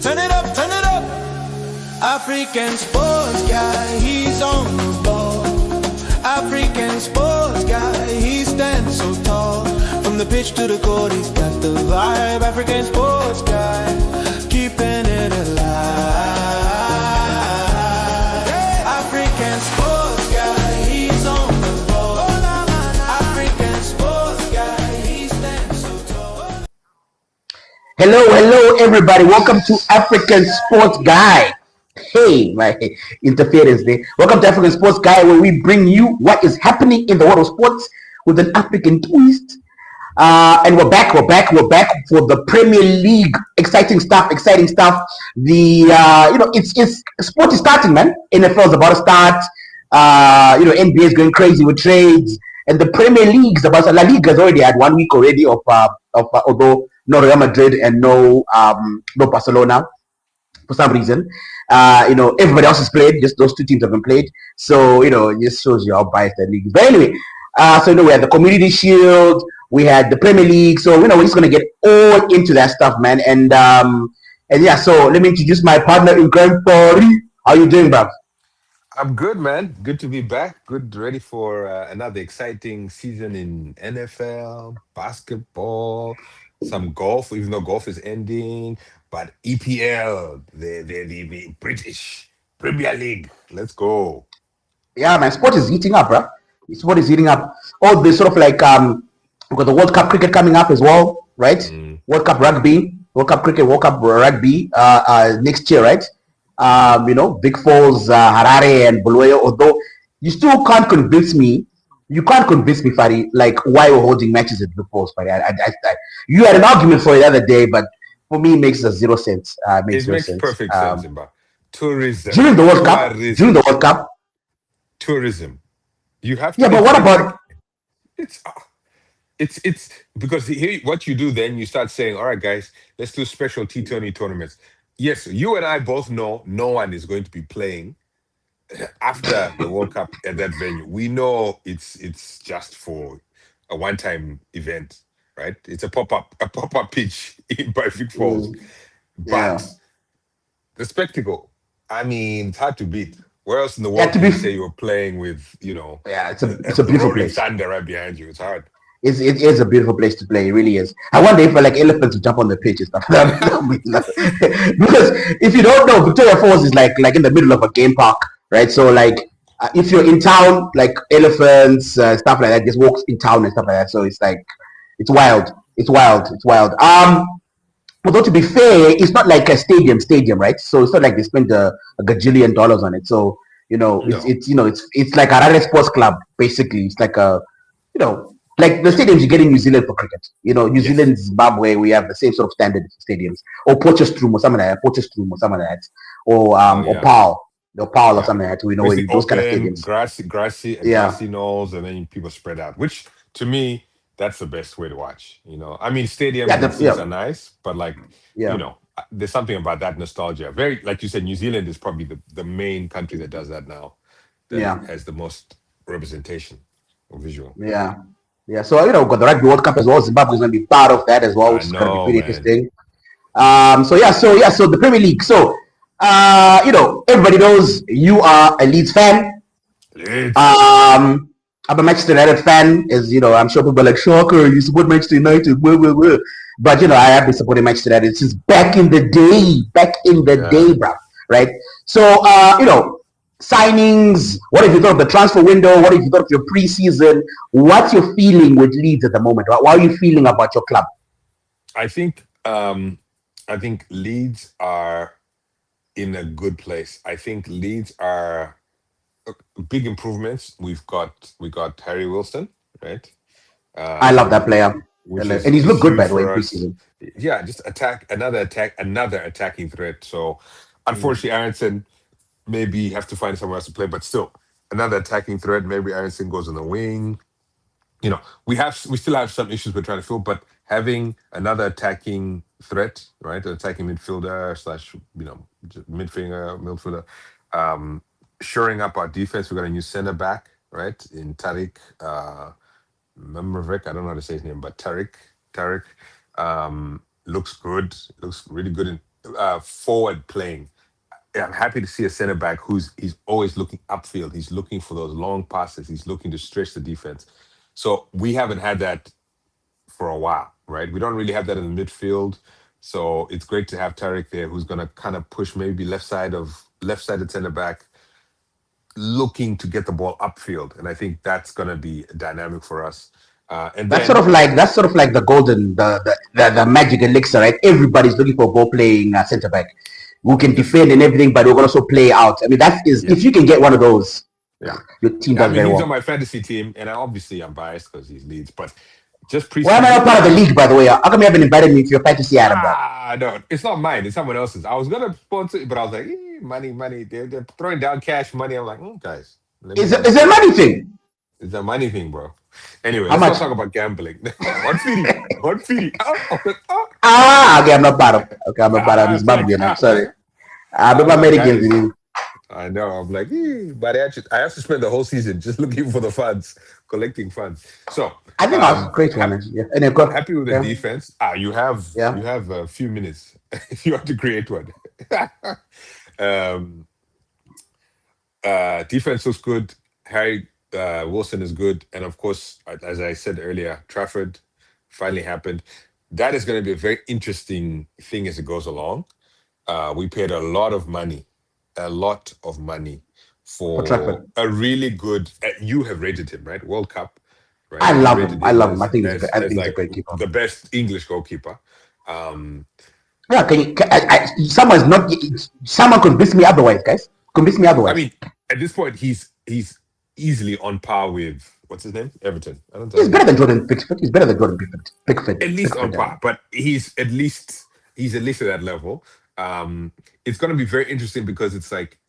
Turn it up, turn it up. African sports guy, he's on the ball. African sports guy, he stands so tall. From the pitch to the court, he's got the vibe. African sports guy, keeping it alive. African sports guy, he's on the ball. African sports guy, he stands so tall. Hello, everybody. Welcome to African Sports Guy. Hey, my interference there. Welcome to African Sports Guy, where we bring you what is happening in the world of sports with an African twist. And we're back for the Premier League. Exciting stuff. The it's sport is starting, man. NFL is about to start. NBA is going crazy with trades, and the Premier League's about. La Liga has already had 1 week already of although no Real Madrid and no Barcelona for some reason. Everybody else has played. Just those two teams have been played. So it just shows you how biased that league is. But anyway, we had the Community Shield. We had the Premier League, so we're just gonna get all into that stuff, man. And yeah, so let me introduce my partner in crime, Pori. How you doing, bruv? I'm good, man. Good to be back. Good, ready for another exciting season in NFL, basketball, some golf, even though golf is ending. But EPL, the British Premier League. Let's go. Yeah, man, sport is heating up, bruv. Sport is heating up. All this sort of like we've got the World Cup cricket coming up as well, right? World Cup rugby, World Cup cricket, World Cup rugby next year, right? Big Falls, Harare, and Bulawayo. Although you still can't convince me, Fari, like why we're holding matches at Big Falls, Fari. You had an argument for it the other day, but for me, it makes zero sense. It makes perfect sense, Imba. Tourism. During the World Cup, tourism. You have to. Yeah, but what about? It's because here what you do then you start saying, all right, guys, let's do special T20 tournaments. Yes, you and I both know no one is going to be playing after the World Cup at that venue. We know it's just for a one-time event, right? It's a pop-up pitch by Vic Falls. Yeah. But the spectacle, I mean, it's hard to beat. Where else in the world can you say you're playing with, Yeah, it's a beautiful place. Thunder right behind you. It's hard. It is a beautiful place to play. It really is. I wonder if like elephants jump on the pitch and stuff. Because if you don't know, Victoria Falls is like in the middle of a game park, right? So like if you're in town, like elephants, stuff like that, just walks in town and stuff like that. So it's like it's wild. Although to be fair, it's not like a stadium, right? So it's not like they spent a gajillion dollars on it. So it's like a Harare Sports Club basically. It's like like the stadiums you get in New Zealand for cricket. New Zealand, Zimbabwe, we have the same sort of standard stadiums. Or Potchefstroom or something like that. Or Paul or something like that. Those kind of stadiums. Grassy knolls, and then people spread out. Which to me, that's the best way to watch. I mean, stadiums are nice, but there's something about that nostalgia. Very, like you said, New Zealand is probably the main country that does that now. That has the most representation or visual. Yeah, so we've got the Rugby World Cup as well. Zimbabwe is going to be part of that as well, which is going to be pretty interesting. So the Premier League. So everybody knows you are a Leeds fan. I'm a Manchester United fan. As I'm sure people are like, shocker, you support Manchester United, blah, blah, blah. But I have been supporting Manchester United since back in the day, bro. Right? So signings, what have you thought of the transfer window? What have you thought of your preseason? What's your feeling with Leeds at the moment? How are you feeling about your club? I think Leeds are in a good place. I think Leeds are big improvements. We got Harry Wilson, right? I love that player. And he's looked good, by the way, preseason. Yeah, just another attacking threat. So unfortunately, Aronson maybe have to find somewhere else to play, but still another attacking threat. Maybe Aronson goes on the wing. We still have some issues we're trying to fill, but having another attacking threat, right, an attacking midfielder / midfielder, shoring up our defense. We're got a new center back, right, in Tariq Memravec. I don't know how to say his name, but Tariq looks good. Looks really good forward playing. I'm happy to see a center back he's always looking upfield. He's looking for those long passes. He's looking to stretch the defense. So we haven't had that for a while, right? We don't really have that in the midfield. So it's great to have Tarek there, who's going to kind of push maybe left-sided center back, looking to get the ball upfield, and I think that's going to be dynamic for us. And then That's sort of like the golden the magic elixir, right? Everybody's looking for a ball playing center back who can yes, defend and everything, but who can also play out. I mean, that is yeah, if you can get one of those, yeah. your team I does mean, very he's on well. my fantasy team, and I'm biased because he's Leeds, but just Why am I not preseason. part of the league, by the way? How come you haven't invited me if you're fantasy Adam, bro? No, it's not mine. It's someone else's. I was gonna sponsor it, but I was like, money, money. They're throwing down cash money. I'm like, guys, let me Is just. there money thing? It's a money thing, bro. Anyway, How let's not much? talk about gambling. What fee? What fee? Oh, oh. Okay, I'm not part of. Okay, I'm not part of. I'm It's like, Zimbabwean. I'm sorry. I'm I'm not like, Americans. guys. I know. I'm like, but I have to spend the whole season just looking for the funds, collecting funds. So, I think I'll create one. Yeah. And then go. happy with the Yeah. defense. You Yeah. have a few minutes if you have to create one. um, Defense looks good. Harry Wilson is good, and of course, as I said earlier, Trafford finally happened. That is going to be a very interesting thing as it goes along. We paid a lot of money For for Trafford. a really good. You have rated him, right? World Cup, right? I You love him. rated I him love him. I think he's a great. I think he's a like great keeper. the best English goalkeeper. Um, Yeah. Someone's not. Someone convince me otherwise, guys. Convince me I otherwise. mean, at this point, he's easily on par with what's his name, Everton. I He's don't better know. than Jordan Pickford. He's better than Jordan Pickford. Pickford. At least on Pickford. par, but he's at least at that level. It's going to be very interesting because it's like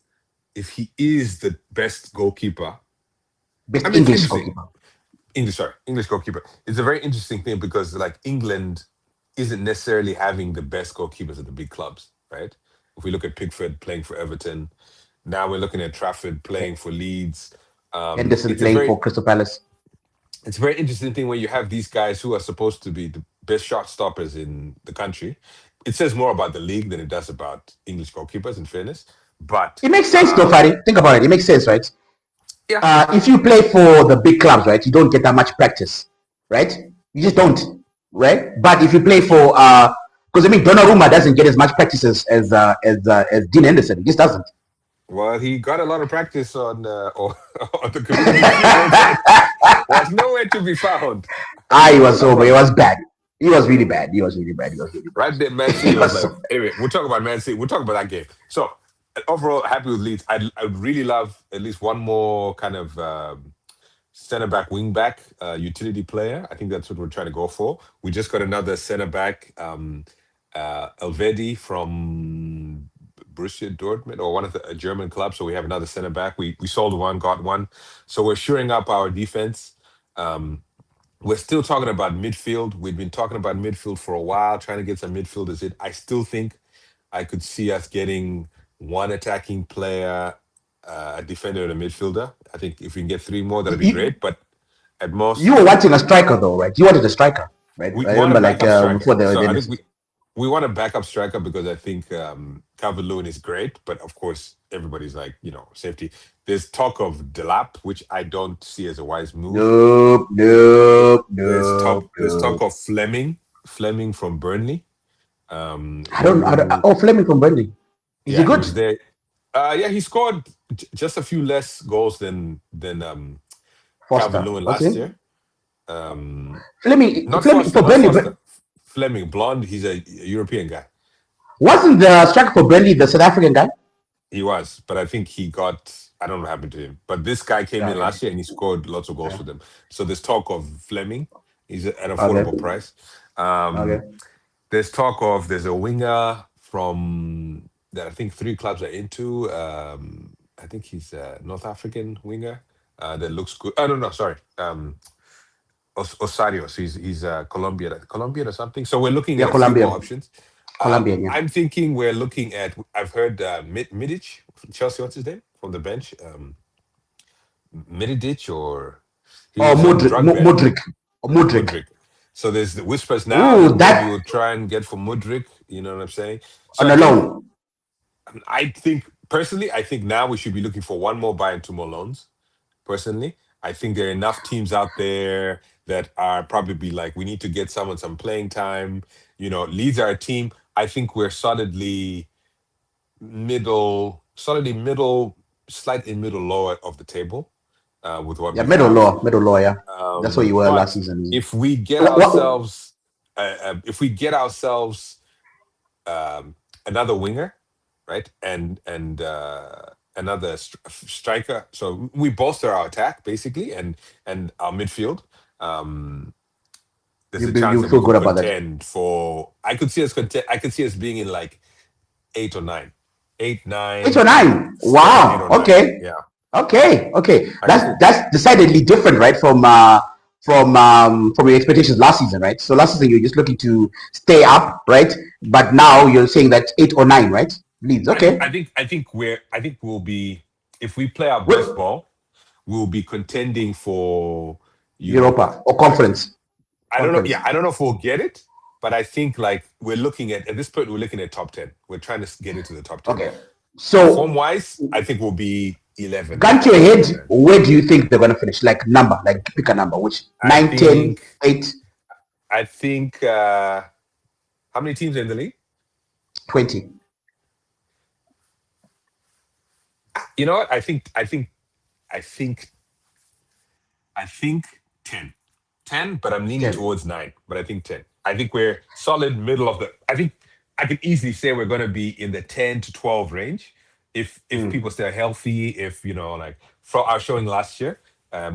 if he is the best goalkeeper. I Best mean, it's English interesting. goalkeeper. English goalkeeper. It's a very interesting thing because like England isn't necessarily having the best goalkeepers at the big clubs, right? If we look at Pickford playing for Everton, now we're looking at Trafford playing for Leeds. Henderson It's a playing very for Crystal Palace. it's a very interesting thing when you have these guys who are supposed to be the best shot stoppers in the country. It says more about the league than it does about English goalkeepers, in fairness. But It makes sense, though, Fari. Think about it. It makes sense, right? yeah, If you play for the big clubs, right, you don't get that much practice, right? You just don't, right? But if you play for, because I mean, Donnarumma doesn't get as much practice as Dean Henderson. He just doesn't. well, he got a lot of practice on on the community field that was nowhere to be found. He was No so, but he problem. was bad. He was really bad. He was really bad. He was really bad. Right there, Man He City was was like, so bad. anyway, we'll talk about Man City. We'll talk about that game. So, overall, happy with Leeds. I'd really love at least one more kind of center back, wing back, utility player. I think that's what we're trying to go for. We just got another center back, Elvedi from Borussia Dortmund or one of the German clubs. So we have another center back. We sold one, got one. So we're shoring up our defense. We're still talking about midfield. We've been talking about midfield for a while, trying to get some midfielders in. I still think I could see us getting one attacking player, a defender, and a midfielder. I think if we can get three more, that'd be You, great. But at you most, were wanting a striker, though, right? You wanted a striker, right? we I want a remember, like, backup striker. before the So I think Dennis. we want a backup striker because I think Calvert-Lewin is great, but of course everybody's like safety. There's talk of Delap, which I don't see as a wise move. Nope, nope, nope, There's talk nope. of Fleming from Burnley. I don't. Who Oh, Fleming from Burnley. Is he Yeah, he good? was there. Yeah, he scored just a few less goals than Foster. Calvert-Lewin What's last his name? year. Um, Fleming. Not Fleming Foster, for not Burnley. Foster. Fleming, blonde. He's a European guy. Wasn't the striker for Burnley the South African guy? He was, but I think he got. I don't know what happened to him. But this guy came in Okay. last year and he scored lots of goals Okay. for them. So there's talk of Fleming. He's at an affordable Okay. price. Um, Okay. there's a winger from that I think three clubs are into. I think he's a North African winger that looks good. Oh no, sorry. Osario. So he's Colombian or something. So we're looking Yeah, at a few more Colombian. options. Colombian. Yeah. I'm thinking we're looking at. I've heard Midic from Chelsea. What's his name from the bench? Midic or he Oh, was on Modric. drug ban. Modric. Or Modric. Mudrik. So there's the whispers now Ooh, that maybe that we'll try and get for Mudrik. You know what I'm saying? So on I a think loan. personally, I think now we should be looking for one more buy and two more loans. Personally, I think there are enough teams out there that are probably like, we need to get someone some playing time. Leeds are a team. I think we're solidly middle, slightly middle lower of the table with what Yeah, we have. middle law. Yeah, that's what you were last But season. Isn't it? if we get What, ourselves, if we get ourselves another winger, right, and another striker, so we bolster our attack basically and our midfield. There's a chance you that we feel could good about that? contend for. I could see us contend. I could see us being in like 8 or 9, eight, 8 or nine, 9. 7, 8 Wow. or 9. Okay. Yeah, Okay. I could see. That's decidedly different, right? From your expectations last season, right? So last season you're just looking to stay up, right? But now you're saying that 8 or 9, right? Leeds. Okay. I think we'll be, if we play our best With ball, we'll be contending for Europa. Europa or conference. I don't know. Yeah, Conference. I don't know if we'll get it, but I think like we're looking at this point, we're looking at top 10. We're trying to get into the top 10. Okay. Form So wise, I think we'll be 11 gun to your or head, 10. where do you think they're gonna finish? Like number, like pick a number, which I 9, 10, think 8, I think how many teams are in the league? 20. You know what? I think 10. 10, but I'm leaning 10. towards 9, but I think 10. I think we're solid middle of the. I think I could easily say we're going to be in the 10 to 12 range if people stay healthy. If like from our showing last year,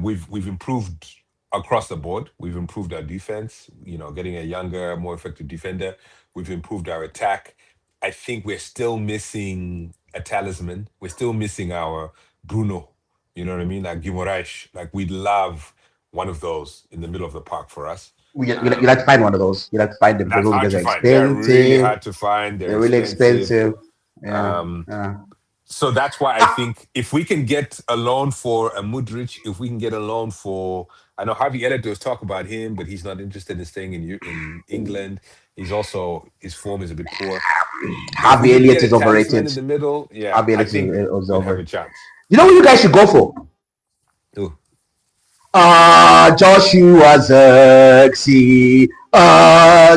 we've improved across the board. We've improved our defense. Getting a younger, more effective defender. We've improved our attack. I think we're still missing a talisman. We're still missing our Bruno. You know what I mean? Like Guimaraes. Like we'd love one of those in the middle of the park for us. You like to find one of those. You like to find them because That's those hard guys to are find. They're really expensive. hard to find. They're They're really expensive. expensive. Yeah. Um, so that's why I think if we can get a loan for a Mudrich, if we can get a loan for, I know Harvey Elliott was talk about him, but he's not interested in staying in England. His form is a bit poor. But if we Harvey can Elliott get a is talisman overrated. in the middle, yeah, Harvey I Elliott think is we'd have over. a chance. You know what you guys should go for? Ooh. Joshua Zirkzee.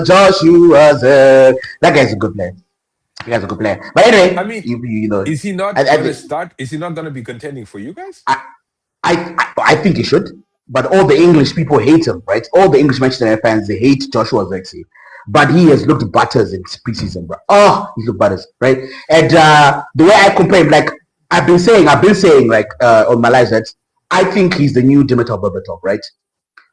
Joshua Zirkzee. That guy's a good player. He guy's a good player. But anyway, I mean, you know, is he not I, going to I, start? Is he not going to be contending for you guys? I think he should. But all the English people hate him, right? All the English Manchester United fans, they hate Joshua Zirkzee. But he has looked butters in preseason, bro. Oh, he's looked butters, right? And the way I compare him, like I've been saying, like on my live that I think he's the new Dimitar Berbatov, right?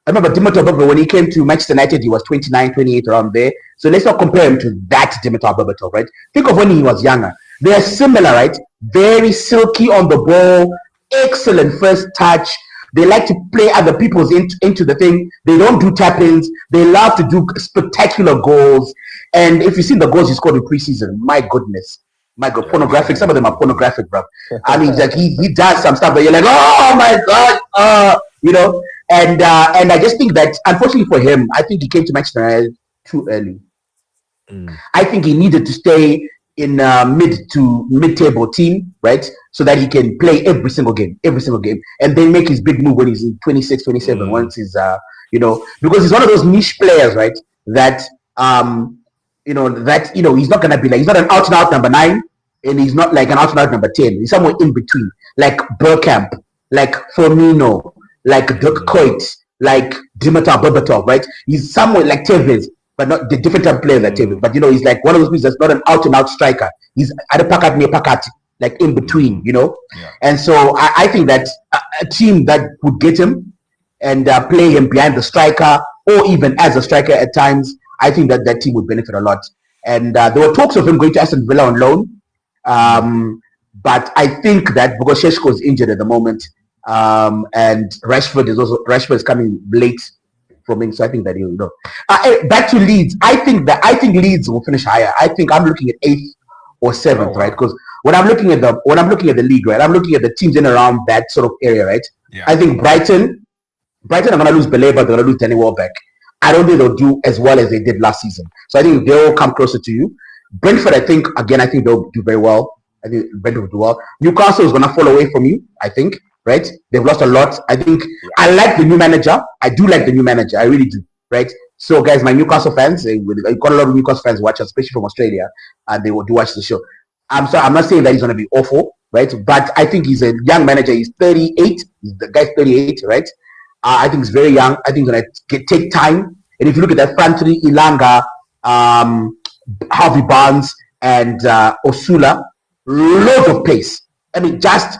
I remember Dimitar Berbatov when he came to Manchester United, he was 29, 28 around there. So let's not compare him to that Dimitar Berbatov, right? Think of when he was younger. They are similar, right? Very silky on the ball, excellent first touch. They like to play other people's into the thing. They don't do tap-ins. They love to do spectacular goals. And if you see the goals he scored in preseason, my goodness. My God, pornographic. Some of them are pornographic, bro. I mean, like he does some stuff that you're like, oh my God, And I just think that unfortunately for him, I think he came to Manchester United too early. I think he needed to stay in mid-table team, right? So that he can play every single game, and then make his big move when he's in 26, 27, once he's, because he's one of those niche players, right? That, he's not going to be like, he's not an out-and-out number 9, and he's not like an out-and-out number 10. He's somewhere in between, like Bergkamp, like Firmino, like Dirk Kuyt, like Dimitar Berbatov, right? He's somewhere like Tevez, but not the different type of player than Tevez. But he's like one of those people that's not an out-and-out striker. He's at a packet near packet, like in between, Yeah. And so I think that a team that would get him and play him behind the striker or even as a striker at times, I think that team would benefit a lot. And there were talks of him going to Aston Villa on loan. But I think that because Šeško is injured at the moment, and Rashford is coming late from him, so I think that he'll know. Back to Leeds, I think Leeds will finish higher. I think I'm looking at 8th or 7th, right? Because when I'm looking at the league, right, I'm looking at the teams in and around that sort of area, right? Yeah. I think Brighton are going to lose Baleba, they're going to lose Danny Welbeck. I don't think they'll do as well as they did last season. So I think they'll come closer to you. Brentford, I think they'll do very well. I think Brentford will do well. Newcastle is gonna fall away from you, I think, right? They've lost a lot. I think I like the new manager. I do like the new manager. I really do, right? So guys, my Newcastle fans, I got a lot of Newcastle fans watch, especially from Australia, and they will do watch the show. I'm not saying that he's gonna be awful, right? But I think he's a young manager. He's 38. The guy's 38, right? I think he's very young. I think he's gonna take time. And if you look at that front three, Ilanga, Harvey Barnes, and Osula, loads of pace. I mean, just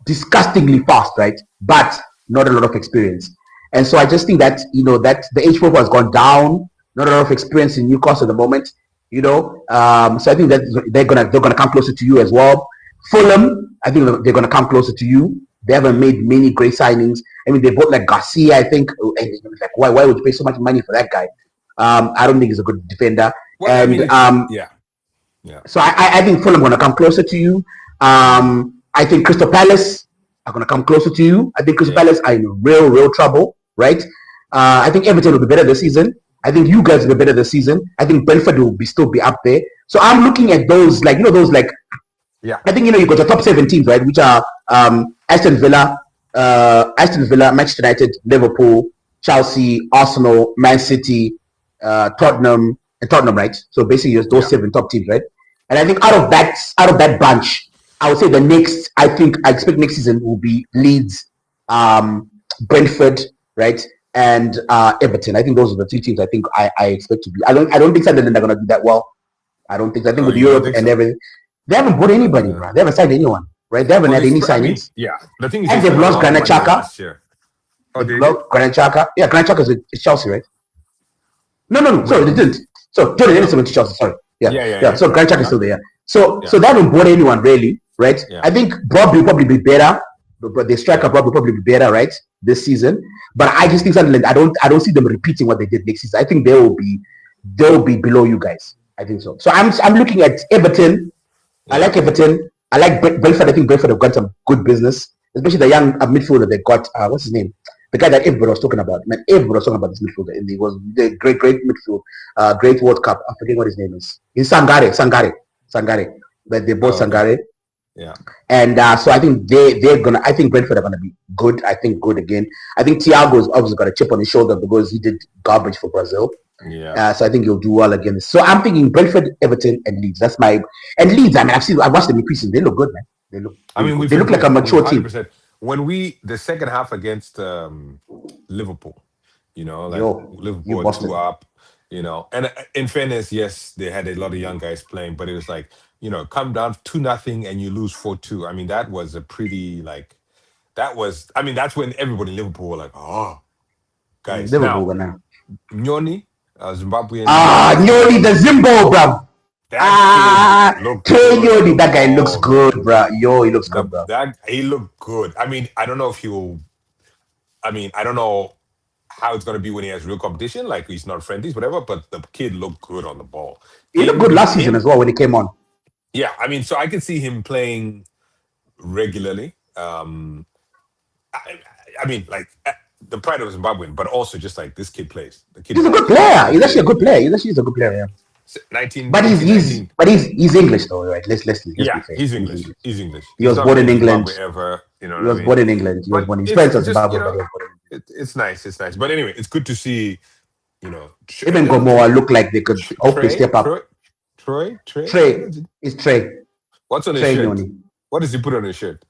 disgustingly fast, right? But not a lot of experience. And so I just think that that the age profile has gone down. Not a lot of experience in Newcastle at the moment. So I think that they're gonna come closer to you as well. Fulham, I think they're gonna come closer to you. They haven't made many great signings. I mean, they bought like Garcia, I think. And like, why would you pay so much money for that guy? I don't think he's a good defender. Well, and I mean, yeah. So I think Fulham are gonna come closer to you. I think Crystal Palace are gonna come closer to you. I think Crystal Palace are in real trouble, right? I think Everton will be better this season. I think you guys will be better this season. I think Brentford will still be up there. So I'm looking at those I think you got the top 7 teams, right? Which are Aston Villa, Manchester United, Liverpool, Chelsea, Arsenal, Man City, Tottenham, right? So basically, those 7 top teams, right? And I think out of that bunch, I would say I expect next season will be Leeds, Brentford, right, and Everton. I think those are the 2 teams I think I expect to be. I don't think Sunderland are going to do that well. I don't think. I think with Europe and everything, they haven't bought anybody, bro. They haven't signed anyone, right? They haven't had any signings. The thing is, and they've lost Granit Xhaka. Granit Xhaka. Yeah, Granit Xhaka is Chelsea, right? No. Sorry, they didn't. So Jordan Henderson went to Chelsea. Sorry. Yeah. So Granit Xhaka is still there. So they haven't bought anyone really, right? Yeah. I think Bob will probably be better, but the striker Bob will probably be better, right, this season. But I just think Sunderland, I don't see them repeating what they did next season. I think they'll be below you guys. I think so. So I'm looking at Everton. I like Everton. I like Brentford. I think Brentford have got some good business, especially the young midfielder they got. What's his name? The guy that everybody was talking about. Man, everybody was talking about this midfielder, and he was the great midfield, great World Cup. I forget what his name is. It's Sangare. But they bought Sangare. Yeah. And so I think they're gonna. I think Brentford are gonna be good. I think good again. I think Thiago's obviously got a chip on his shoulder because he did garbage for Brazil. Yeah. So I think he'll do well again. So I'm thinking Brentford, Everton, and Leeds. That's my Leeds. I mean, I watched them in preseason. They look good, man. They look like a mature team. When the second half against Liverpool, Liverpool were 2 up, and in fairness, yes, they had a lot of young guys playing, but it was like, come down 2-0 and you lose 4-2. I mean, that was a pretty that's when everybody in Liverpool were like, oh, guys. Liverpool now. Nyoni, Zimbabwean. Nyoni the Zimbo, bro. Nyoni, that guy looks good, bro. He looks good, bro. He looked good. I mean, I don't know if I don't know how it's going to be when he has real competition, like he's not friendlies, whatever, but the kid looked good on the ball. He looked good last season as well when he came on. Yeah, I mean, so I can see him playing regularly. I mean, like, the pride of Zimbabwean, but also just like this kid plays. He's a good player. He's actually a good player. He's a good player, yeah. 19, but he's English though, right? Let's he's English. He's English. He was born in England. He was born in England. He was born in Zimbabwe. It's nice. But anyway, it's good to see. Even Gomoa look like they could hopefully step up. Trey. It's Trey. What's on his shirt? Nyoni. What does he put on his shirt?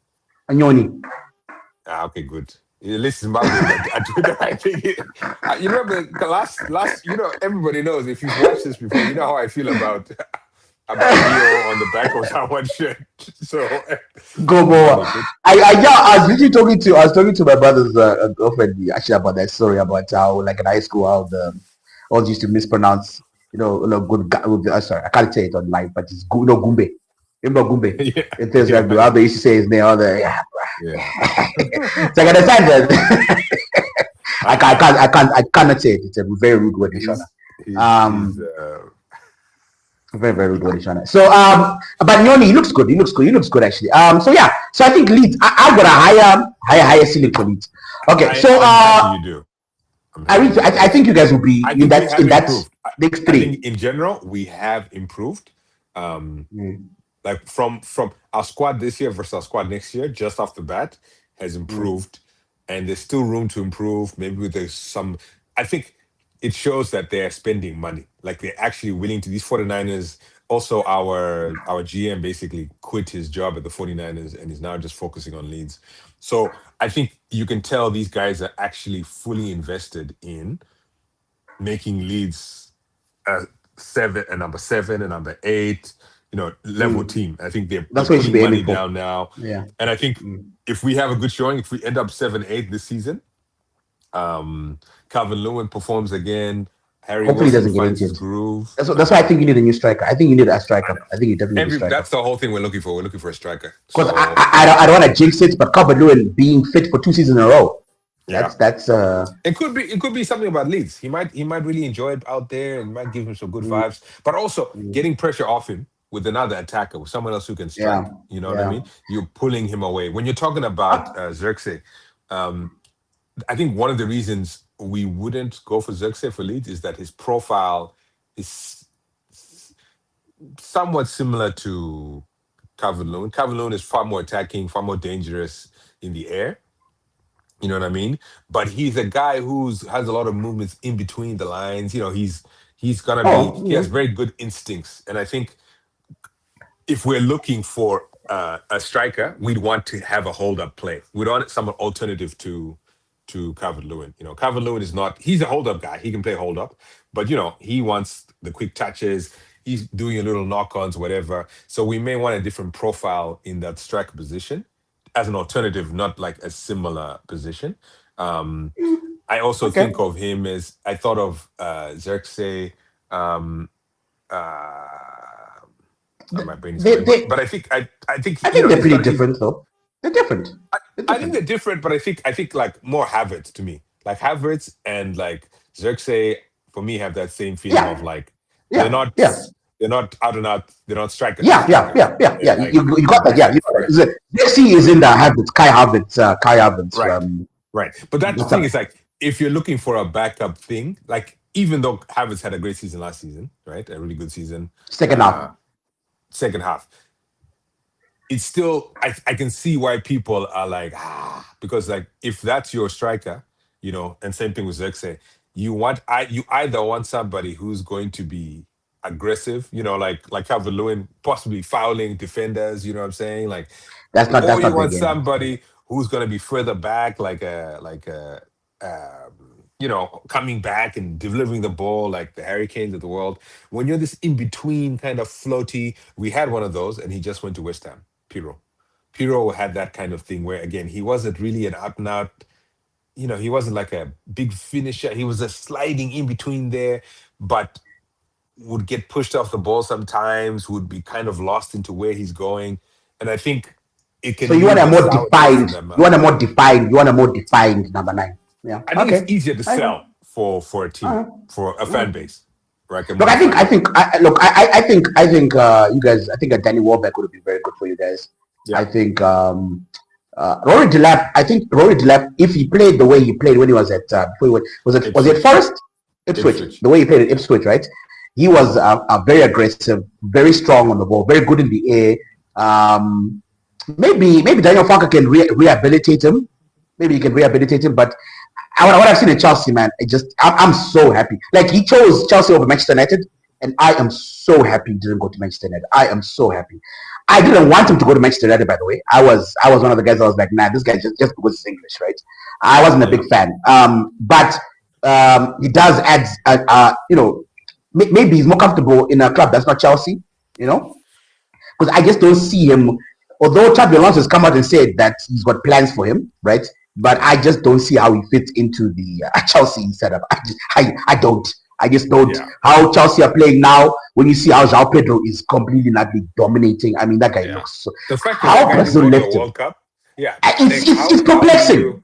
Nyoni. Okay, good. Listen, I think you remember the last. Everybody knows if you've watched this before, you know how I feel about Leo on the back of someone's shirt. So go more. I was literally talking to my brother's girlfriend actually about that story about how, like in high school, how the all used to mispronounce. Good. Sorry, I can't say it online, but it's Gumbe. Remember Gumbe? Yeah. It says like how they used to say his name. All the So I understand that. I cannot say it. It's a very rude word in Shona. Very, very rude word in Shona. So but Nyoni, he looks good. He looks good actually. So I think Leeds. I've got a higher ceiling for Leeds. Okay, you do. I'm I happy really, with I that. think you guys will be I in think we have that improved. next I think three. in general we have improved. Um, Mm, like from our squad this year versus our squad next year, just off the bat, has mm, improved, and there's still room to improve. Maybe there's some. I think it shows that they're spending money. Like they're actually willing to. These 49ers. Also, our GM basically quit his job at the 49ers and is now just focusing on Leeds. So I think you can tell these guys are actually fully invested in making Leeds a number seven and number eight, level mm. team. I think they're That's what you should putting be money aiming for. down now, Yeah. and I think Mm. if we have a good showing, if we end up 7-8 this season, Calvin Lewin performs again, Harry Hopefully, he Wilson doesn't get finds his injured. groove. That's why I think you need a new striker. I think you need a I striker. know I think you definitely need a every striker. that's the whole thing we're looking for. We're looking for a striker. Because So I don't want to jinx it, but Calvert Lewin being fit for 2 seasons in a row. yeah, That's it could be something about Leeds. He might really enjoy it out there and might give him some good mm, vibes. But also mm, getting pressure off him with another attacker, with someone else who can yeah, strike. You know what I yeah. mean? You're pulling him away. When you're talking about Uh, Xerxes, um, I think one of the reasons we wouldn't go for Xerxes for Leeds is that his profile is somewhat similar to Calvert Lewin. Calvert Lewin is far more attacking, far more dangerous in the air. You know what I mean? But he's a guy who's has a lot of movements in between the lines. He has mm. very good instincts. And I think if we're looking for a striker, we'd want to have a hold up play. We'd want some alternative to Calvert Lewin. Calvert Lewin is not, he's a hold up guy. He can play hold up, but he wants the quick touches. He's doing a little knock ons, whatever. So we may want a different profile in that striker position as an alternative, not like a similar position. Um, I also Okay. think of him as I thought of Xerxes. Um, uh, my brain is They, going, but they, but I think I think they're he's pretty got he's different, though. They're different. I, They're I think different. they're different, but I think like more Havertz to me, like Havertz and like Xerxes for me have that same feeling of Yeah, like they're yeah, not yeah, they're not out and out, they're not yeah, yeah, strikers. yeah, yeah, They're yeah. like You got that. Yeah, you defensive got threats. that. Messi is in the Havertz, Kai Havertz. Right, right. But that's the What's thing up? is like if you're looking for a backup thing, like even though Havertz had a great season last season, right, a really good season, Second uh, half. second half, it's still I can see why people are like because like if that's your striker, and same thing with Zirkzee, you either want somebody who's going to be aggressive, like Calvert Lewin, possibly fouling defenders, you know what I'm saying? Like, or That's you not their want game. somebody who's going to be further back, coming back and delivering the ball like the Hurricanes of the world. When you're this in between kind of floaty, we had one of those, and he just went to West Ham. Piro. Piro had that kind of thing where again he wasn't really an out and out. He wasn't like a big finisher. He was a sliding in between there, but would get pushed off the ball sometimes. Would be kind of lost into where he's going, and I think it So can leave a sour taste in their you mouth. want a more defined, you want a more defined number nine. Yeah. I think it's Okay. easier to I agree. sell for a team, Uh, for a fan mm. base, right? A Look, more I defined one. think, I think, you guys, I think a Danny Warbeck would be very good for you guys. Yeah, I think, Rory Delap, I think Rory Delap, if he played the way he played when he was at, before he was it Ipswich, Forest? Ipswich, Ipswich. the way he played at Ipswich, right? He was very aggressive, very strong on the ball, very good in the air. Maybe Daniel Farker can rehabilitate him. Maybe he can rehabilitate him, but what I've seen in Chelsea, man, I'm so happy. Like he chose Chelsea over Manchester United, and I am so happy he didn't go to Manchester United. I am so happy. I didn't want him to go to Manchester United, by the way. I was one of the guys that was like, nah, this guy just because he's English, right? I wasn't a Yeah, big fan. But he does add, maybe he's more comfortable in a club that's not Chelsea, you know, because I just don't see him. Although Xabi Alonso has come out and said that he's got plans for him, right? But I just don't see how he fits into the Chelsea setup. I don't. I just don't. yeah, How Chelsea are playing now, when you see how João Pedro is completely not dominating. I mean, that guy yeah. looks so. The fact that How guy didn't Brazil go to a left him, World Cup, yeah, it's like it's, how it's how do perplexing. you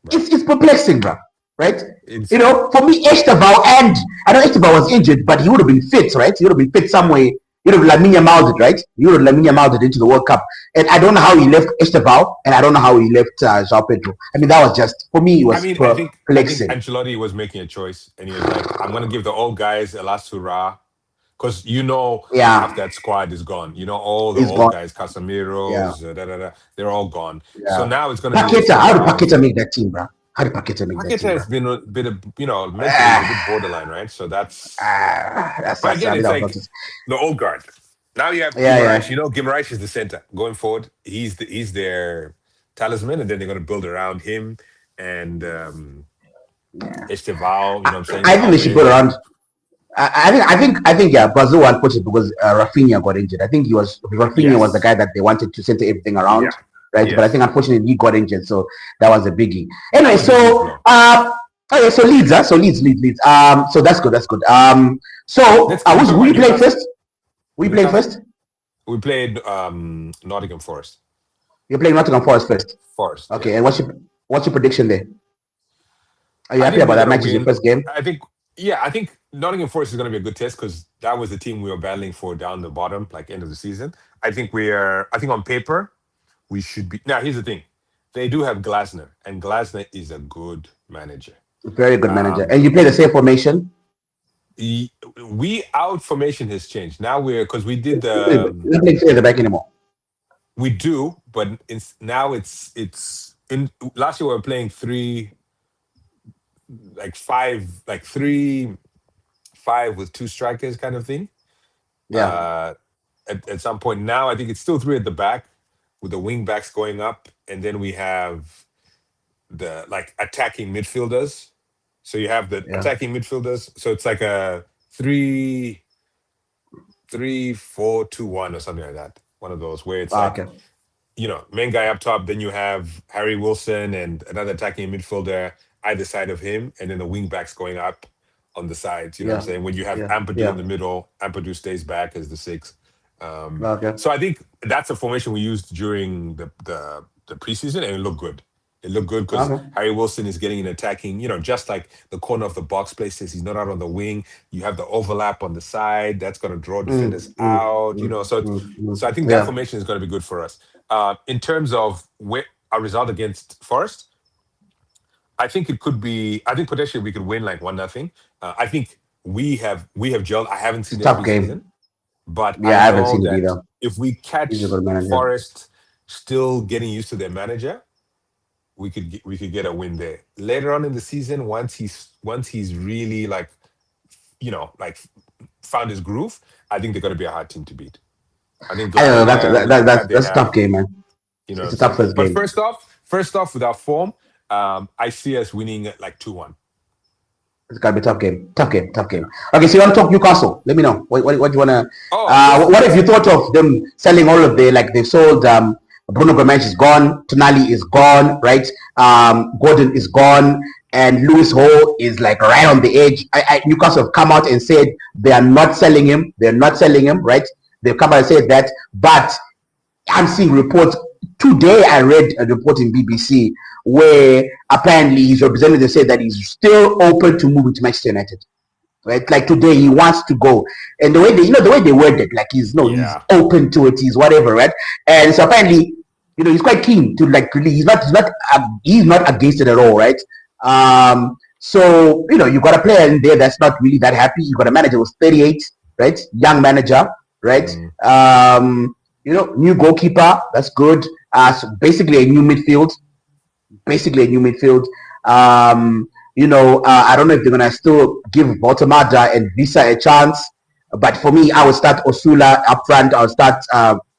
right? It's perplexing, bro. Right? Insane. For me, Esteval, and I know Esteval was injured, but he would have been fit, right? He would have been fit Yeah, somewhere. You know, Lamine Yamal did, right? You know, Lamine Yamal did into the World Cup, and I don't know how he left Esteval, and I don't know how he left João Pedro. I mean, that was just for me. It I was mean, I think perplexing. Ancelotti was making a choice, and he was like, "I'm going to give the old guys a last hurrah," because half Yeah, that squad is gone. All the he's old gone. guys, Yeah, Casemiro's, they're all gone. So yeah. now it's going to be Paqueta, how did Esteval. Paqueta make that team, bro? How did Paqueta make that Paqueta team, bro? has been a bit of, mentally he's a bit Ah, borderline, right? So that's, but that's. again, I mean, it's that was like nonsense. the old guard. Now you have Yeah, Guimaraes. yeah, Guimaraes is the center going forward. He's their talisman, and then they're going to build around him and yeah. Esteval. You know what I'm saying? I think they should put João around. I think, yeah, Brazil unfortunately because Rafinha got injured. I think Rafinha was the Yes. guy that they wanted to center everything around, Yeah. right? But I think Yes. unfortunately he got injured, so that was a biggie. That Anyway, was a huge so blow. okay, so Leeds, huh? So Leeds. So that's good, that's good. So Let's we talk who about you playing Newcastle. first? Who you playing Newcastle. first? We played Nottingham Forest. You're playing Nottingham Forest first. Forest. Yeah. Okay, and what's your prediction there? Are you I happy think about we're that gonna match? Is your win. first game? I think. Yeah. I think Nottingham Forest is gonna be a good test because that was the team we were battling for down the bottom, like end of the season. I think we are. I think on paper we should be. Now here's the thing: they do have Glasner, and Glasner is a good manager. Very good manager. Um, And you play the same formation? we out formation has changed. Now we're because we did You're not playing three at the back anymore. we do, but now it's in last year we were playing three like five like three five with two strikers kind of thing. Yeah, Uh, at some point now, I think it's still three at the back with the wing backs going up, and then we have the like attacking midfielders. So you have the yeah. attacking midfielders. So it's like a 3-3-4-2-1 or something like that. One of those where it's like Okay. main guy up top. Then you have Harry Wilson and another attacking midfielder either side of him, and then the wing backs going up on the sides. You know what I'm Yeah, saying? When you have yeah, Ampadu in yeah. the middle, Ampadu stays back as the six. Okay. So I think that's a formation we used during the preseason, and it looked good. It looked good because Okay. Harry Wilson is getting an attacking, just like the corner of the box places. He's not out on the wing. You have the overlap on the side. That's going to draw defenders out. So I think that Yeah. formation is going to be good for us. In terms of where our result against Forest, I think it could be. I think potentially we could win like 1-0. I think we have gelled. I haven't It's seen a their tough preseason, game. but Yeah, I I haven't know seen it that either. if we He's a catch good manager. Forest still getting used to their manager, we could get a win there. Later on in the season, once he's really like found his groove, I think they're going to be a hard team to beat. I think I don't know. Glasner have they That's a tough have game, man. you know what It's I'm a tough saying. first But game. first off, with our form, I see us winning like 2-1. It's gotta be a tough game. Tough game. Tough Yeah. game. Okay, so you want to talk Newcastle? Let me know. What do you wanna? Oh, let's What have you let's thought of them selling all of their like they've sold? Bruno Gomes is gone. Tonali is gone. Right. Gordon is gone. And Lewis Hall is like right on the edge. Newcastle have come out and said they are not selling him. They're not selling him. Right. They've come out and said that, but I'm seeing reports today. I read a report in BBC where apparently his representative said that he's still open to moving to Manchester United. Right, like today he wants to go, and the way they word it, like he's yeah. open to it, he's whatever, right? And so apparently, he's quite keen to like really. He's not against it at all, right? So you got a player in there that's not really that happy. You got a manager who's 38, right? Young manager, right? Mm. New goalkeeper, that's good. So basically a new midfield. I don't know if they're gonna still give Baltamada and Visa a chance, but for me, I would start Osula up front. I'll start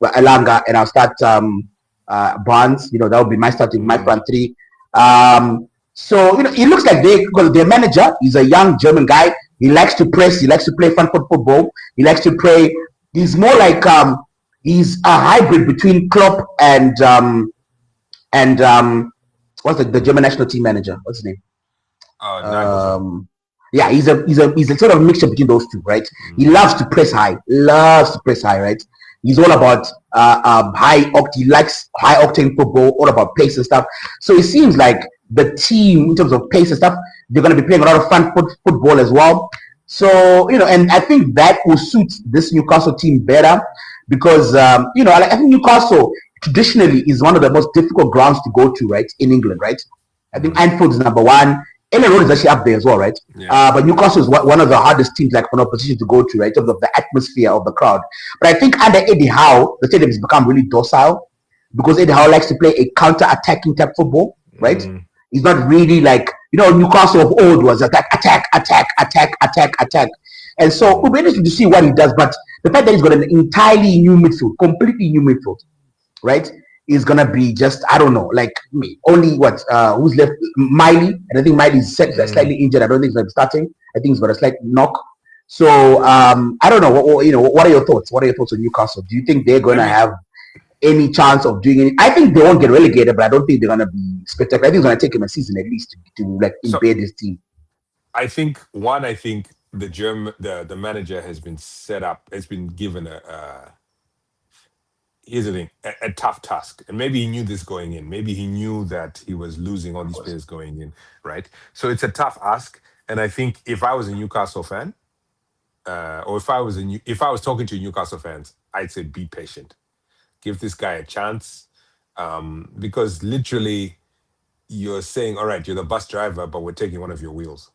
Elanga, and I'll start Barnes. That would be my Mm. front three. So it looks like because their manager is a young German guy. He likes to press. He likes to play front foot football. He likes to play. He's more like he's a hybrid between Klopp and what's the German national team manager? What's his name? Nagelsmann. Yeah, he's a sort of mixture between those two, right? He Mm. loves to press high, right? He's all about he likes high octane football, all about pace and stuff. So it seems like the team, in terms of pace and stuff, they're going to be playing a lot of football as well. So, and I think that will suit this Newcastle team better because, I think Newcastle traditionally is one of the most difficult grounds to go to, right, in England, right? I think Anfield is number one. Ellen Road is actually up there as well, right? Yeah. But Newcastle is one of the hardest teams, like, for an opposition to go to, right, in terms of the atmosphere of the crowd. But I think under Eddie Howe, the stadium has become really docile because Eddie Howe likes to play a counter-attacking type football, right? He's not really like, Newcastle of old was attack. And so it'll be interesting to see what he does. But the fact that he's got an entirely new midfield, completely new midfield, right, is going to be just, I don't know, like me. Only who's left? Miley. And I think Miley's slightly injured. I don't think he's going to be starting. I think he's got a slight knock. So I don't know. What are your thoughts? What are your thoughts on Newcastle? Do you think they're going to have any chance of doing it? I think they won't get relegated, but I don't think they're going to be spectacular. I think it's going to take him a season at least to embed his team. I think the manager has been given here's the thing, a tough task. And maybe he knew this going in. Maybe he knew that he was losing all these players going in, right? So it's a tough ask. And I think if I was a Newcastle fan, or if I was talking to Newcastle fans, I'd say be patient. Give this guy a chance. Because literally you're saying, all right, you're the bus driver, but we're taking one of your wheels.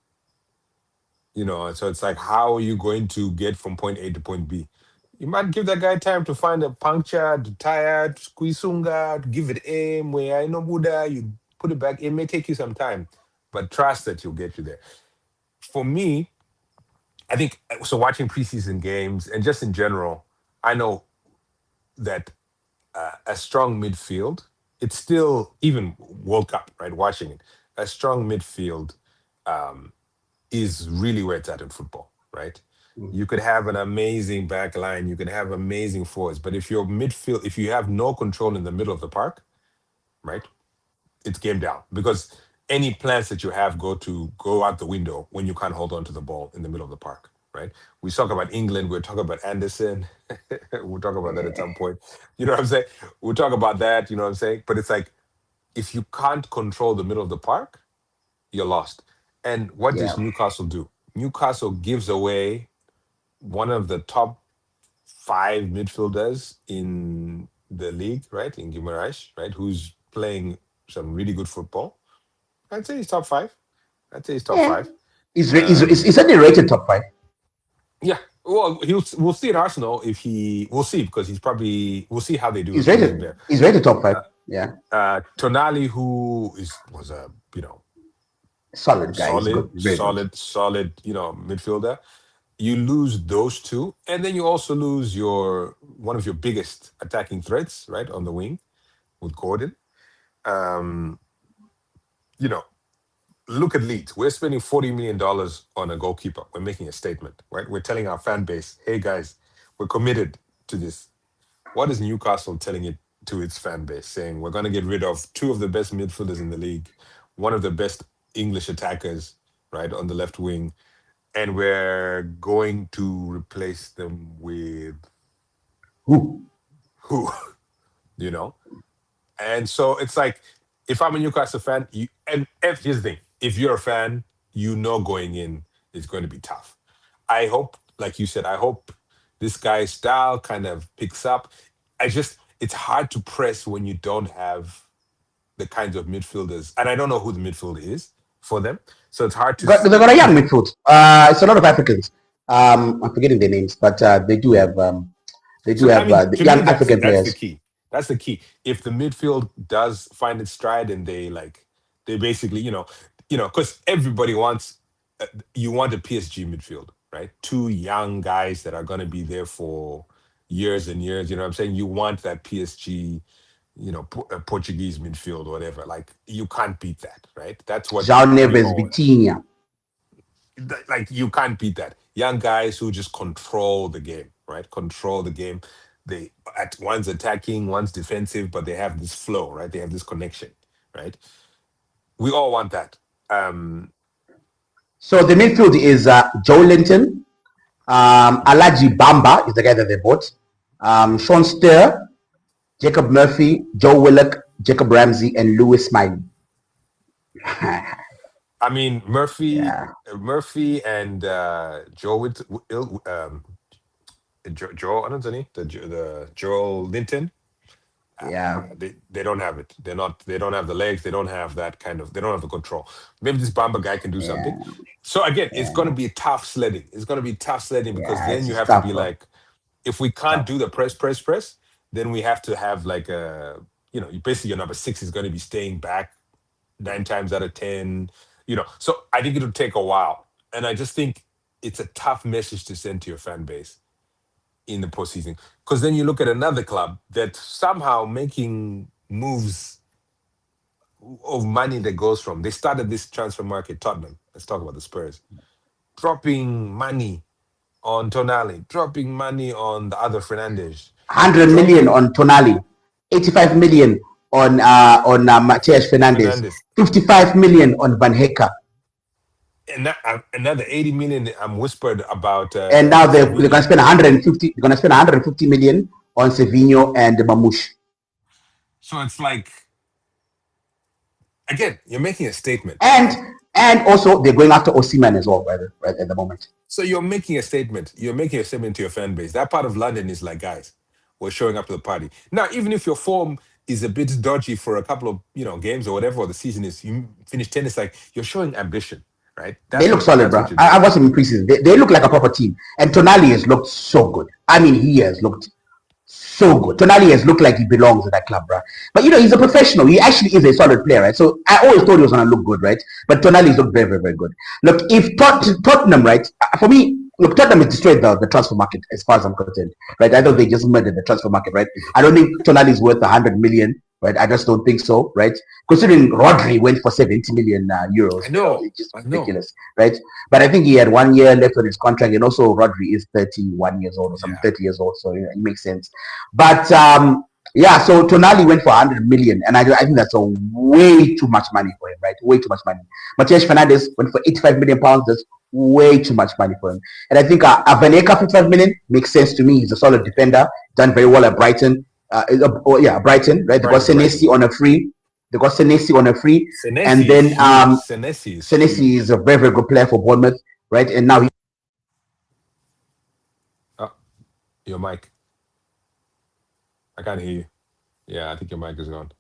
So it's like, how are you going to get from point A to point B? You might give that guy time to find a puncture, to tire, to squeeze sunga, to give it aim, where I know Buddha, you put it back. It may take you some time, but trust that you'll get you there. For me, I think, so watching preseason games and just in general, I know that a strong midfield, it's still, even World Cup, right, watching it, a strong midfield is really where it's at in football, right? You could have an amazing back line, you can have amazing forwards, but if you have no control in the middle of the park, right, it's game down, because any plans that you have go out the window when you can't hold on to the ball in the middle of the park, right? We talk about England, we're talking about Anderson, we'll talk about that at some point. You know what I'm saying? We'll talk about that, you know what I'm saying? But it's like, if you can't control the middle of the park, you're lost. And what does Newcastle do? Newcastle gives away one of the top 5 midfielders in the league, right? In Guimaraes, right? Who's playing some really good football. I'd say he's top 5. He's top 5. He's certainly rated top 5. Yeah. Well, we'll see at Arsenal we'll see, because we'll see how they do. He's rated top 5. Yeah. Tonali, who was a, solid guy. Solid, midfielder. You lose those two, and then you also lose one of your biggest attacking threats, right, on the wing with Gordon. Look at Leeds. We're spending $40 million on a goalkeeper. We're making a statement, right? We're telling our fan base, hey guys, we're committed to this. What is Newcastle telling it to its fan base, saying we're going to get rid of 2 of the best midfielders in the league, one of the best English attackers, right, on the left wing, and we're going to replace them with who? And so it's like, if I'm a Newcastle fan, here's the thing, if you're a fan, going in is going to be tough. I hope, like you said, this guy's style kind of picks up. It's hard to press when you don't have the kinds of midfielders, and I don't know who the midfield is for them, so it's hard to. They've got a young midfield. It's a lot of Africans. I'm forgetting their names, but they do have the young African players. That's the key. If the midfield does find its stride, and they basically, because everybody wants, you want a PSG midfield, right? 2 young guys that are going to be there for years and years. You know what I'm saying? You want that PSG, Portuguese midfield or whatever. Like, you can't beat that, right? That's what. João Neves, Vitinha. Like, you can't beat that. Young guys who just control the game, right? Control the game. One's attacking, one's defensive, but they have this flow, right? They have this connection, right? We all want that. So the midfield is Joe Linton, Alaji Bamba is the guy that they bought, Sean Steer, Jacob Murphy, Joe Willock, Jacob Ramsey, and Lewis Smiley. I mean, Yeah, Murphy and Joe Joe, I don't know the Joel Linton. yeah, They don't have it. They don't have the legs. They don't have that kind of. They don't have the control. Maybe this Bamba guy can do something. yeah, So again, it's going to yeah, be tough sledding. It's going to be tough sledding because yeah. then It's you just have to be tough, bro. like, if we can't Tough. do the press, then we have to have like a, basically your number six is going to be staying back 9 times out of 10. So I think it'll take a while, and I just think it's a tough message to send to your fan base in the postseason. Because then you look at another club that's somehow making moves of money that goes from. They started this transfer market, Tottenham. Let's talk about the Spurs. Dropping money on Tonali, dropping money on the other Fernandes, 100 million dropping on Tonali, 85 million on Matias Fernandez, Fernandes. 55 million on Van Hecke, And another 80 million I'm whispered about and now they're gonna Savinho. spend 150. They're gonna spend 150 million on Savinho and Mamouche. So it's like, again, you're making a statement, And right? and also they're going after Osimhen as well, right at the moment. So you're making a statement. You're making a statement to your fan base. That part of London is like, guys, we're showing up to the party. Now, even if your form is a bit dodgy for a couple of games or whatever, or the season is, you finish 10, it's like you're showing ambition, right? They That's look what solid, that's bro. what you're I doing. watched them in preseason. They look like a proper team. And Tonali has looked so good. I mean, he has looked so good. Tonali has looked like he belongs in that club, bro. But he's a professional. He actually is a solid player, right? So I always thought he was gonna look good, right? But Tonali's looked very, very, very good. Look, if Tottenham, right? For me, look, Tottenham has destroyed the transfer market as far as I'm concerned, right? I thought they just murdered the transfer market, right? I don't think Tonali's worth 100 million, right? I just don't think so, right? Considering Rodri went for 70 million euros, it's just I know. ridiculous, right? But I think he had 1 year left on his contract, and also Rodri is 31 years old or something, Yeah. 30 years old, so it makes sense. But yeah, so Tonali went for 100 million, and I think that's a way too much money for him, right? Way too much money. Matias Fernandez went for 85 million pounds. That's way too much money for him. And I think Vaneka 55 million makes sense to me. He's a solid defender, done very well at Brighton. Brighton, right? They got Senesi Brighton. on a free. They got Senesi on a free, and Senesi is then huge. Senesi is Senesi huge. is a very, very good player for Bournemouth, right? And now Oh, your mic. I can't hear you. Yeah, I think your mic is gone.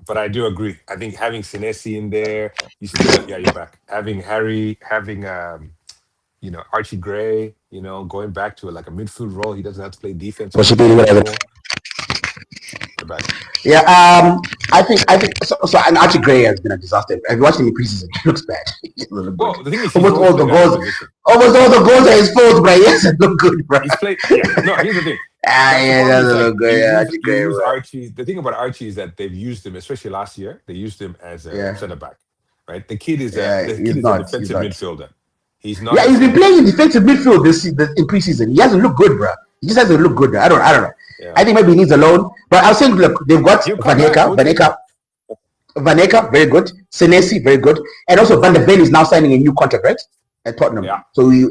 But I do agree. I think having Senesi in there, you still, yeah, you're back. Having Harry, having Archie Gray, going back to like a midfield role. He doesn't have to play defense all the time anymore. You're back. yeah, I think so. And Archie Gray has been a disaster. Have you watched him in preseason? He looks bad. He doesn't look good. Well, the thing is, he's Almost always all the played out of goals, position. almost all the goals are his fault, bro. He doesn't look good, bro. He's played. Yeah. No, here's the thing. That's the Yeah, problem. Is doesn't like look good. Yeah, Archie you Gray, use bro. Archie. The thing about Archie is that they've used him, especially last year. They used him as a Yeah, center back, right? The kid is a yeah, the kid he's is a not. He's defensive not. midfielder. He's not Yeah, a he's been center playing back. in defensive midfield in preseason. He hasn't looked good, bro. He just hasn't looked good. I don't know. Yeah. I think maybe he needs a loan. But I was saying, look, they've got He'll come back. We'll take him. Vaneka, very good. Senesi, very good. And also Van der Ven is now signing a new contract, right? At Tottenham. Yeah. So he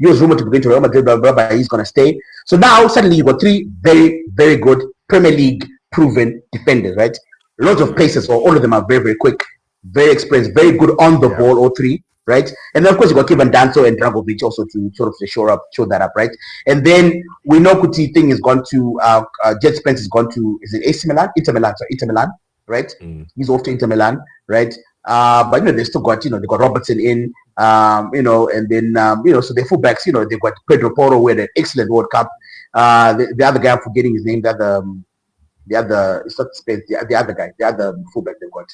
was rumored to begin to Real Madrid, blah, blah, blah, but he's going to stay. So now suddenly you got three very, very good Premier League proven defenders, right? Lots of paces, so all of them are very, very quick, very experienced, very good on the ball, all three, right? And then of course you got Kevin Danso and Dragovic also to sort of show that up, right? And then we know Kuti thing is gone to Jet Spence is gone to, is it AC Milan? Inter Milan, right? Mm. He's off to Inter Milan, right? But they still got they got Robertson in, and then so their fullbacks, they got Pedro Porro with an excellent World Cup. The other guy, I'm forgetting his name, the other it's not Spence, the other guy, the other fullback they got,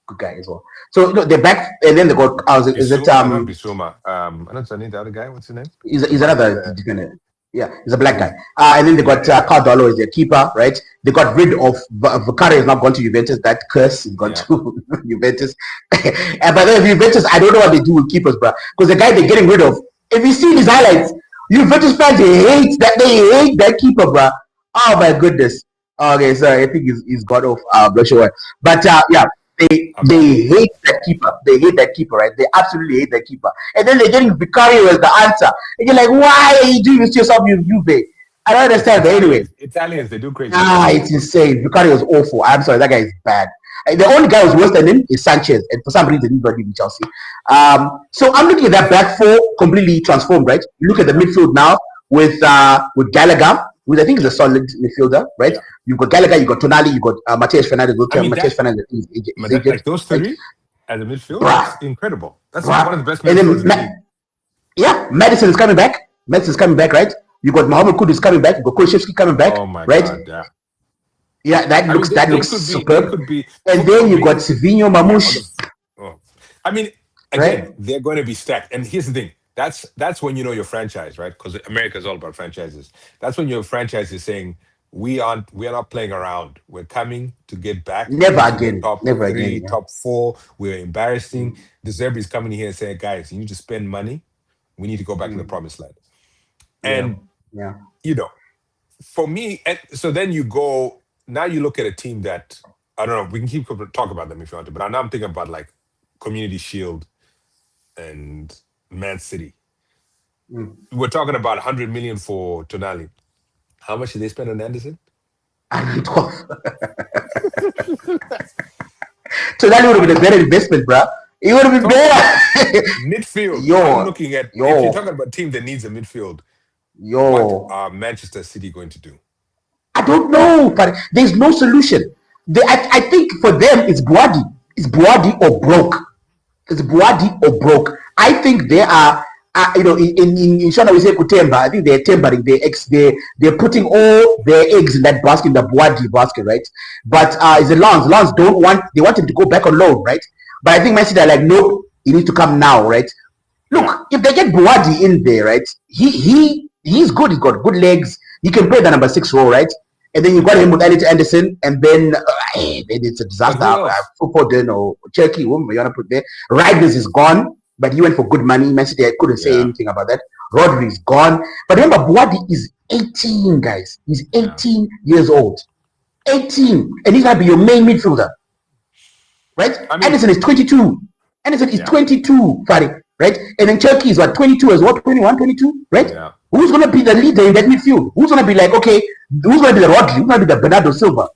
good guy as well. So they're back, and then they got is it Bissouma, not Bissouma. I don't know the other guy. What's his name? He's But another defender. Yeah, he's a black guy. And then they got Guardiola as their keeper, right? They got rid of Vicario, is not gone to Juventus. That curse is gone to Juventus. And by the way, Juventus, I don't know what they do with keepers, bro. Because the guy they're getting rid of, if you see his highlights, Juventus fans they hate that keeper, bro. Oh my goodness. Okay, sorry, I think he's got off. I'm not sure why. But yeah, they hate that keeper. They hate that keeper, right? They absolutely hate that keeper. And then they're getting Vicario as the answer. And you're like, why are you doing this to yourself, Juve? I don't understand. But anyway, Italians, they do crazy things. it's insane. Vicario is awful. I'm sorry, that guy is bad. The only guy who's worse than him is Sanchez, and for some reason he's not leaving Chelsea. So I'm looking at that back four completely transformed, right? You look at the midfield now with Gallagher, who I think is a solid midfielder, right? Yeah. You've got Gallagher, you've got Tonali, you've got Matheus Fernandes. Matheus Fernandes is like those three at the midfield, that's incredible. That's one of the best and midfields in the then, league. yeah, Madison is coming back. Right? You got Mohamed Kudus coming back. You got Kulishevsky coming back. Oh my right? God, yeah. Yeah, that looks superb. Could be, and then you got Savinho, Mamouche. I mean, again, they're going to be stacked. And here's the thing: that's when you know your franchise, right? Because America is all about franchises. That's when your franchise is saying we are not playing around. We're coming to get back. Never again. Top Never three, again. Yeah. top four. We're embarrassing. The Zerbi's coming here and saying, guys, you need to spend money. We need to go back to the promised land. And you know, for me, so then you go. Now you look at a team that, I don't know, we can keep talk about them if you want to, but now I'm thinking about like Community Shield and Man City. We're talking about 100 million for Tonali. How much did they spend on Anderson? 12. Tonali would have been a better investment, bro. It would have been better. Midfield. I'm looking at, if you're talking about a team that needs a midfield, what are Manchester City going to do? I don't know, but there's no solution. I think for them, it's Boadi. It's Boadi or broke. It's Boadi or broke. I think they are, in Shona we say Kutemba. I think they're tempering. They're putting all their eggs in that basket, in the Boadi basket, right? But it's the Lons. Lons they want him to go back on loan, right? But I think Man City are like, no, he needs to come now, right? Look, if they get Boadi in there, right? He's good. He's got good legs. He can play the number 6 role, right? And then you got him with Elliot Anderson, and then it's a disaster. Football then or Cherky, you want to put there. Riders is gone, but he went for good money. Man City, I couldn't say anything about that. Rodri is gone. But remember, Boadi is 18, guys. He's 18 years old. 18. And he's going to be your main midfielder. Right? Anderson is 22. Anderson is 22, Fari. Right? And then Cherky is what, 22 as well? 21, 22? Right? Yeah. Who's going to be the leader in that midfield? Who's going to be like, okay, who's going to be the Rodri? Who's going to be the Bernardo Silva?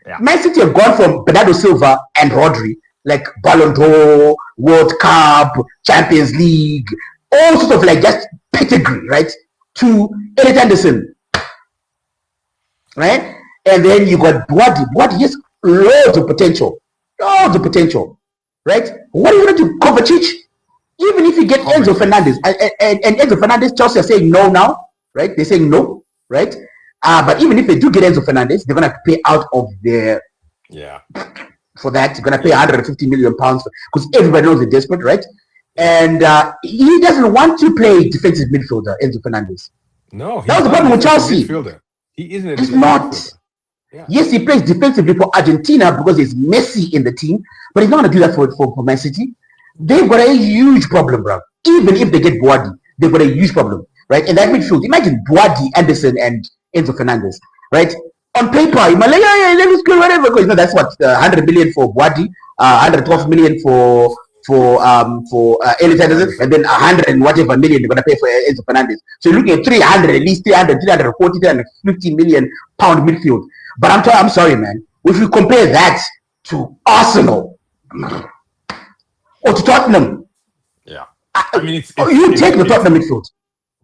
Yeah. Man City have gone from Bernardo Silva and Rodri, like Ballon d'Or, World Cup, Champions League, all sort of like just pedigree, right? To Elliot Anderson, right? And then you got Boadi. Boadi has loads of potential, right? What are you going to do, Kovacic? Even if you get Enzo Fernandez, and Enzo Fernandez, Chelsea are saying no now, right? They're saying no, right? But even if they do get Enzo Fernandez, they're going to pay out of their... For that, they're going to pay 150 million pounds because everybody knows they're desperate, right? And he doesn't want to play defensive midfielder, Enzo Fernandez. No, that was the problem with Chelsea. Midfielder. He isn't. He's not. Yeah. Yes, he plays defensively for Argentina because there's Messi in the team, but he's not going to do that for Man City. They've got a huge problem, bro. Even if they get Boadi, they've got a huge problem, right? In that midfield, imagine Boadi, Anderson, and Enzo Fernandez, right? On paper, you might like, let me go whatever. Because that's what 100 million for Boadi, 112 million for Elliot Anderson, and then 100 and whatever million they're gonna pay for Enzo Fernandez. So you're looking at 300, at least 300, 340, 350 million pound midfield. But I'm sorry, man. If you compare that to Arsenal. Or to Tottenham. Yeah. I mean, take the Tottenham midfield.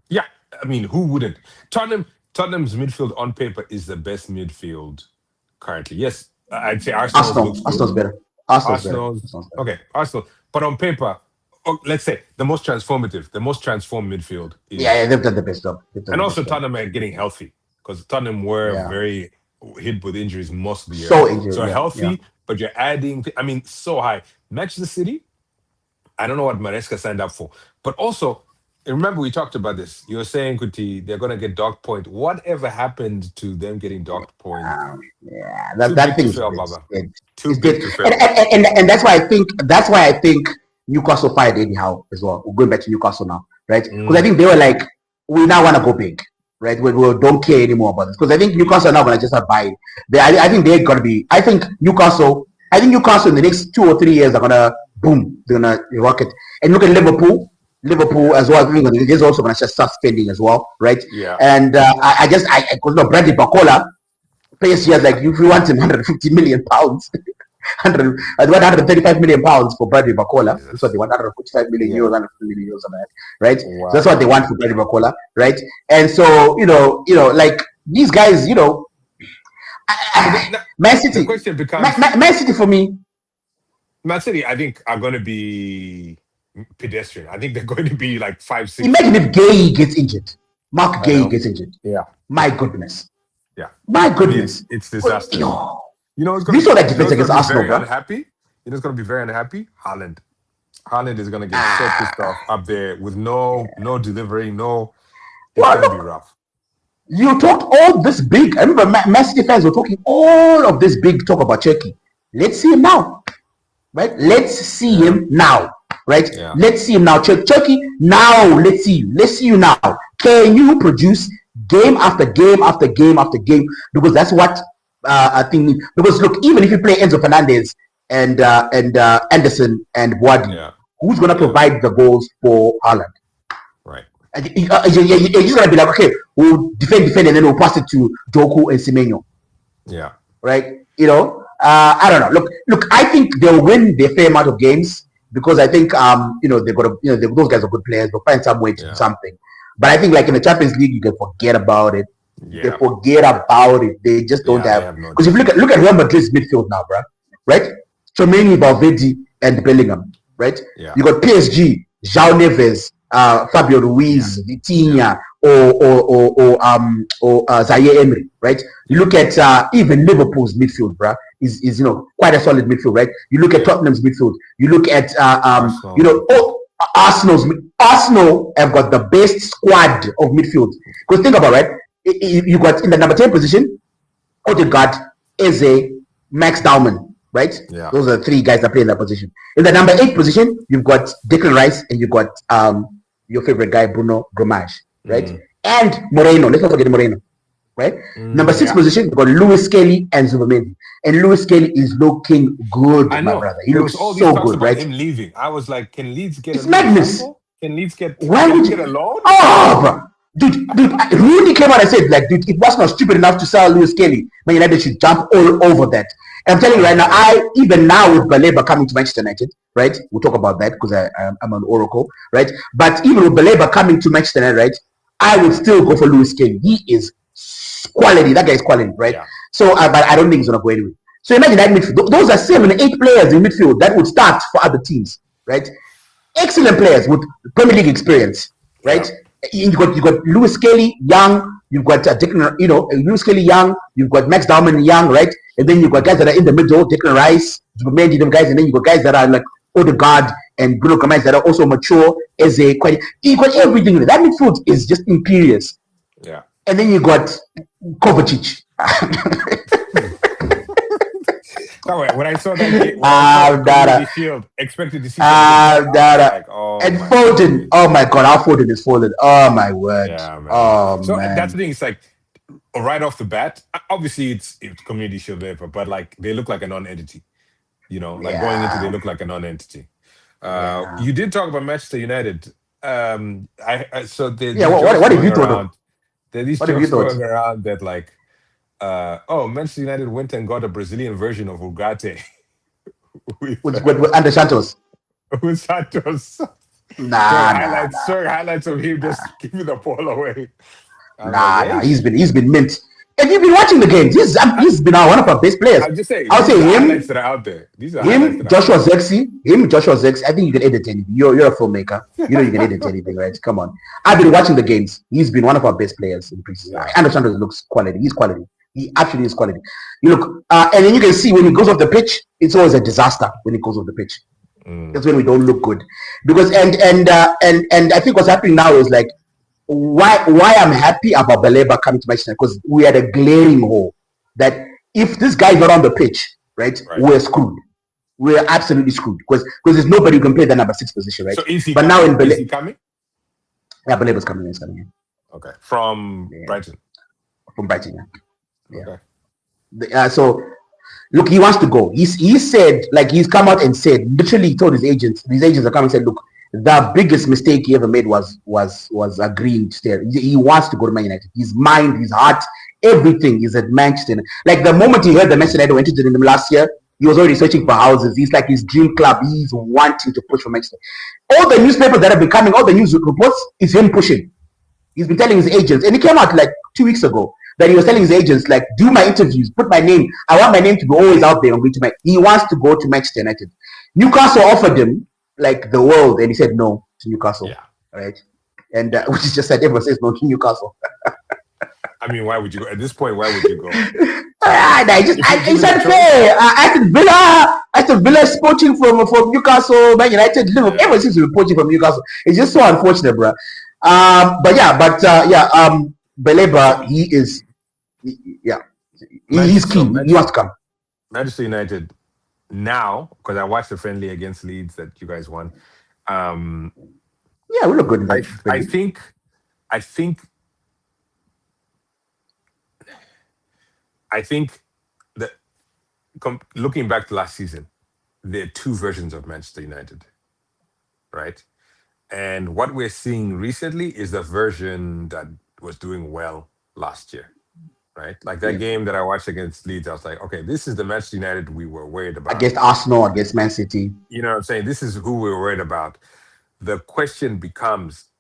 Yeah. I mean, who wouldn't? Tottenham's midfield on paper is the best midfield currently. Yes, I'd say Arsenal's better. Okay, Arsenal. But on paper, let's say the most transformed midfield is... Yeah, they've done the best job. And also Tottenham are getting healthy because Tottenham were very hit with injuries most of the year. So healthy, but you're adding... I mean, so high. Manchester City... I don't know what Maresca signed up for. But also, remember we talked about this. You were saying, Kuti, they're going to get docked point. Whatever happened to them getting docked point? That thing is too big to fail. And that's why I think Newcastle fired Eddie Howe as well. We're going back to Newcastle now, right? Because I think they were like, we now want to go big, right? We don't care anymore about this. Because I think Newcastle are now going to just buy it. I think they're going to be... I think Newcastle in the next 2 or 3 years are going to... Boom, they're gonna rocket. And look at Liverpool as well. I think they're also gonna start spending as well, right? Yeah. And Bradley Bacola, PSG is like, if you want him 150 million pounds, about 135 million pounds for Bradley Bacola. Jesus. That's what they want, 145 million Yeah. euros, 150 million euros, something like that, right? Wow. So that's what they want for Bradley Bacola, right? And so, like these guys, Man City. The question becomes: Man City for me. Man City, I think, are going to be pedestrian. I think they're going to be like 5-6. Imagine if Gay gets injured. Mark Gay know. gets injured. Yeah. My goodness. Yeah. My goodness. It's disastrous. Yo. You know, it's You saw that defense against Arsenal, very bro. unhappy. You know, it's going to be very unhappy. Haaland is going to get so pissed off up there with no delivery, no. It's going to be rough. You talked all this big. I remember Man City fans were talking all of this big talk about Turkey. Let's see him now, right? Let's see him now, right? Yeah. Let's see him now, Turkey. Now, let's see you. Let's see you now. Can you produce game after game after game after game? Because that's what I think. Because look, even if you play Enzo Fernandez and Anderson and Boadi, who's going to provide the goals for Haaland? Right. You're just gonna be like, okay, we'll defend, and then we'll pass it to Doku and Semenyo. Yeah. Right. I don't know. Look. I think they'll win their fair amount of games because I think they've got those guys are good players. They'll find some way to do something. But I think like in the Champions League, you can forget about it. Yeah. They forget about it. They just don't have. Because if you look at Real Madrid's midfield now, bro, right? Tchouaméni, Valverde, and Bellingham, right? Yeah. You got PSG, João Neves, Fabio Ruiz, Vitinha, or Zaire Emery, right? You look at even Liverpool's midfield, bruh, is quite a solid midfield, right? You look at Tottenham's midfield. You look at Arsenal have got the best squad of midfield. Because think about it, right? You got in the number 10 position, Odegaard, Eze, Max Dauman, right? Yeah. Those are the three guys that play in that position. In the number 8 position, you've got Declan Rice and you've got your favorite guy, Bruno Gomes, right? And Moreno. Let's not forget Moreno, right? Number 6 position, you've got Lewis Kelly and Zubamendi. And Lewis Kelly is looking good, my brother. He looks so good, right? Him leaving. I was like, can Leeds get it's madness. Can Leeds get a loan? Oh, bro. Dude, Rooney came out and said, like, dude, it was not stupid enough to sell Lewis Kelly. Man United should jump all over that. And I'm telling you right now, even now with Baleba coming to Manchester United, right? We'll talk about that because I'm an oracle, right? But even with Baleba coming to Manchester United, right? I would still go for Lewis Kelly. He is quality. That guy is quality, right? Yeah. So, but I don't think he's going to go anywhere. So imagine that midfield. Those are 7, 8 players in midfield that would start for other teams, right? Excellent players with Premier League experience, right? Yeah. You got Lewis Kelly, young. You've got Declan, Lewis Kelly, young. You've got Max Dauman, young, right? And then you've got guys that are in the middle, Declan Rice, Zubamendi, them guys, and then you've got guys that are like Odegaard and Bruno Gomes that are also mature. You've got everything. That midfield is just imperious. Yeah. And then you got Kovacic. When I saw that game, expected to see and Foden. Oh my God, how Foden is fallen. Oh my word. Yeah, man. Oh so man. That's the thing. It's like right off the bat. Obviously, it's Community Shield whatever, but like they look like a non-entity. Going into, they look like a non-entity. You did talk about Manchester United. What have you thought of? There are these jokes going around that like. Manchester United went and got a Brazilian version of Ugarte. with Andre Santos. With Santos. Highlights of him just giving the ball away. He's been mint. Have you been watching the games? He's been one of our best players. I'm just saying. I'll say him. Highlights that are out there. These are Joshua Zexi. I think you can edit anything. You're a filmmaker. You can edit anything, right? Come on. I've been watching the games. He's been one of our best players in preseason. Yeah. Andre Santos looks quality. He's quality. He actually is quality. You look, and then you can see when he goes off the pitch, it's always a disaster when he goes off the pitch. That's when we don't look good. Because and I think what's happening now is like why I'm happy about Baleba coming to Manchester because we had a glaring hole that if this guy's not on the pitch, right. We're screwed. We're absolutely screwed because there's nobody who can play the number 6 position, right? So is he coming? Yeah, Baleba's coming. He's coming in. Okay, from Brighton. From Brighton, yeah. Okay. So, look, he wants to go. He said, like, he's come out and said, literally, he told his agents are coming and said, look, the biggest mistake he ever made was agreeing to stay. He wants to go to Man United. His mind, his heart, everything is at Manchester. Like, the moment he heard that Manchester United were interested in him last year, He was already searching for houses. He's like his dream club. He's wanting to push for Manchester. All the newspapers that have been coming, all the news reports is him pushing. He's been telling his agents, and he came out like 2 weeks ago that he was telling his agents, like, do my interviews, put my name. I want my name to be always out there. He wants to go to Manchester United. Newcastle offered him like the world, and he said no to Newcastle. Yeah. Right, and which is just that everyone says no to Newcastle. I mean, why would you go at this point? Why would you go? It's unfair. Aston Villa is poaching from Newcastle, Man United, Liverpool. Everyone seems to be poaching from Newcastle. It's just so unfortunate, bro. Baleba, he's keen. He wants to come. Manchester United now, because I watched the friendly against Leeds that you guys won. We look good. I think that looking back to last season, there are two versions of Manchester United, right? And what we're seeing recently is the version that was doing well last year, right? Like that game that I watched against Leeds, I was like, okay, this is the Manchester United we were worried about. Against Arsenal, against Man City. You know what I'm saying? This is who we were worried about. The question becomes,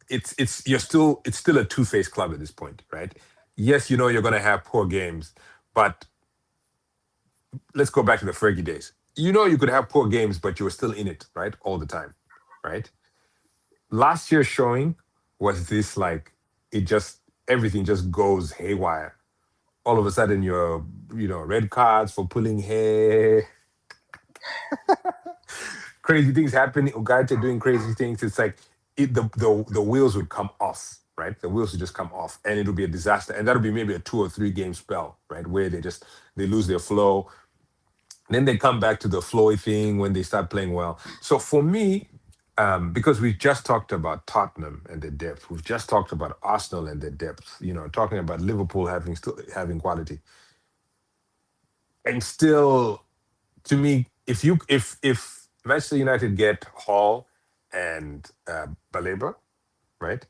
it's still a two-faced club at this point, right? Yes, you're going to have poor games, but let's go back to the Fergie days. You could have poor games, but you were still in it, right? All the time, right? Last year's showing was this, like, everything just goes haywire. All of a sudden, you're, red cards for pulling hair. Crazy things happening. Guys are doing crazy things. It's like the wheels would come off, right? The wheels would just come off, and it would be a disaster. And that would be maybe a 2 or 3 game spell, right, where they lose their flow. Then they come back to the flowy thing when they start playing well. So for me, because we've just talked about Tottenham and their depth, we've just talked about Arsenal and their depth. Talking about Liverpool having quality, and still, to me, if Manchester United get Hall and Baleba, right?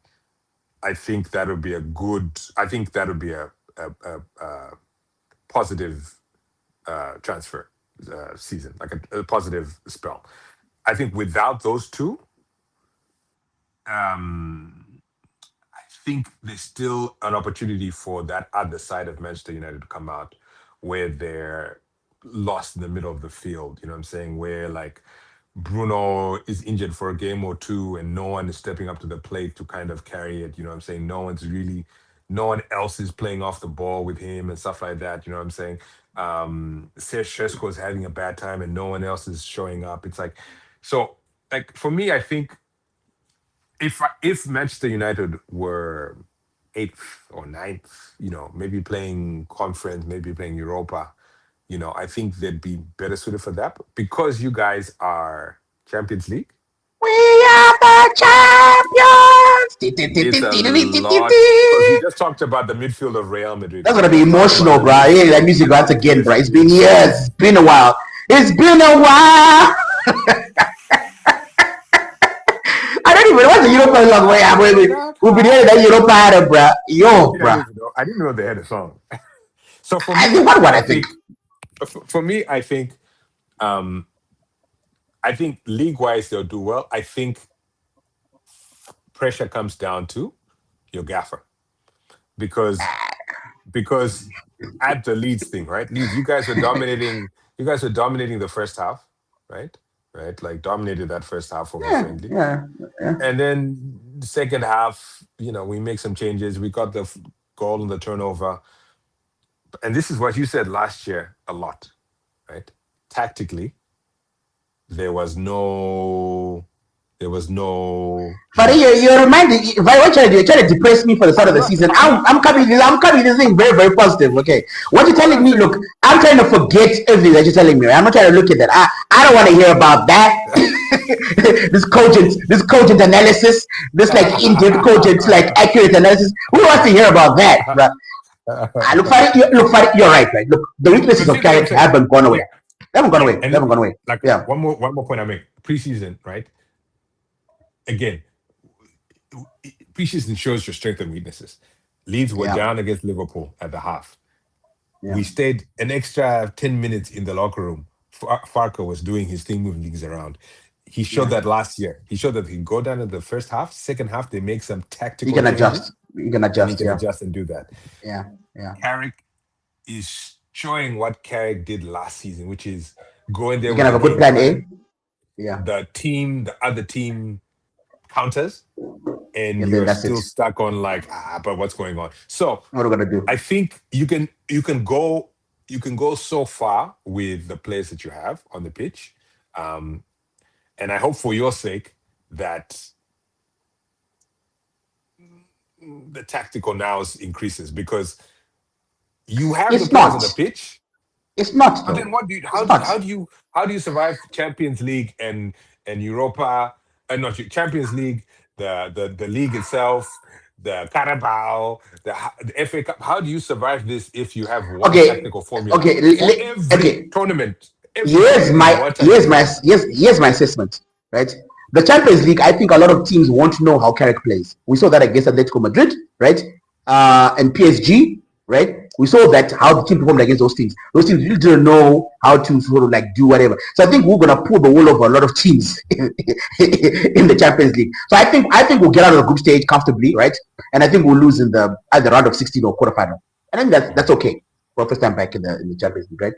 I think that would be a positive transfer season, like a positive spell. I think without those two, I think there's still an opportunity for that other side of Manchester United to come out where they're lost in the middle of the field. You know what I'm saying? Where, like, Bruno is injured for a game or two and no one is stepping up to the plate to kind of carry it. You know what I'm saying? No one else is playing off the ball with him and stuff like that. You know what I'm saying? Serge Shesko is having a bad time and no one else is showing up. It's like, so, like, for me, I think if Manchester United were 8th or 9th, maybe playing conference, maybe playing Europa, I think they'd be better suited for that because you guys are Champions League. We are the champions. It's a lot because we just talked about the midfield of Real Madrid. That's gonna be emotional, bro. Yeah, that music once again, bro. It's been years. It's been a while. I don't even know what's the Europa song. We've been hearing that Europa had, bro. Bro. I didn't know they had a song. So for me, I think. For me, I think league-wise they'll do well. I think pressure comes down to your gaffer because at the Leeds thing, right? Leeds, you guys were dominating. You guys were dominating the first half, right? Right, like dominated that first half of the friendly. Yeah. And then the second half, we make some changes. We got the goal and the turnover. And this is what you said last year a lot, right? Tactically, there was no. But you're reminding. Why you're trying to depress me for the start of the season? I'm coming this thing very, very positive. Okay, what you're telling me? Look, I'm trying to forget everything that you're telling me. I'm not trying to look at that. I don't want to hear about that. this cogent analysis, this like in-depth cogent, like accurate analysis. Who wants to hear about that, bro? Look, Farid, you're right. Look, the weaknesses of Carrick haven't gone away. They haven't gone away. Like, one more point I make. Preseason, right? Again, preseason shows your strengths and weaknesses. Leeds were down against Liverpool at the half. we stayed an extra 10 minutes in the locker room. Farker was doing his thing, moving things around. He showed that last year. He showed that he can go down in the first half. Second half, they make some You tactical can changes. adjust. You can And he adjust. can Yeah. adjust and do that. Yeah. Yeah. Carrick is showing what Carrick did last season, which is go in there You with can a have a good game plan plan. A. Yeah. The other team counters, and And then you're that's still it. stuck on like, but what's going on? So What are we gonna do? I think you can go so far with the players that you have on the pitch, and I hope for your sake that the tactical nous increases because you have the It's players on the not. pitch. It's not But then though. what do you It's not. how do you survive Champions League and Europa and not Champions League, the league itself, the Carabao, the FA Cup? How do you survive this if you have one Okay. tactical formula Okay. for every Okay. tournament? Every tournament, one tactical formula. Here's my assessment. Right. The Champions League, I think a lot of teams won't know how Carrick plays. We saw that against Atletico Madrid, right? And PSG, right? We saw that how the team performed against those teams. Those teams really didn't know how to sort of like do whatever. So I think we're gonna pull the wool over a lot of teams in the Champions League. So I think we'll get out of the group stage comfortably, right? And I think we'll lose in the either round of 16 or quarterfinal. And I think that's okay for first time back in the Champions League, right?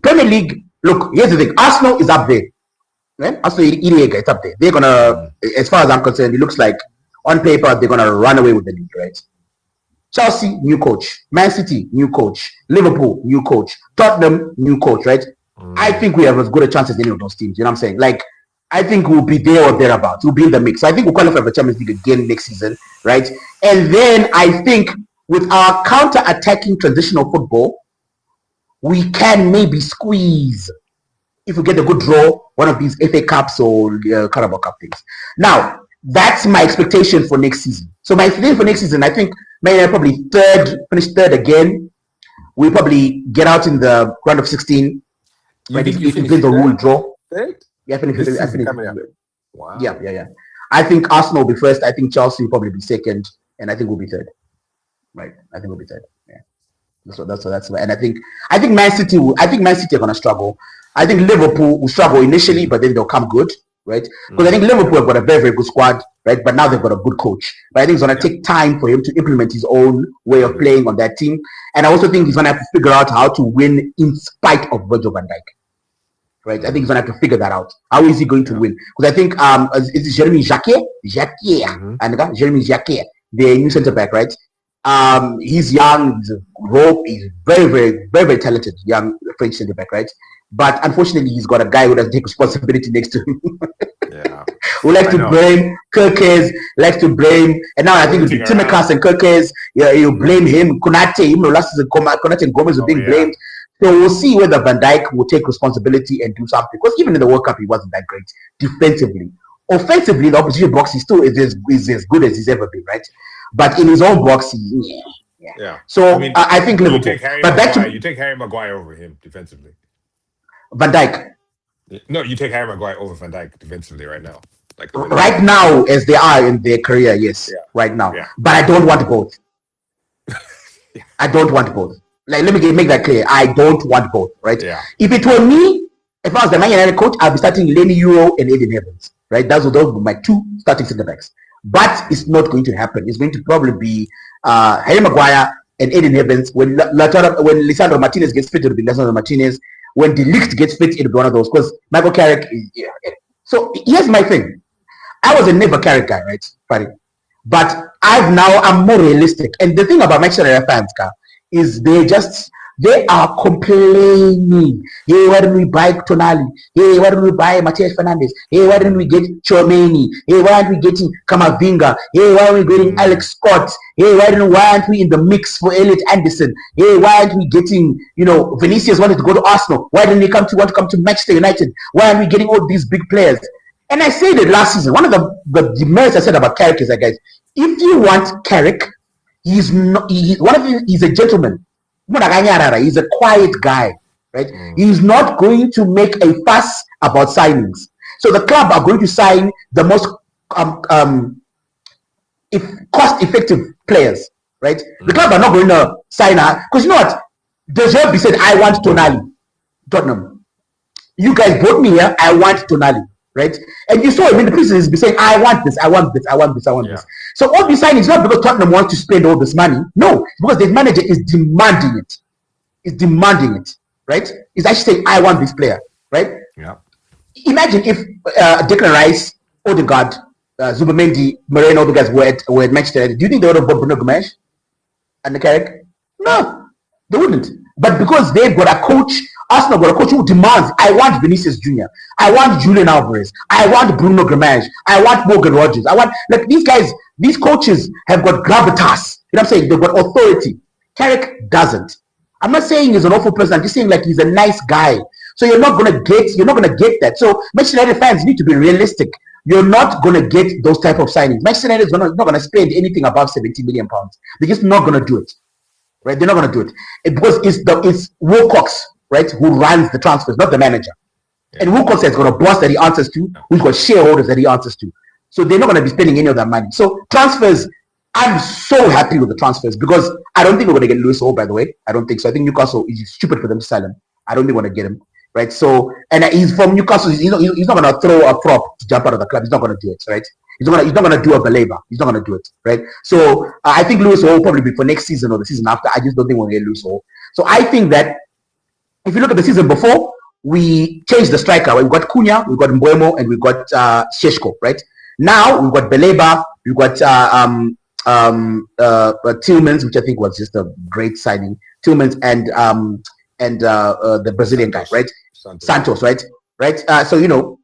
Premier League, look, here's the thing. Arsenal is up there. Right? Arsenal, it's up there. They're gonna, as far as I'm concerned, it looks like on paper they're gonna run away with the league, right? Chelsea, new coach. Man City, new coach. Liverpool, new coach. Tottenham, new coach, right? I think we have as good a chance as any of those teams. You know what I'm saying? Like, I think we'll be there or thereabouts. We'll be in the mix. So I think we'll qualify for the Champions League again next season, right? And then I think with our counter-attacking transitional football, we can maybe squeeze if we get a good draw, one of these FA Cups or Carabao Cup things. Now, that's my expectation for next season. So my expectation for next season, I think maybe probably finish third again. We'll probably get out in the round of 16. You Right? think If you we finish play the rule draw. third? Yeah, This I season finish. coming up. Wow. Yeah. I think Arsenal will be first. I think Chelsea will probably be second, and I think we'll be third. Right? I think we'll be third. Yeah. That's and I think Man City are gonna struggle. I think Liverpool will struggle initially, but then they'll come good, right? Because I think Liverpool have got a very, very good squad, right? But now they've got a good coach. But I think it's gonna take time for him to implement his own way of playing on that team. And I also think he's gonna have to figure out how to win in spite of Virgil van Dijk. Right? I think he's gonna have to figure that out. How is he going to win? Because I think is Jeremy Jacquet? And Jeremy Jacquet, the new centre back, right? He's young, he's very, very, very, very talented young French centre back, right? But unfortunately, he's got a guy who doesn't take responsibility next to him. Who likes to blame Kirkes, likes to blame, and now I think it's Timikas and Kirkes. Yeah, you blame him. Konate, last season, Konate and Gomez were being blamed. So we'll see whether Van Dijk will take responsibility and do something. Because even in the World Cup, he wasn't that great defensively. Offensively, the opposition box is still is as good as he's ever been, right? But in his own box, Yeah. So I think Liverpool. You take Harry Maguire over him defensively. Van Dijk. No, you take Harry Maguire over Van Dijk defensively right now. Right now, as they are in their career, yes. Yeah. Right now. Yeah. But I don't want both. I don't want both. Like, let me make that clear. I don't want both, right? Yeah. If it were me, if I was the Man United coach, I'd be starting Lenny Euro and Aiden Evans, right? Those would be my two starting centre backs. But it's not going to happen. It's going to probably be Harry Maguire and Aiden Evans. When Lisandro Martinez gets fit, it'll be Lisandro Martinez. When De Ligt gets fit, it'll be one of those. Because Michael Carrick is... Yeah. So here's my thing. I was a never Carrick guy, right? Funny. But I'm more realistic. And the thing about Manchester United fans, is they are complaining. Hey, why didn't we buy Tonali? Hey, why didn't we buy Matheus Fernandes? Hey, why didn't we get Chouameni? Hey, why aren't we getting Kamavinga? Hey, why are we getting Alex Scott? Hey, why aren't we in the mix for Elliot Anderson? Hey, why aren't we getting, Vinicius wanted to go to Arsenal? Why didn't he want to come to Manchester United? Why aren't we getting all these big players? And I said it last season. One of the demerits I said about Carrick is that, guys, if you want Carrick, he's a gentleman. He's a quiet guy, right? He's not going to make a fuss about signings. So the club are going to sign the most cost-effective players, right? The club are not going to sign her because you know what? De Zerbi said, I want Tonali, Tottenham. You guys brought me here, I want Tonali, right? And you saw him in the preseason, he's been saying, I want this, I want this, I want this, I want this. So all these signings, not because Tottenham wants to spend all this money. No, because the manager is demanding it. Is demanding it, right? He's actually saying, I want this player, right? Yeah. Imagine if Declan Rice, Odegaard, Zubamendi, Moreno, all the guys were at Manchester United. Do you think they would have bought Bruno Gomes and the Carrick? No, they wouldn't. But because they've got a coach, Arsenal got a coach who demands, I want Vinicius Jr., I want Julian Alvarez, I want Bruno Gomes, I want Morgan Rogers, I want, like, these guys, these coaches have got gravitas. You know what I'm saying? They've got authority. Carrick doesn't. I'm not saying he's an awful person. I'm just saying like he's a nice guy. So you're not gonna get that. So Manchester United fans need to be realistic. You're not gonna get those type of signings. Manchester United is not gonna spend anything above 70 million pounds. They're just not gonna do it, right? They're not gonna do it, because it's Wilcox, right, who runs the transfers, not the manager. And Wilcox has got a boss that he answers to, who's got shareholders that he answers to. So they're not gonna be spending any of that money. So transfers. I'm so happy with the transfers, because I don't think we're going to get Lewis Hall, by the way. I don't think so. I think Newcastle is stupid for them to sell him. I don't think we're going to get him, right? So, and he's from Newcastle. He's not going to throw a prop to jump out of the club. He's not going to do it, right? He's not going to do a belabor. He's not going to do it, right? So I think Lewis Hall will probably be for next season or the season after. I just don't think we're going to get Lewis Hall. So I think that if you look at the season before, we changed the striker. We've got Cunha, we've got Mbeumo, and we've got Sheshko, right? Now we've got Beleba, we've got Tillmans, which I think was just a great signing. Tillmans and the Brazilian guy, right? Santos, right? So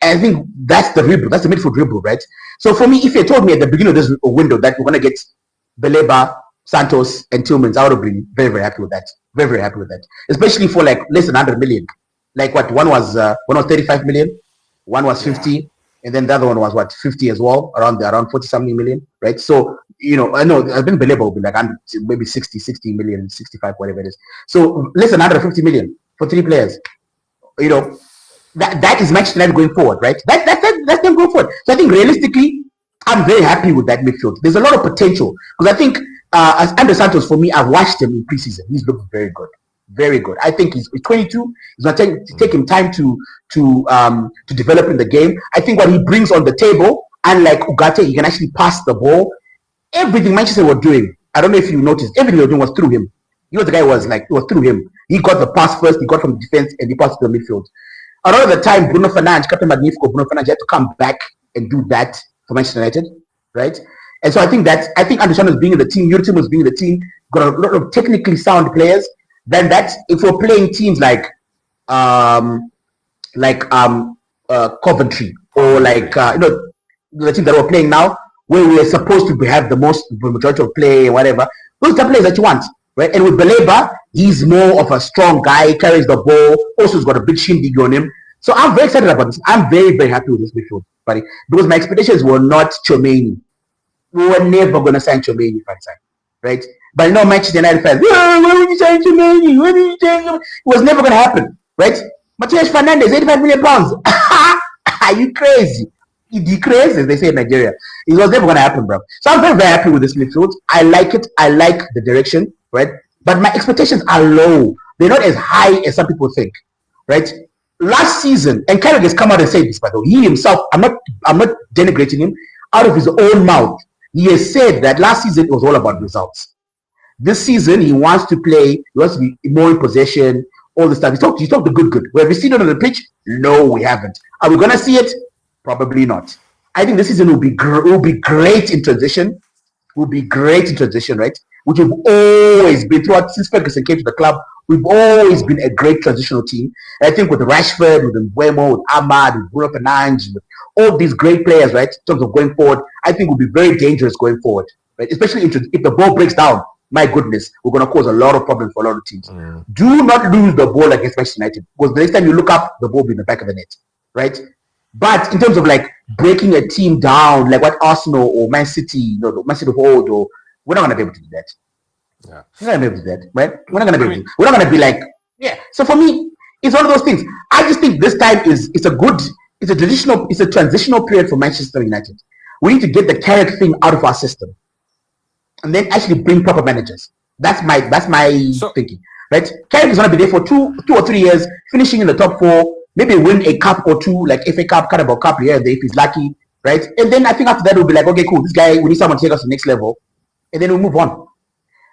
I think that's the dribble. That's the midfield dribble, right? So for me, if you told me at the beginning of this window that we're gonna get Beleba, Santos, and Tillmans, I would have been very, very happy with that. Very, very happy with that. Especially for like less than 100 million. Like what? One was 35 million, one was 50. And then the other one was what, 50 as well, around 40 something million, right? So, I know, I think Beleba will be like maybe 60 million, 65, whatever it is. So less than 150 million for 3 players. That is Manchester United going forward, right? That's them going forward. So I think realistically, I'm very happy with that midfield. There's a lot of potential, because I think as Andre Santos, for me, I've watched him in preseason. He's looking very good. Very good. I think he's 22. It's going to take him time to develop in the game. I think what he brings on the table, unlike Ugarte, he can actually pass the ball. Everything Manchester were doing, I don't know if you noticed, everything they were doing was through him. The guy was like, it was through him. He got the pass first, he got from the defense, and he passed to the midfield. A lot of the time, Bruno Fernandes, Captain Magnifico, Bruno Fernandes had to come back and do that for Manchester United, right? And so I think Andre Santos being in the team, your team was being in the team, got a lot of technically sound players. Then that's, if we're playing teams like Coventry, or like the team that we're playing now, where we're supposed to have the majority of play and whatever, those are the players that you want, right? And with Beleba, he's more of a strong guy, carries the ball, also has got a big shindig on him. So I'm very excited about this. I'm very, very happy with this midfield, buddy, because my expectations were not Chomeni. We were never going to sign Chomeni, right? But Manchester United fans, why would you sign Chomeni? Why did you change him? It was never going to happen, right? Matthias Fernandes, 85 million pounds. Are you crazy? He crazy, as they say in Nigeria. It was never going to happen, bro. So I'm very, very happy with this midfield. I like it. I like the direction, right? But my expectations are low. They're not as high as some people think, right? Last season, and Carrick has come out and said this, by the way, he himself, I'm not denigrating him, out of his own mouth, he has said that last season it was all about results. This season, he wants to play, he wants to be more in possession, all this stuff. He talked the good. Where we seen it on the pitch? No, we haven't. Are we going to see it? Probably not. I think this season will be great in transition. Right? Which we've always been throughout since Ferguson came to the club. We've always been a great transitional team. And I think with Rashford, with Mbeumo, with Ahmad, with Bruno Fernandes, with all these great players, right, in terms of going forward, I think we'll be very dangerous going forward, right? Especially if the ball breaks down. My goodness, we're going to cause a lot of problems for a lot of teams. Do not lose the ball against Manchester United, because the next time you look up, the ball will be in the back of the net, right? But in terms of like breaking a team down, like what Arsenal or Man City, Man City hold, or we're not going to be able to do that. Yeah, we're not going to be able to do that, right? We're not going to be able to. We're not going to be like, yeah. So for me, it's one of those things. I just think this time it's a transitional period for Manchester United. We need to get the Carrick thing out of our system, and then actually bring proper managers. That's my thinking. right? Carrick is going to be there for 2 or 3 years, finishing in the top four, maybe win a cup or two, like FA Cup, Carabao Cup here and there if he's lucky, right? And then I think after that we'll be like, okay, cool, this guy, we need someone to take us to the next level, and then we'll move on.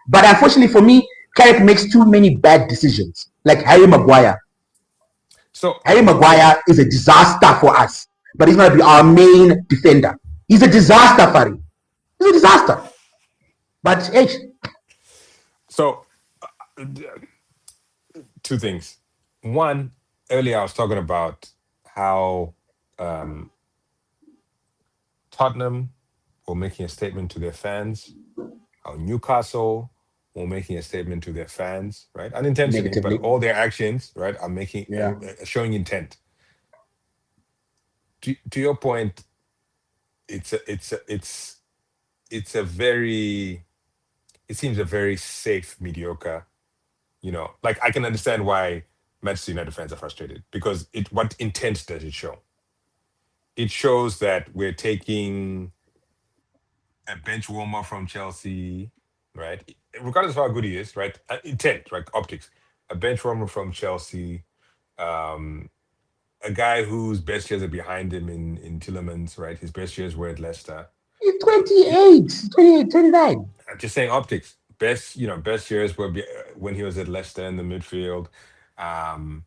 But unfortunately for me, Carrick makes too many bad decisions, like Harry Maguire. So Harry Maguire is a disaster for us, but he's going to be our main defender. He's a disaster, Fari. He's a disaster. But hey, so two things. One, earlier I was talking about how um, Tottenham were making a statement to their fans, how Newcastle were making a statement to their fans, right? Unintentionally, but negatively, all their actions, right, are making yeah. showing intent. To your point, it's a very it seems a very safe mediocre. Like I can understand why Manchester United fans are frustrated because what intent does it show? It shows that we're taking a bench warmer from Chelsea, right? Regardless of how good he is, right? Intent, right? Optics. A bench warmer from Chelsea, um, a guy whose best years are behind him in Tillemans, right? His best years were at Leicester. He's It- 28, 28, 29. I'm just saying optics. Best years were when he was at Leicester in the midfield. Um,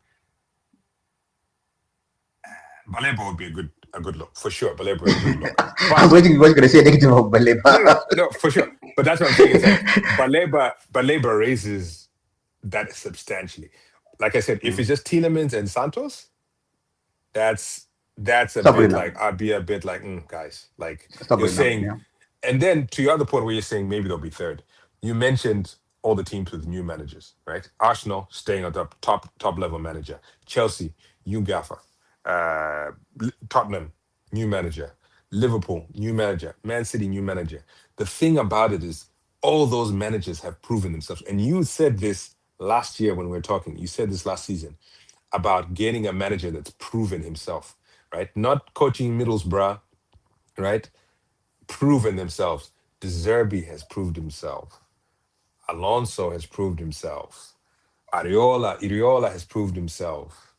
Baleba would be a good look for sure. Baleba would be a good look, I was but waiting, you was going to say negative of no, no, Baleba. no, no, for sure. But that's what I'm saying is that Baleba raises that substantially. Like I said, if it's just Tielemans and Santos, that's a Stop good bit enough. like I'd be a bit like guys, like Stop you're good enough. saying. Yeah. And then to your other point where you're saying maybe they'll be third, you mentioned all the teams with new managers, right? Arsenal staying on top level manager, Chelsea new gaffer, Tottenham new manager, Liverpool new manager, Man City new manager. The thing about it is all those managers have proven themselves, and you said this last year when we were talking. You said this last season about getting a manager that's proven himself, right? Not coaching Middlesbrough, right? Proven themselves. De Zerbi has proved himself. Alonso has proved himself. Iriola has proved himself.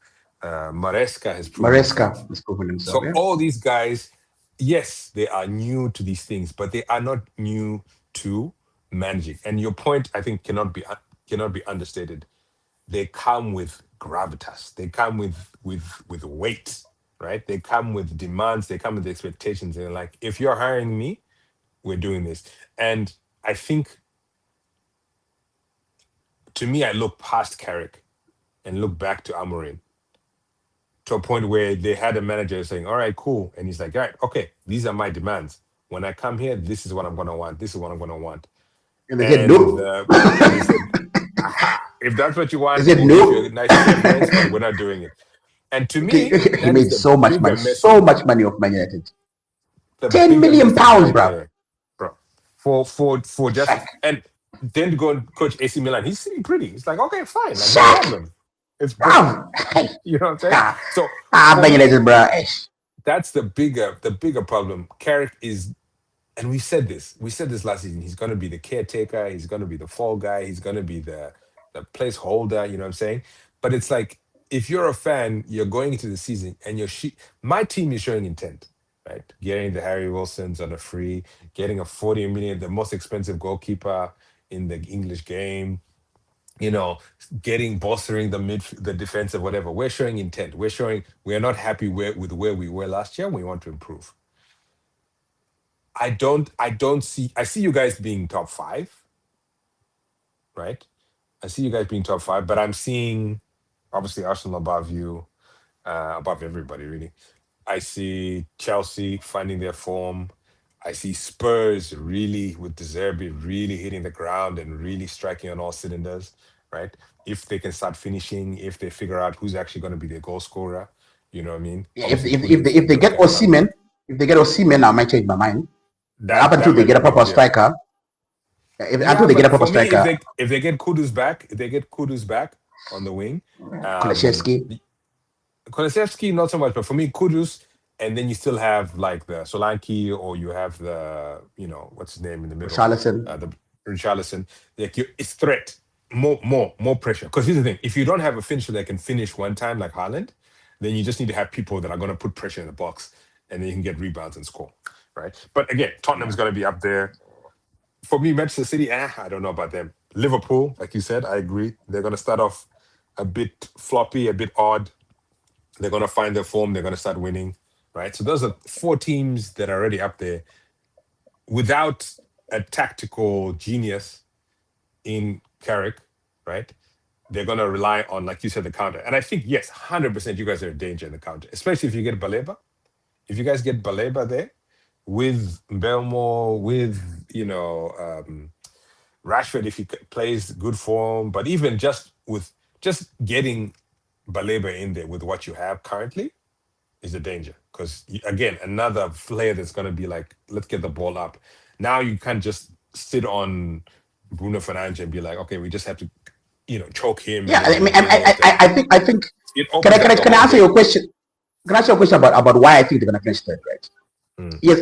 Maresca has proved Maresca himself. has proven himself. So Yeah. all these guys, yes, they are new to these things, but they are not new to managing. And your point, I think, cannot be understated. They come with gravitas. They come with weight, right? They come with demands. They come with expectations. And like, if you're hiring me, we're doing this. And I think, to me, I look past Carrick and look back to Amorim to a point where they had a manager saying, all right, cool. And he's like, all right, okay, these are my demands. When I come here, this is what I'm going to want. This is what I'm going to want. And they said And no. and they said, aha, if that's what you They want, said we'll give you no. a nice severance, but we're not doing it. And to Okay, me, he that is made the so much money, bigger so message. much money off Man United. The 10 bigger million message pounds, right bro. there, bro. For just Shaq. and then to go and coach AC Milan, he's sitting pretty. It's like, okay, fine, like no Shaq. problem. It's Bro. you know what I'm saying? So for Man me, United, bro. that's the bigger problem. Carrick is, and we said this last season. He's gonna be the caretaker. He's gonna be the fall guy. He's gonna be the placeholder. You know what I'm saying? But it's like if you're a fan, you're going into the season and my team is showing intent, right? Getting the Harry Wilsons on a free, getting a 40 million, the most expensive goalkeeper in the English game, getting bolstering the defensive, whatever. We're showing intent. We're showing we're not happy with where we were last year. We want to improve. I don't see I see you guys being top five, right? I see you guys being top five, but I'm seeing obviously Arsenal above you, above everybody really. I see Chelsea finding their form. I see Spurs really with De Zerbi really hitting the ground and really striking on all cylinders, right? If they can start finishing, if they figure out who's actually going to be their goal scorer, you know what I mean? Yeah, Obviously, if Kudus if and they those get guys come in. Osimhen, I might change my mind. Up That until they might get be a a big proper deal. striker, Yeah, until they get a but proper for me, if striker, they get Kudus back on the wing, Kulashevsky. Kulusevski not so much, but for me, Kudus, and then you still have like the Solanke, or you have the what's his name in the middle, Charlatan. the Richarlison. Like it's threat. more pressure. Because here's the thing: if you don't have a finisher that can finish one time like Haaland, then you just need to have people that are going to put pressure in the box, and then you can get rebounds and score, right? But again, Tottenham's going to be up there for me. Manchester City, I don't know about them. Liverpool, like you said, I agree. They're going to start off a bit floppy, a bit odd. They're going to find their form. They're going to start winning, right? So those are four teams that are already up there without a tactical genius in Carrick, right? They're going to rely on, like you said, the counter. And I think, yes, 100% you guys are in danger in the counter, especially if you get Baleba. If you guys get Baleba there with Belmo, with, Rashford, if he plays good form, but even just with just getting Baleba in there with what you have currently is a danger. Because, again, another player that's going to be like, let's get the ball up. Now you can't just sit on Bruno Fernandes and be like, okay, we just have to choke him and Yeah, then I mean, we'll win all day. I think. It Can I opens can up I the can I whole answer game. your question? Can I ask you a question about why I think they're gonna finish third, right? Mm. Yes,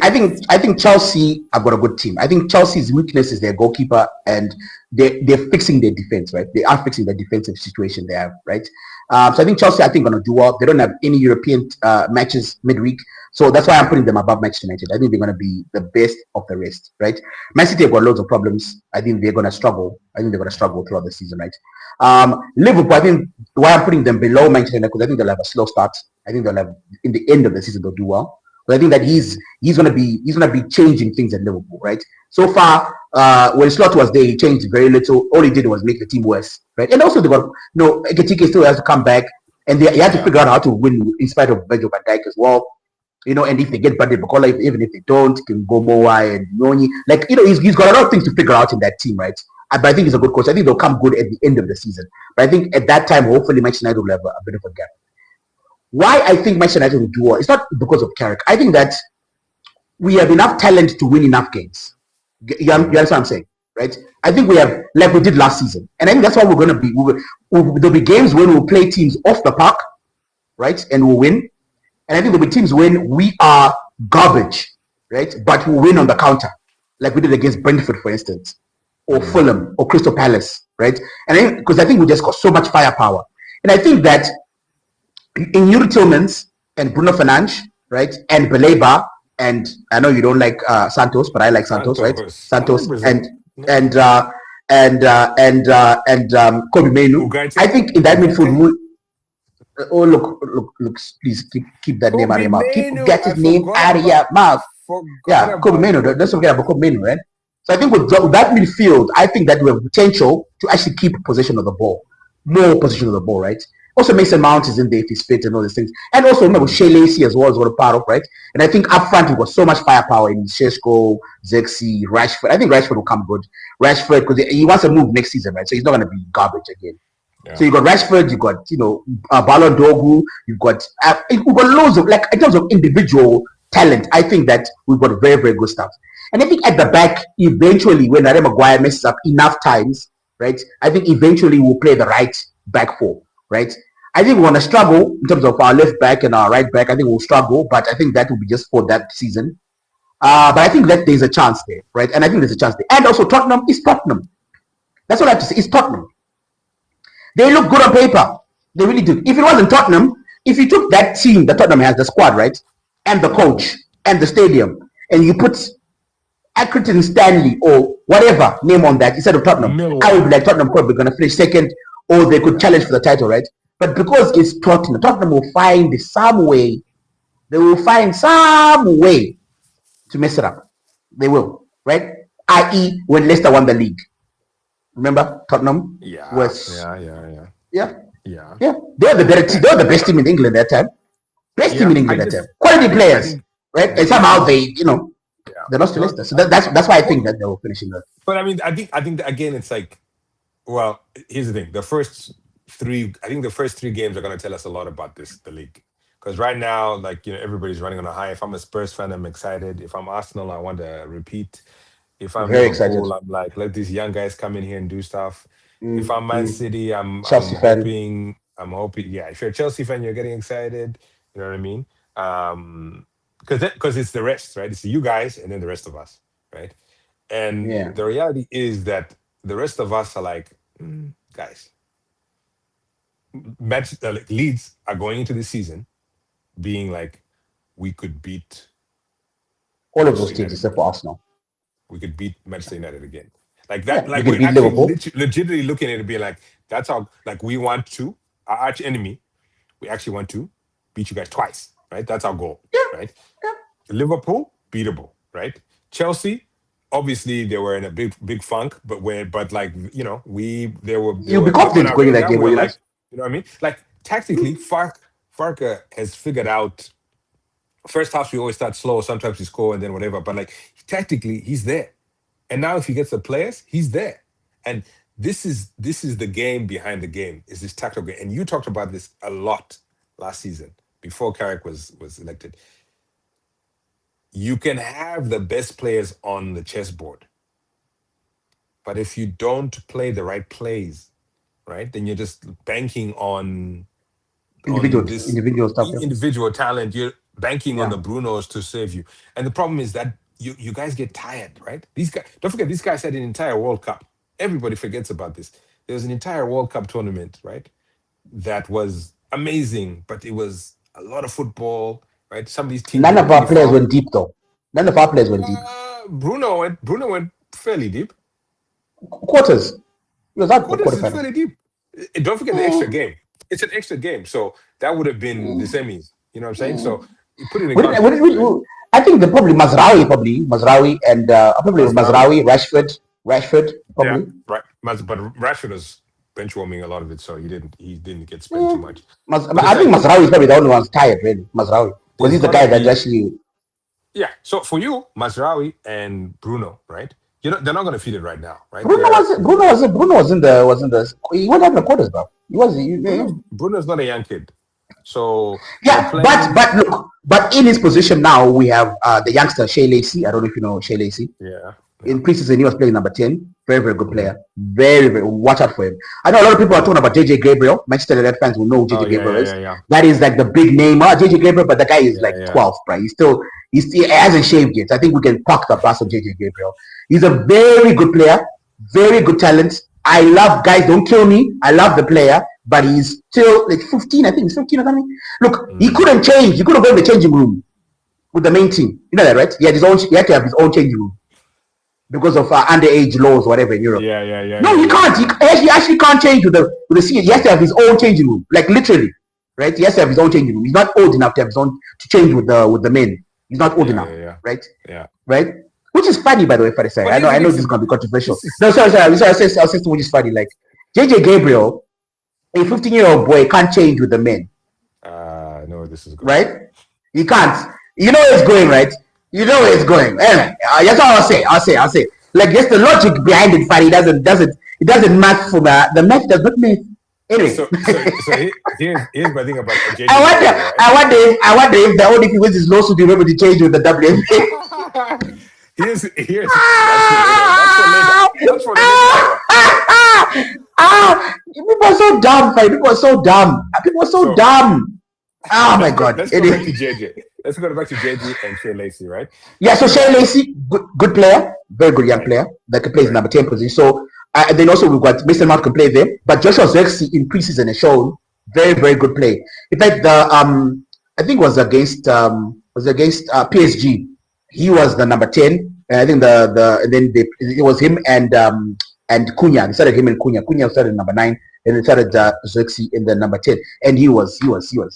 I think Chelsea have got a good team. I think Chelsea's weakness is their goalkeeper, and they're fixing their defense, right? They are fixing the defensive situation they have, right? So I think Chelsea, I think, gonna do well. They don't have any European matches midweek, so that's why I'm putting them above Manchester United. I think they're gonna be the best of the rest, right? Man City have got loads of problems. I think they're gonna struggle. I think they're gonna struggle throughout the season, right? Liverpool, I think why I'm putting them below Manchester United because I think they'll have a slow start. I think they'll have in the end of the season they'll do well. But I think that he's gonna be changing things at Liverpool, right? So far, when Slot was there, he changed very little. All he did was make the team worse, right? And also they got Ekitike still has to come back, and he had to Yeah. figure out how to win in spite of Virgil van Dijk as well. And if they get Bradley Bacola, even if they don't, can go Moa and Noni. Like, he's got a lot of things to figure out in that team, right? But I think he's a good coach. I think they'll come good at the end of the season. But I think at that time, hopefully, Manchester United will have a bit of a gap. Why I think Manchester United will do well, it's not because of Carrick. I think that we have enough talent to win enough games. You understand Mm. what I'm saying, right? I think we have, like we did last season. And I think that's why we're going to be. There'll be games when we'll play teams off the park, right? And we'll win. And I think there'll be teams when we are garbage, right? But we'll win on the counter, like we did against Brentford, for instance, or Mm. Fulham, or Crystal Palace, right? And because I think we just got so much firepower. And I think that in Yuri Tillmans and Bruno Fernandes, right, and Baleba, and I know you don't like Santos, but I like Santos, right? Santos, Santos 100%. No. and Kobe Mainu. I Ugarte. think in that midfield, Ugarte. oh look, please keep that name out of Kobe your mouth. Menu. Get I his name forgot out of about your mouth. forgot Yeah, Kobe about Menu. Kobe Let's forget about Menu. Kobe Menu, right? So I think with that midfield, I think that we have potential to actually keep possession of the ball, more possession of the ball, right? Also, Mason Mount is in there if he's fit and all these things. And also, remember, Mm. Shea Lacey as well is what a part of, right? And I think up front, we've got so much firepower in Sheshko, Zexi, Rashford. I think Rashford will come good. Rashford, because he wants to move next season, right? So he's not going to be garbage again. So Yeah. you got Rashford, you got Ballon Dogu, we've got loads of, like, in terms of individual talent. I think that we've got very very good stuff. And I think at the back, eventually, when Harry Maguire messes up enough times, right? I think eventually we'll play the right back four, right? I think we're gonna struggle in terms of our left back and our right back. I think we'll struggle, but I think that will be just for that season. But I think that there's a chance there, right? And I think there's a chance there. And also Tottenham is Tottenham. That's what I have to say. It's Tottenham. They look good on paper. They really do. If it wasn't Tottenham, if you took that team that Tottenham has, the squad, right, and the coach and the stadium, and you put Accrington Stanley or whatever name on that instead of Tottenham, I would be Millwall. like Tottenham probably going to finish second, or they could challenge for the title, right? But because it's Tottenham, Tottenham will find some way. They will find some way to mess it up. They will, right? I.e., when Leicester won the league. Remember, Tottenham Yeah. was, Yeah. Yeah. Yeah. yeah, Yeah. yeah. They were the better team. They were the best team in England that time. Best team Yeah. in I England that time. just. Quality I players, think right? the And issue. somehow Yeah. they lost to No. Leicester. So that's why I think that they were finishing the. But I mean, I think that again, it's like, well, here's the thing: I think the first three games are going to tell us a lot about the league. Because right now, like everybody's running on a high. If I'm a Spurs fan, I'm excited. If I'm Arsenal, I want to repeat. If I'm Very excited. Liverpool, I'm like, let these young guys come in here and do stuff. If I'm Man Mm. City, I'm Chelsea I'm fan. hoping I'm hoping. Yeah, if you're a Chelsea fan, you're getting excited. You know what I mean? Because it's the rest, right? It's you guys and then the rest of us, right? And Yeah. the reality is that the rest of us are like, guys, like Leeds are going into the season being like, we could beat All of those Manchester teams United except again. for Arsenal. We could beat Manchester United again. Like Yeah, that, we like can we're beat actually Liverpool. legitimately looking at it and be like, that's how, like, we want to, our arch enemy, we actually want to beat you guys twice, right? That's our goal, right? Liverpool, beatable, right? Chelsea, obviously they were in a big funk, but like, they You'll be were on confident our going in that radar. game, We will were you like, not? you know what I mean? Like tactically, Farka has figured out. First half we always start slow. Sometimes we score and then whatever. But like tactically, he's there. And now if he gets the players, he's there. And this is the game behind the game. Is this tactical game? And you talked about this a lot last season before Carrick was elected. You can have the best players on the chessboard, but if you don't play the right plays, right, then you're just banking on this Individual stuff. Yeah. individual talent. You're banking on Yeah. the Brunos to save you. And the problem is that you guys get tired, right? These guys, don't forget, these guys had an entire World Cup. Everybody forgets about this. There was an entire World Cup tournament, right? That was amazing, but it was a lot of football, right? Some of these teams None were of pretty our players far. went deep though. None of our players went deep. Bruno went fairly deep. Quarters. It was out for Quarters is quarterfinals. fairly deep. Don't forget the extra game. It's an extra game, so that would have been the semis. You know what I'm saying? So you put it in context, right? I think they're probably Mazraoui, and probably Mazraoui. Rashford, Yeah, probably. right. But Rashford was bench warming a lot of it, so he didn't get spent too much. I think Mazraoui is probably the only one tired, really. Mazraoui, because There's he's the gonna guy that be actually. Yeah. So for you, Mazraoui and Bruno, right? They're not gonna feed it right now, right? Bruno was in the. He wasn't having the quarters, bro. He was. Bruno's not a young kid, so they're Yeah, playing. but in his position now we have the youngster Shea Lacey. I don't know if you know Shea Lacey. Yeah. In preseason, he was playing number 10. Very, very good Mhm. player. Very, very. Watch out for him. I know a lot of people are talking about JJ Gabriel. Manchester United fans will know who Oh JJ yeah, Gabriel yeah, is. yeah, yeah, That is like the big name. JJ Gabriel, but the guy is like yeah. 12, right? He hasn't shaved yet. I think we can park the bus of JJ Gabriel. He's a very good player. Very good talent. I love guys. Don't kill me. I love the player, but he's still like 15. I think he's 15 or something. Look, he couldn't change. He couldn't go in the changing room with the main team. You know that, right? He had to have his own changing room because of underage laws, whatever in Europe. Yeah. No, he can't. He actually can't change with the senior. He has to have his own changing room, like literally, right? He has to have his own changing room. He's not old enough to have his own to change with the men. He's not old enough, right? Yeah. Right? Which is funny, by the way, for the side. I know this is gonna be controversial. This is- No, sorry. I'll say which is funny. Like JJ Gabriel, a 15-year-old boy can't change with the men, No, this is good. right? He can't. You know where it's going, right? You know where it's going. Anyway, that's all I'll say. Like, just the logic behind it, funny. It doesn't match for the math does not match. Anyway, So here's my thing about JJ. I wonder if the only thing with his lawsuit will be able to change with the WNBA. Here's that's for later. People are so dumb, Fai. People are so dumb. People are so dumb. Oh my God. Let's go back to JJ. Let's go back to JJ and Shea Lacey, right? Yeah, so Shea Lacey, good player, very good young player that can play in number 10 position. So and then also we've got Mason Mount can play there, but Joshua Zirkzee in preseason has shown very, very good play. In fact, I think it was against PSG. He was the number 10, and I think it was him and Cunha. They started him and Cunha. Cunha started number 9, and they started Zirkzee in the number 10, and he was excellent in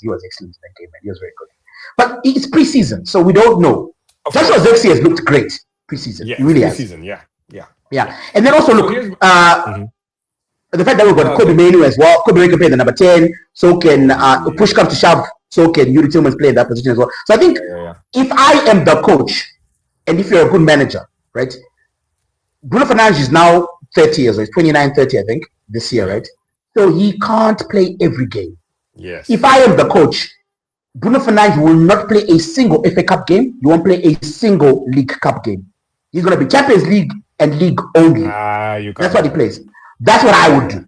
that game, and he was very good. But it's preseason, so we don't know. Joshua Zirkzee has looked great preseason. Yeah, he really preseason, has. Yeah. And then also look, the fact that we've got Kobe Mainoo as well. Kobe Mainoo can play the number 10, so can push come to shove, so can Yuri Tillmans play in that position as well. So I think if I am the coach, and if you're a good manager, right? Bruno Fernandes is now 30 years old. He's 29, 30, I think, this year, right? So he can't play every game. Yes. If I am the coach, Bruno Fernandes will not play a single FA Cup game. He won't play a single League Cup game. He's going to be Champions League and League only. That's what he plays. That's what I would do.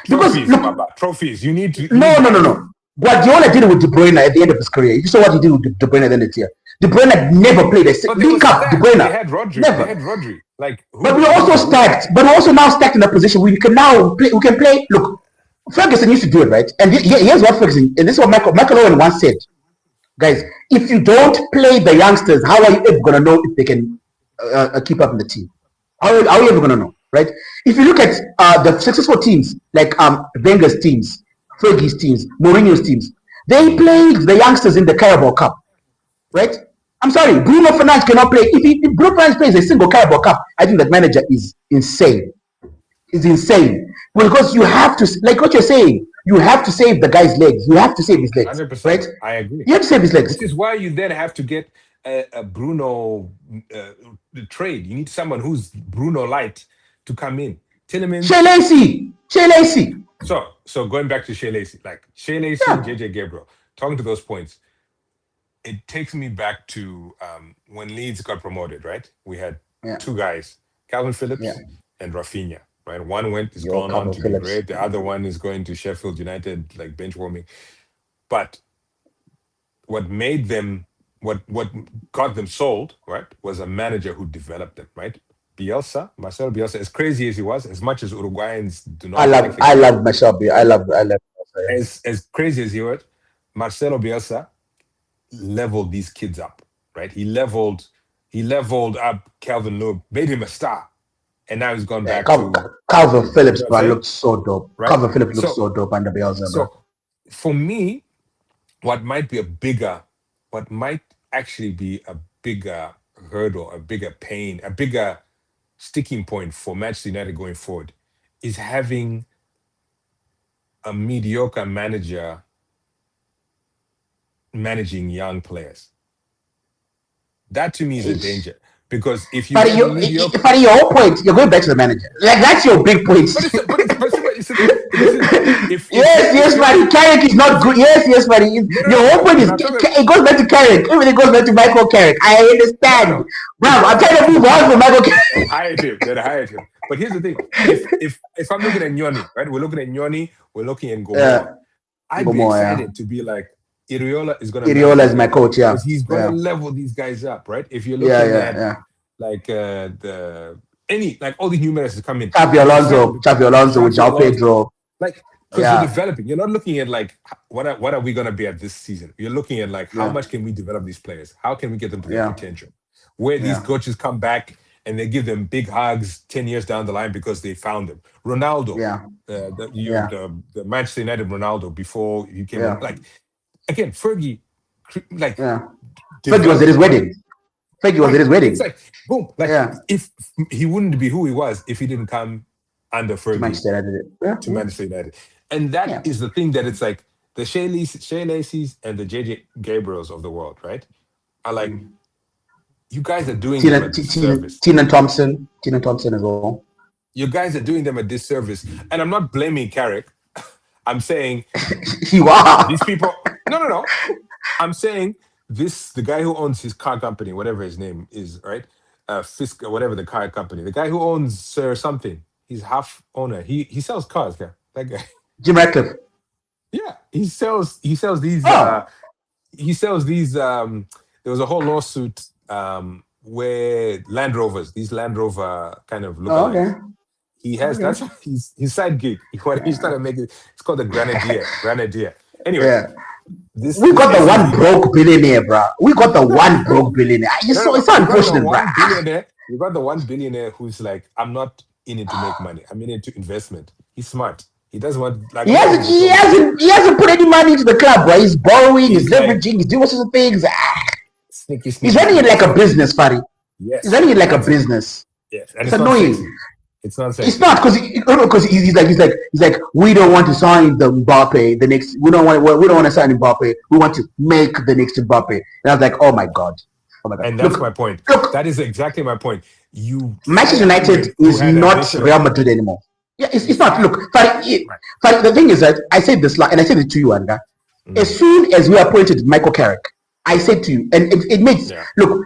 Trophies, because trophies. You need to. No. Guardiola did it with De Bruyne at the end of his career. You saw what he did with De Bruyne at the end of the year. De Bruyne never played a But they were link up. De stacked. They Bruyne had Rodri. They never. had Rodri. Like, But we're also stacked. But we're also now stacked in a position where we can now play. We can play. Look, Ferguson used to do it, right? And here's what Ferguson. And this is what Michael Owen once said, guys. If you don't play the youngsters, how are you ever gonna know if they can keep up in the team? How are you ever gonna know, right? If you look at the successful teams like Wenger's teams, Fergie's teams, Mourinho's teams, they played the youngsters in the Carabao Cup, right? I'm sorry, Bruno Fernandes cannot play. If Bruno Fernandes plays a single Carabao Cup, I think that manager is insane. Is insane because you have to, like what you're saying, you have to save the guy's legs. You have to save his legs, 100%. right? I agree. You have to save his legs. Which is why you then have to get a Bruno trade. You need someone who's Bruno light to come in. Tillemans. Shea Lacey. So going back to Shea Lacey, like Shea Lacey and JJ Gabriel, talking to those points, it takes me back to when Leeds got promoted, right? We had two guys, Calvin Phillips and Rafinha, right? One is going on to be great. The other one is going to Sheffield United, like bench warming. But what made them, what got them sold, right, was a manager who developed them, right? Marcelo Bielsa, as crazy as he was, as much as Uruguayans do not I love Marcelo Bielsa. I love Bielsa. As crazy as he was, Marcelo Bielsa leveled these kids up, right? He leveled up Calvin Lewin, made him a star, and now he's gone back to Calvin Phillips. Bro, looked so dope. Right? Calvin Phillips looked so dope under Bielsa. So, for me, what might actually be a bigger hurdle, a bigger pain, a bigger sticking point for Manchester United going forward is having a mediocre manager managing young players. That to me is a danger. Because if you but your whole point, you're going back to the manager. Like that's your big point. Yes, buddy. Carrick is not good. Yes, buddy. Your whole point is it goes back to Carrick. Even it goes back to Michael Carrick. I understand. Bro, I'm trying to move on from Michael Carrick. Hired him. But here's the thing. If I'm looking at Nyoni, right? We're looking at Nyoni, we're looking at Gomora. I'd be excited to be like, Iriola is my coach, because he's going to level these guys up, right? If you're looking at like all these new managers come in, Xabi Alonso with João Pedro, like because you're developing. You're not looking at like what are we going to be at this season. You're looking at like how much can we develop these players? How can we get them to their potential? Where these coaches come back and they give them big hugs 10 years down the line because they found them. Ronaldo, the Manchester United Ronaldo before you came in, like. Again, Fergie, like Fergie was at his wedding. It's like boom, like if he wouldn't be who he was if he didn't come under Fergie to Manchester United, and that is the thing that it's like the Shea Lacey's and the JJ Gabriels of the world, right? Are like you guys are doing them a disservice. Tina Thompson as well. You guys are doing them a disservice, and I'm not blaming Carrick. I'm saying you are these people. No. I'm saying the guy who owns his car company, whatever his name is, right? Fisk, whatever the car company. The guy who owns Sir something. He's half owner. He sells cars, guy. That guy. Jim Ratcliffe. Yeah, he sells these. He sells these. There was a whole lawsuit where these Land Rover kind of look like. He has that's his side gig. He's trying to make it. It's called the Grenadier. Anyway, we got the one broke billionaire, bro. We got the one broke billionaire. It's so unfortunate, bro. You got the one billionaire who's like, I'm not in it to make money. I'm in it to investment. He's smart. He doesn't want like. He hasn't put any money into the club, bro. He's borrowing. He's leveraging. He's doing all sorts of things. Sneaky. He's running it like a business, Fari. Yes. He's running it like a business. Yes. And it's annoying. It's not sexy. It's not because he's like we don't want to sign the Mbappe the next. We don't want to sign Mbappe. We want to make the next Mbappe. And I was like, oh my god. And that's my point. That is exactly my point. Manchester United is not Real Madrid anymore. Yeah, it's not. Look, the thing is that I said this, and I said it to you, Anga. As soon as we appointed Michael Carrick, I said to you, and it makes look.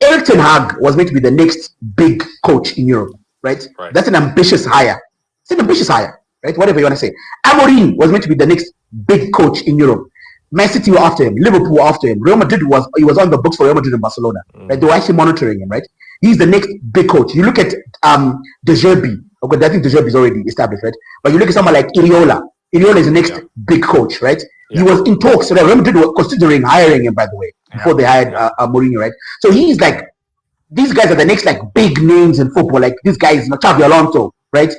Eric Ten Hag was meant to be the next big coach in Europe. Right? That's an ambitious hire. It's an ambitious hire, right? Whatever you want to say. Amorim was meant to be the next big coach in Europe. Man City were after him, Liverpool were after him, Real Madrid was on the books for Real Madrid and Barcelona. Right? They were actually monitoring him, right? He's the next big coach. You look at De Zerbi. Okay, I think De Zerbi is already established, right? But you look at someone like Iriola. Iriola is the next big coach, right? He was in talks. So Real Madrid were considering hiring him, by the way, before they hired Mourinho, right? So he's like, these guys are the next like big names in football. Like this guy is Xabi Alonso, right?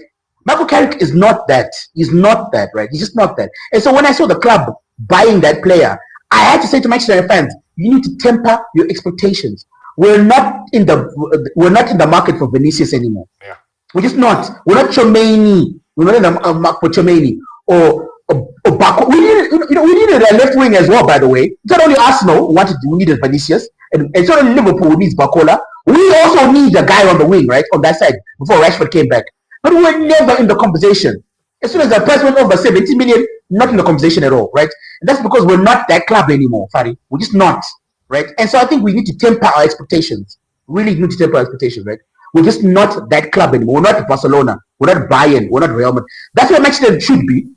Michael Carrick is not that. He's not that, right? He's just not that. And so when I saw the club buying that player, I had to say to Manchester United fans, you need to temper your expectations. We're not in the market for Vinicius anymore. Yeah. We're just not. We're not Chomeni. We're not in the market for Chomeni or Bako. We needed a left wing as well, by the way. It's not only Arsenal we needed Vinicius, and it's not only Liverpool who needs Bakola. We also need a guy on the wing, right, on that side before Rashford came back. But we were never in the conversation. As soon as the price went over 70 million, not in the conversation at all, right? And that's because we're not that club anymore, Fadi. We're just not, right? And so I think we need to temper our expectations. Really need to temper our expectations, right? We're just not that club anymore. We're not Barcelona. We're not Bayern. We're not Real Madrid. That's what Manchester should be.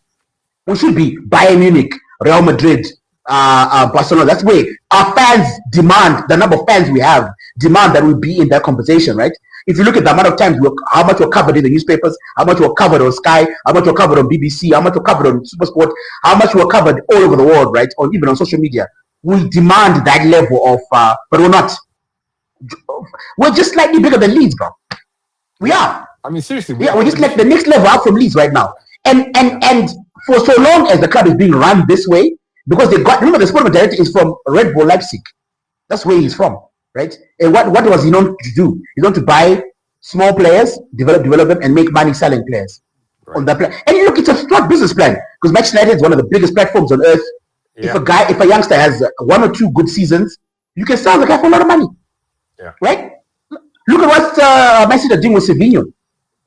We should be Bayern Munich, Real Madrid, Barcelona. That's where our fans demand, the number of fans we have, demand that we be in that conversation, right? If you look at the amount of times how much we're covered in the newspapers, how much we're covered on Sky, how much we're covered on BBC, how much we're covered on Supersport, how much we're covered all over the world, right? Or even on social media, we demand that level of, but we're not. We're just slightly bigger than Leeds, bro. We are. I mean, seriously. We're just like the next level up from Leeds right now. And for so long as the club is being run this way, because remember the sporting director is from Red Bull Leipzig. That's where he's from. Right? And what was he known to do? He's known to buy small players, develop them, and make money selling players on that plan. And look, it's a smart business plan because Manchester United is one of the biggest platforms on earth. Yeah. If a youngster has one or two good seasons, you can sell the guy for a lot of money. Yeah. Right? Look at what Man City are doing with Savinho.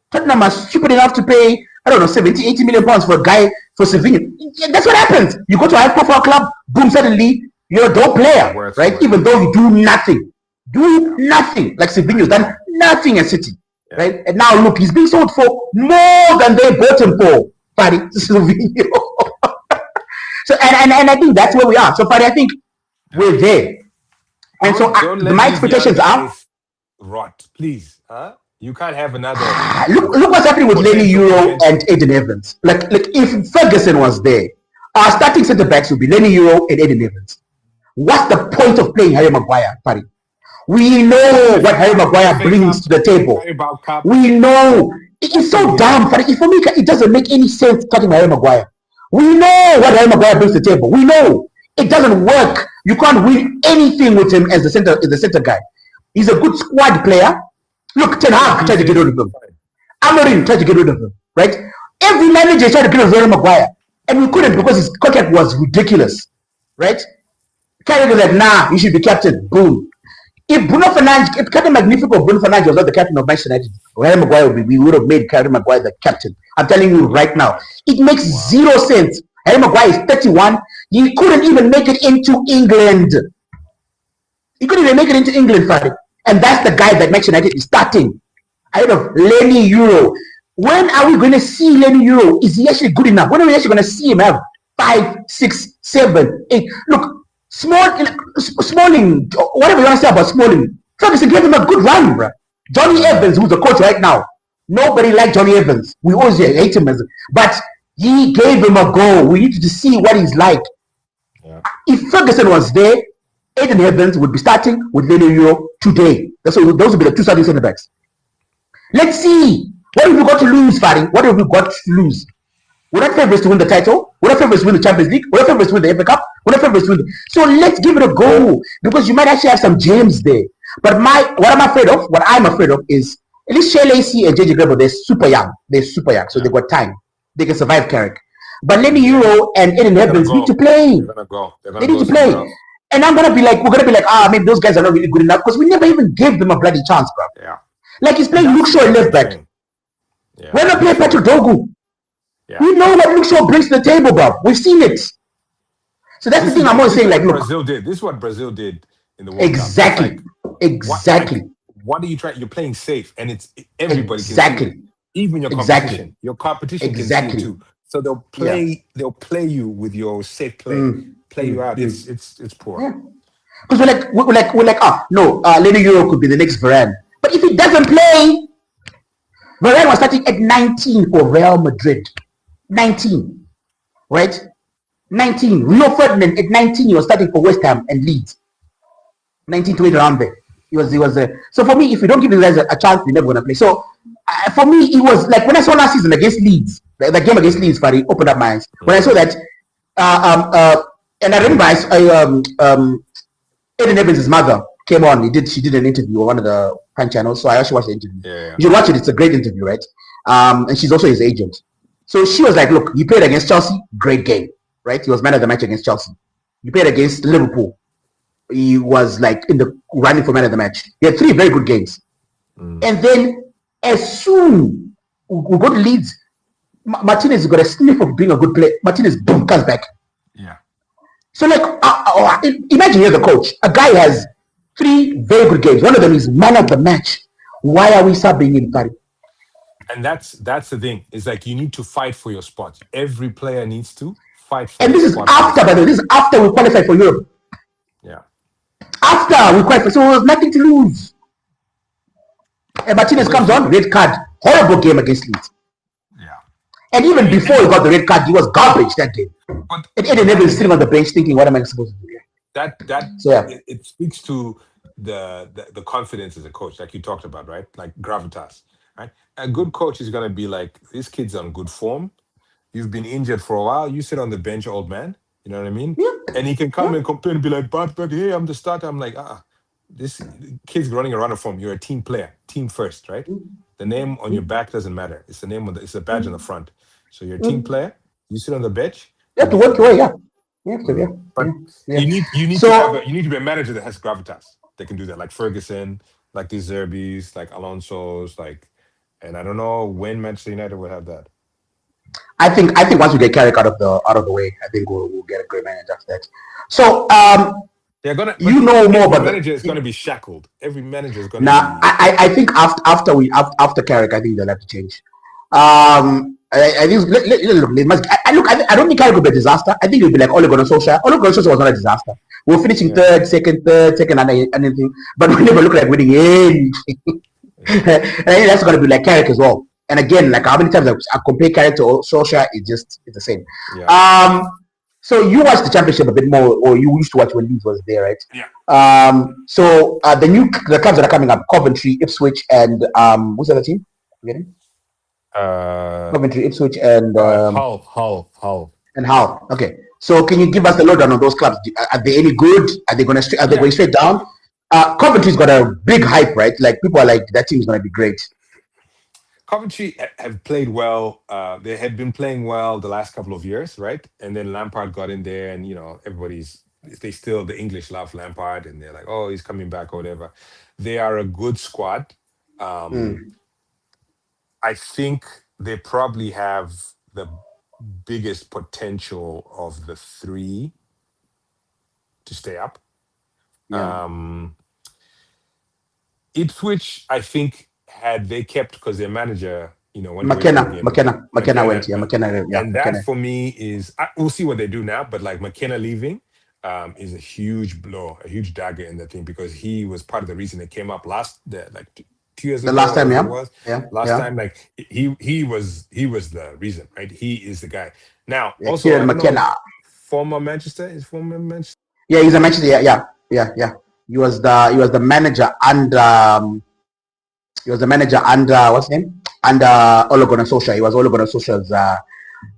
Tottenham are stupid enough to pay, I don't know, 70, 80 million pounds for a guy for Savinho. That's what happens. You go to a high-profile club, boom, suddenly you're a dope player, right? Even though you do nothing. Like Savinho's done nothing at City, right? And now look, he's being sold for more than they bought him for, Fadi, Savinho. So and I think that's where we are. So Fadi, I think we're there. And so my expectations are rot, please. Huh? You can't have another. Look what's happening with Lenny Euro and Aiden Evans. Like if Ferguson was there, our starting centre backs would be Lenny Euro and Aiden Evans. What's the point of playing Harry Maguire, Fadi? We know what Harry Maguire brings to the table. We know. It's so dumb. For me, it doesn't make any sense starting Harry Maguire. We know what Harry Maguire brings to the table. We know. It doesn't work. You can't win anything with him as the center guy. He's a good squad player. Look, Ten Hag tried to get rid of him. Amorim tried to get rid of him. Right? Every manager tried to get rid of Harry Maguire. And we couldn't because his contract was ridiculous. Right? Carrick was like, nah, you should be captain. Boom. If Captain Magnifico of Bruno Fernandes was not the captain of Manchester United, Harry Maguire we would have made Harry Maguire the captain. I'm telling you right now. It makes zero sense. Harry Maguire is 31. He couldn't even make it into England. Fadi. And that's the guy that Manchester United is starting. Ahead of Lenny Euro. When are we going to see Lenny Euro? Is he actually good enough? When are we actually going to see him have 5, 6, 7, 8? Look, Smalling, whatever you want to say about Smalling, Ferguson gave him a good run, bro. Johnny Evans, who's the coach right now, nobody liked Johnny Evans. We always hate him, but he gave him a go. We need to see what he's like. Yeah. If Ferguson was there, Aiden Evans would be starting with Lenny Euro today. Those would be the two starting centre backs. Let's see. What have we got to lose, Fadi? What have we got to lose? We're not favourites to win the title. We're not favourites to win the Champions League. We're not favourites to win the FA Cup. We're not favourites to win. So let's give it a go because you might actually have some gems there. But what I'm afraid of is at least Shea Lacey and JJ Grebo, they're super young. So they've got time. They can survive Carrick. But Lenny Euro and Aiden Evans need to play. They need to play. And we're gonna be like, maybe those guys are not really good enough because we never even gave them a bloody chance, bro. Yeah. Like he's playing Luke Shaw in left back. Yeah. We're not playing Patrick Dogu. Yeah. We know what Luke Shaw brings to the table, bro. We've seen it. So that's the thing I'm always saying. Like, look, Brazil did. This is what Brazil did in the World Cup. Exactly. What are you trying? You're playing safe, and it's everybody. Exactly. Can see it. Even your competition. Your competition can see it too. So they'll play. Yeah. They'll play you with your safe play. play you out. It's poor. Yeah. Because we're like, oh no, Lady Euro could be the next Varane. But if he doesn't play, Varane was starting at 19 for Real Madrid. 19, right? 19. Rio Ferdinand at 19, he was starting for West Ham and Leeds. 19 to 8 around there. He was so for me, if you don't give these guys a chance, they're never gonna play. So for me, it was like when I saw last season against Leeds, the game against Leeds, but it opened up my eyes. When I saw that, and I remember Eden Evans' mother came on. She did an interview on one of the fan channels. So I actually watched the interview. Yeah. You should watch it. It's a great interview, right? And she's also his agent. So she was like, "Look, you played against Chelsea, great game, right? He was man of the match against Chelsea. You played against Liverpool. He was like in the running for man of the match. He had 3 very good games. And then as soon we go to Leeds, Martinez got a sniff of being a good player. Martinez, boom, comes back. Yeah. So like, imagine you're the coach. A guy has 3 very good games. One of them is man of the match. Why are we subbing in Paris? And that's the thing. It's like you need to fight for your spot. Every player needs to fight for And their this is spot. after, by the way, this is after we qualified for Europe. Yeah. After we qualified, so there was nothing to lose. And Martinez comes on, red card. Horrible game against Leeds. Yeah. And even before he got the red card, he was garbage that game. But And Eden Evans sitting on the bench thinking, what am I supposed to do here? It speaks to the confidence as a coach, like you talked about, right? Like gravitas, right? A good coach is gonna be like, this kid's on good form. You've been injured for a while. You sit on the bench, old man. You know what I mean? Yeah. And he can come and complain and be like, but hey, I'm the starter. I'm like, this kid's running around a form. You're a team player, team first, right? The name on your back doesn't matter. It's the name it's a badge on the front. So you're a team player. You sit on the bench. You have to work your way, yeah. You have to, yeah. But Yeah. you need to be a manager that has gravitas. That can do that, like Ferguson, like these Zerbis, like Alonso's, and I don't know when Manchester United will have that. I think once we get Carrick out of the way, I think we'll get a great manager after that. So They're gonna. you know more about the manager is gonna be shackled. Every manager is gonna. Nah, I think after Carrick, I think they'll have to change. I think I don't think Carrick will be a disaster. I think it'll be like Ole Gunnar Solskjaer. Ole Gunnar Solskjaer was not a disaster. We're finishing third, second, and anything, but we never look like winning anything. And I think that's gonna be like Carrick as well. And again, like how many times I compare Carrick to Solskjaer, it's the same. Yeah. So you watched the championship a bit more, or you used to watch when Leeds was there, right? Yeah. So the clubs that are coming up: Coventry, Ipswich, and what's the other team? Getting? Coventry, Ipswich, and Hull. And Hull. Okay. So can you give us the lowdown on those clubs? Are they any good? Are they going straight down? Coventry's got a big hype, right? Like people are like, that team is going to be great. Coventry have played well. They had been playing well the last couple of years, right? And then Lampard got in there, and the English love Lampard, and they're like, oh, he's coming back or whatever. They are a good squad. I think they probably have the biggest potential of the 3 to stay up. Yeah. Ipswich, I think, had they kept, because their manager, went McKenna went. Yeah, McKenna. Yeah, and that for me is, we'll see what they do now, but like McKenna leaving is a huge blow, a huge dagger in the thing, because he was part of the reason they came up last, 2 years ago. The last time, time, like he was the reason, right? He is the guy. Now, yeah, also McKenna, former Manchester. Yeah, he's a Manchester. Yeah. He was the manager and what's his name? And Ole Gunnar Solskjaer. He was Ole Gunnar Solskjaer's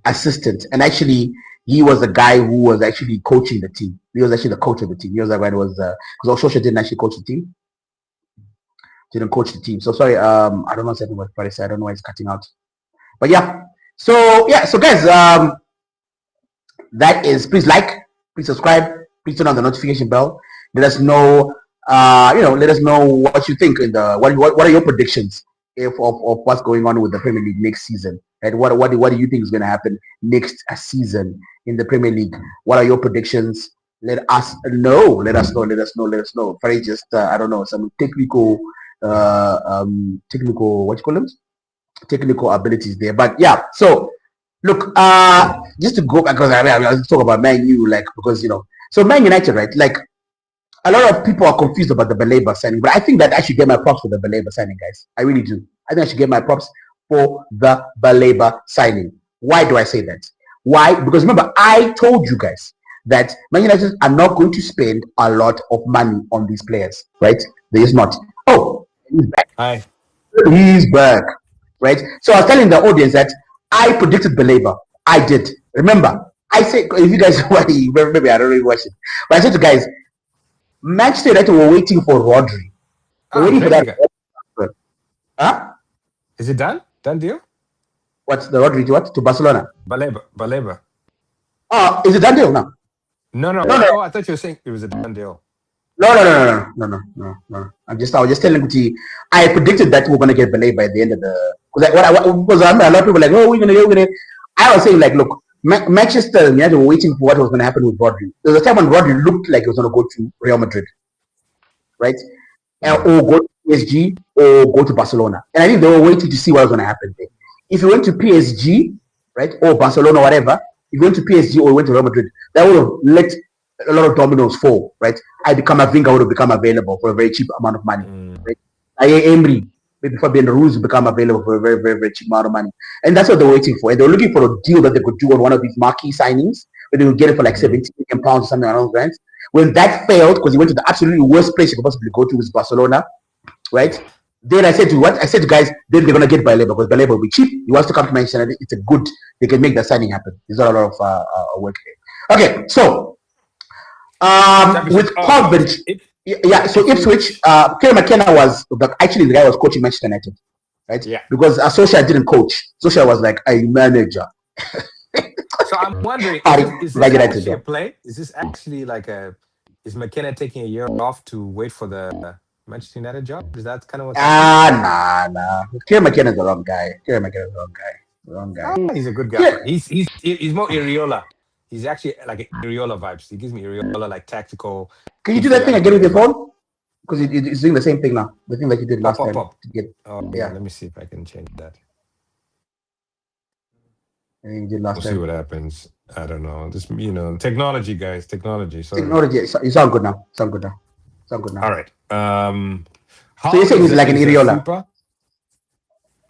assistant, and actually he was the guy who was actually coaching the team. He was actually the coach of the team. He was the guy who was because Solskjaer didn't actually coach the team. Didn't coach the team. So sorry, I don't know exactly what Paris said. I don't know why it's cutting out. But yeah. So guys, that is, please like, please subscribe, please turn on the notification bell. Let us know let us know what you think what are your predictions of what's going on with the Premier League next season. And what do you think is gonna happen next season in the Premier League? What are your predictions? Let us know. Let us know. Probably just I don't know, some technical what you call them? Technical abilities there. But yeah, so Look, just to go because I was talk about Man U, like because so Man United, right? Like a lot of people are confused about the Baleba signing, but I think that I should get my props for the Baleba signing, guys. I really do. I think I should get my props for the Baleba signing. Why do I say that? Why? Because remember, I told you guys that Man United are not going to spend a lot of money on these players, right? There is not. Oh, he's back. Hi. He's back, right? So I was telling the audience that I predicted Baleba. I did. Remember, I said, if you guys maybe I don't really watch it, but I said to guys, Manchester United were waiting for Rodri. They're waiting for that. Huh? Is it done? Done deal? What's the Rodri to what? To Barcelona. Baleba. Oh, is it done deal now? No. No. Oh, I thought you were saying it was a done deal. No. I was just telling you, I predicted that we're gonna get Baleba by the end of the because a lot of people were like, oh, we're gonna. I was saying like, look, Manchester United were waiting for what was gonna happen with Rodri. There was a time when Rodri looked like he was gonna go to Real Madrid, right? Or go to PSG or go to Barcelona. And I think they were waiting to see what was going to happen there. If you went to PSG, right, or Barcelona, or whatever, if you went to PSG or you went to Real Madrid, that would have let a lot of dominoes fall, right? Camavinga would have become available for a very cheap amount of money, right? Emery, maybe Fabian Ruiz would become available for a very, very, very cheap amount of money. And that's what they're waiting for. And they're looking for a deal that they could do on one of these marquee signings, where they would get it for like 70 million pounds or something along those lines. When that failed, because he went to the absolutely worst place you could possibly go to, was Barcelona, right? Then I said to guys, then they're gonna get Baleba because Baleba will be cheap. He wants to come to Manchester United. It's a good. They can make the signing happen. There's not a lot of work here. Okay, so with Coventry, So Ipswich, Kerry McKenna was actually the guy was coaching Manchester United, right? Yeah. Because Solskjaer didn't coach. Solskjaer was like a manager. So I'm wondering, is this actually a play? Is this actually like is McKenna taking a year off to wait for the Manchester United job? Is that kind of what's happening? Nah. Kerry McKenna's the wrong guy. The wrong guy. Oh, he's a good guy. Yeah. He's more Areola. He's actually like Areola vibes. He gives me Areola like tactical. Can you do that thing again with your phone? Because it's doing the same thing now. The thing that you did last time. Let me see if I can change that. You did last time. See what happens. I don't know. Just technology, guys. Technology. Sorry. Technology. You sound good now. All right. So you're saying he's like an Areola?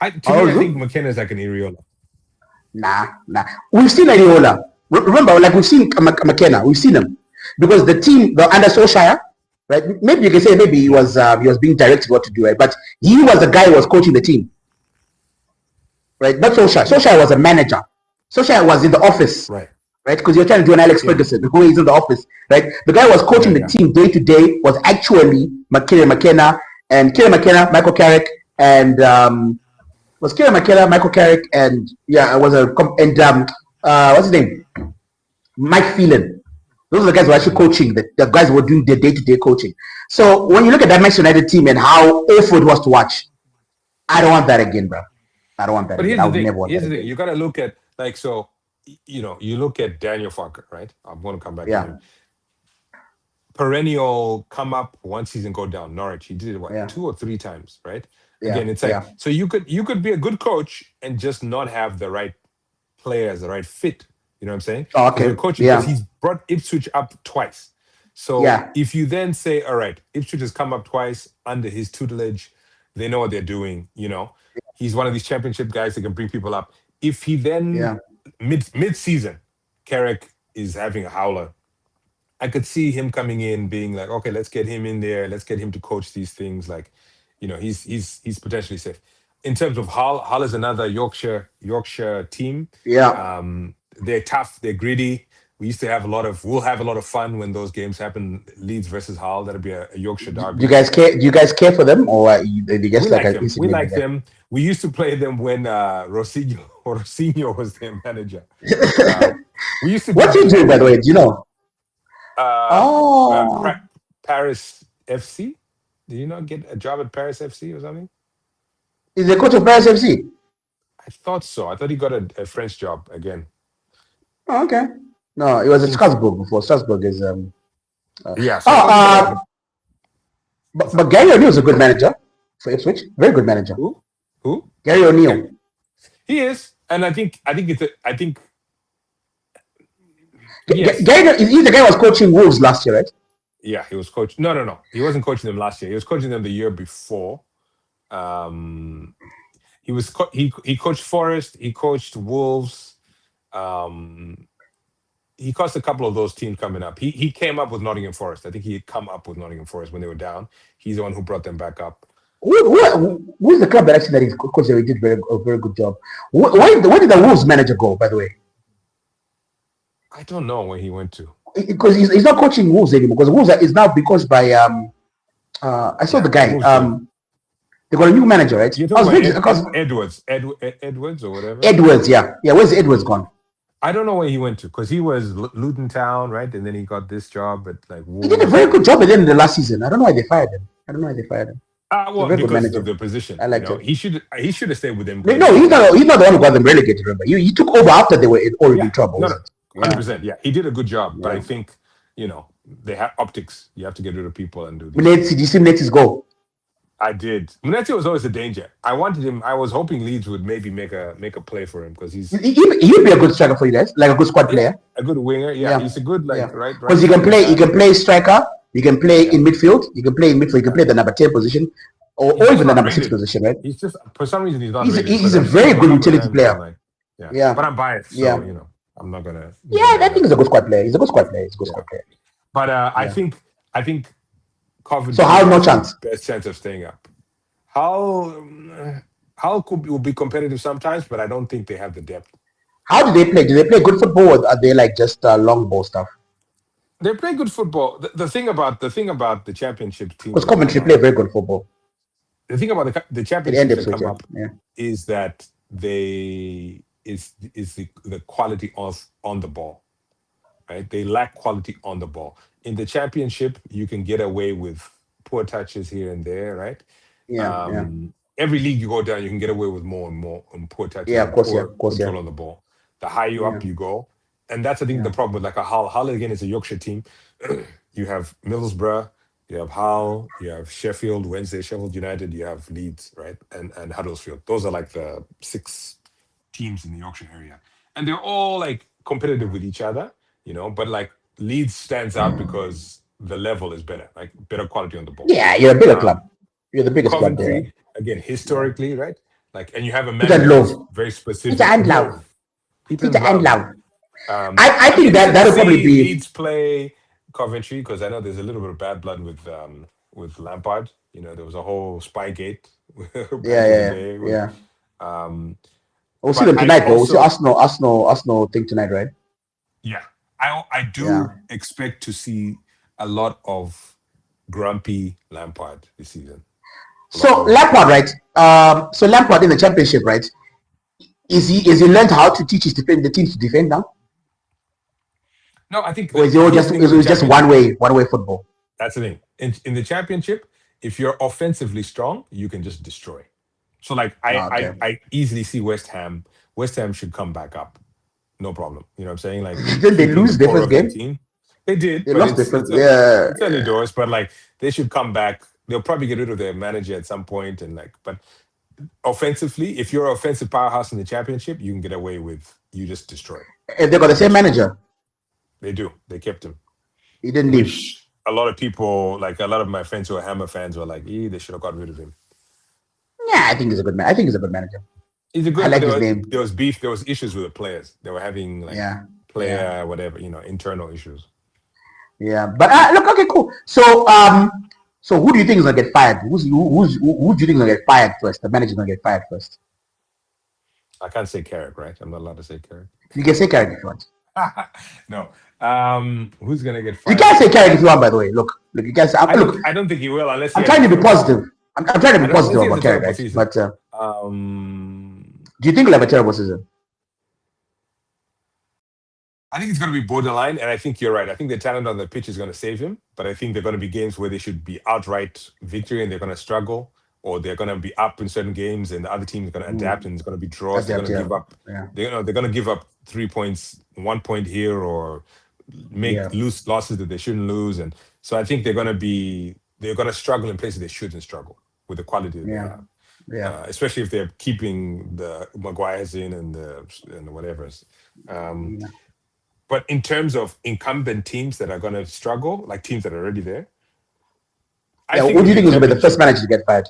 I think McKenna is like an Areola. Nah. We've seen Areola. Remember, like we've seen McKenna. We've seen him because the team, under Solskjaer, right? Maybe you can say maybe he was being directed what to do, right? But he was the guy who was coaching the team, right? Not Solskjaer. Solskjaer was a manager. Solskjaer was in the office, right? Because you're trying to do an Alex Ferguson, who is in the office, right? The guy who was coaching the team day to day was actually McKenna, Michael Carrick, and what's his name? Mike Phelan. Those are the guys who are actually coaching. The guys who were doing their day-to-day coaching. So when you look at that Manchester United team and how awful it was to watch, I don't want that again, bro. I don't want that. But again. Here's the thing. You got to look at you look at Daniel Farker, right? I'm going to come back to him. Perennial come up, one season go down. Norwich, he did it 2 or 3 times, right? Again, it's like so you could be a good coach and just not have the right players, the right fit. You know what I'm saying? Oh, okay. Because he's brought Ipswich up twice. So if you then say, all right, Ipswich has come up twice under his tutelage, they know what they're doing. He's one of these championship guys that can bring people up. If he then mid-season, Carrick is having a howler, I could see him coming in being like, okay, let's get him in there. Let's get him to coach these things. Like, he's potentially safe. In terms of Hull is another Yorkshire team. Yeah. They're tough. They're greedy. We'll have a lot of fun when those games happen. Leeds versus Hull. That'll be a Yorkshire derby. Do you guys care for them, or you just we like them. We used to play them when Rosinho was their manager. We used to. What's he doing, by the way? Do you know? Paris FC. Did you not get a job at Paris FC or something? Is the coach of Paris FC? I thought so. I thought he got a French job again. Oh, okay. No, it was at Strasbourg before. Strasbourg is But Gary O'Neill's a good manager for Ipswich. Very good manager. Who? Gary O'Neill. He is. And I think yes, Gaynor is the guy who was coaching Wolves last year, right? yeah, he was coach. No, no, no, he wasn't coaching them last year. He was coaching them the year before. Um, he coached Forest. He coached Wolves. Um, he coached a couple of those teams coming up. He came up with Nottingham Forest. I think he had come up with Nottingham Forest when they were down. He's the one who brought them back up. Who's the club that actually that is coach that he did a very good job? Where did the Wolves manager go, by the way? I don't know where he went to. Because he's not coaching Wolves anymore. Because Wolves is now because by I saw Yeah, the he guy moved to. they got a new manager, right? You're I talking was about reading because Edwards or whatever. Edwards, yeah. Where's Edwards gone? I don't know where he went to because he was Luton Town, right? And then he got this job at like He did a Wolves. very good job at the end of the last season. I don't know why they fired him. I don't know why they fired him. He's a Well, very good because of manager. the position, I liked it. he should have stayed with them No, because he's not the one who got them relegated. Remember, he took over after they were already yeah, in trouble. no, no, hundred Yeah, percent, yeah, he did a good job. But I yeah. think they have optics. You have to get rid of people and do these Did things. you see Netz's goal? I did. Munetsi was always a danger. I wanted him. I was hoping Leeds would maybe make a play for him because he's He'd be a good striker for you guys, like a good squad yeah, player. a good winger. Yeah, Yeah, he's a good yeah. like right Because he can winger play. He guy. can play striker. He can play Yeah, in midfield. He can play in midfield. He can yeah. play the number 10 position, He's or just even the not number 6 rated. position, right? He's just for some reason he's not He's rated. But he's a I've seen very him a good couple of utility times. I'm player. like, yeah. Yeah, But I'm biased, yeah, so I'm not gonna yeah. I bring think that he's a up. good squad player. He's a good squad player. He's a good Yeah. squad player. But Yeah. I think So Coventry how no has the chance? best chance of staying up. How could will be competitive sometimes, but I don't think they have the depth. How do they play? Do they play good football, or are they like just long ball stuff? They play good football. The thing about the championship teams Because that come Coventry play up, very good football. the thing about the It ended championships up that come switching. up Yeah. is that they is the quality of on the ball, right? They lack quality on the ball. In the championship, you can get away with poor touches here and there, right? Yeah. Yeah. Every league you go down, you can get away with more and more and poor touches Yeah. Of and course. Yeah. poor Of course. Yeah. control on the ball. The higher you Yeah. up you go, and that's I think the Yeah. problem with like a Hull. Hull again is a Yorkshire team. You have Middlesbrough, you have Hull, you have Sheffield Wednesday, Sheffield United, you have Leeds, right, and Huddersfield. Those are like the six teams in the Yorkshire area, and they're all like competitive with each other, But like Leeds stands out because the level is better, like better quality on the ball. Yeah. You're a bigger club. Um, You're the biggest club there. Right? Coventry, again, Yeah. historically, right? Like, and you have a Peter and manager who's Love. very Peter specific. and Love. Love, Peter Peter and and Love. Love. I I'll be think interested to that'll probably see be. Leeds play Coventry because I know there's a little bit of bad blood with Lampard. There was a whole Spygate Yeah. back in the Yeah. day. Yeah. Um, We'll see but them I tonight, though. We'll see also, Arsenal thing tonight, right? yeah, I Yeah. do expect to see a lot of grumpy Lampard this season. A lot So more Lampard, grumpy. right? So Lampard in the championship, right? Is he learned how to teach the teams to defend now, No, I think or that is it all here's just the thing with the one championship. way football? That's the thing. In the championship, if you're offensively strong, you can just destroy. So like I Ah, I okay. I easily see West Ham. West Ham should come back up. No problem. You know what I'm saying? Like Didn't they keeping the lose their core first of their game? team. They did, They but lost their it's first. it's Yeah, it's early doors. But like they should come back. They'll probably get rid of their manager at some point, and like, but offensively, if you're an offensive powerhouse in the championship, you can get away with you just destroy. and they got the You same destroy. manager. They do. They kept him, He didn't leave. which a lot of people, like a lot of my friends who are Hammer fans, were like, they should have got rid of him." Yeah, I think he's a good man. I think he's a good manager. He's a I good, but like his name. there was beef, there was issues with the players. They were having like Yeah, yeah, player whatever, internal issues. yeah. But look, okay, cool. So who do you think is gonna get fired? Who do you think is gonna get fired first? The manager's gonna get fired first. I can't say Carrick, right? I'm not allowed to say Carrick. You can say Carrick if you want. No. Who's gonna get You fired can't say first? Carrick if you want. By the way, look. You can say. Look, I don't think he will unless he I'm has a trying to be terrible season. positive. I'm trying to I be don't unless positive he has about a Carrick, terrible right? season. But do you think he'll have a terrible season? I think it's going to be borderline, and I think you're right. I think the talent on the pitch is going to save him, but I think they're going to be games where they should be outright victory and they're going to struggle, or they're going to be up in certain games and the other team is going to adapt and it's going to be draws. They're Adapt, going to yeah, give up. yeah, They're going to give up 3 points, 1 point here, or yeah, make lose losses that they shouldn't lose, and so I think they're going to struggle in places they shouldn't struggle with the quality that they yeah. have. Yeah. Especially if they're keeping the Maguires in and the whatever's. Um, Yeah. but in terms of incumbent teams that are going to struggle, like teams that are already there, I Yeah. think Who it'll do you be a think is going to be the first championship. manager to get fired?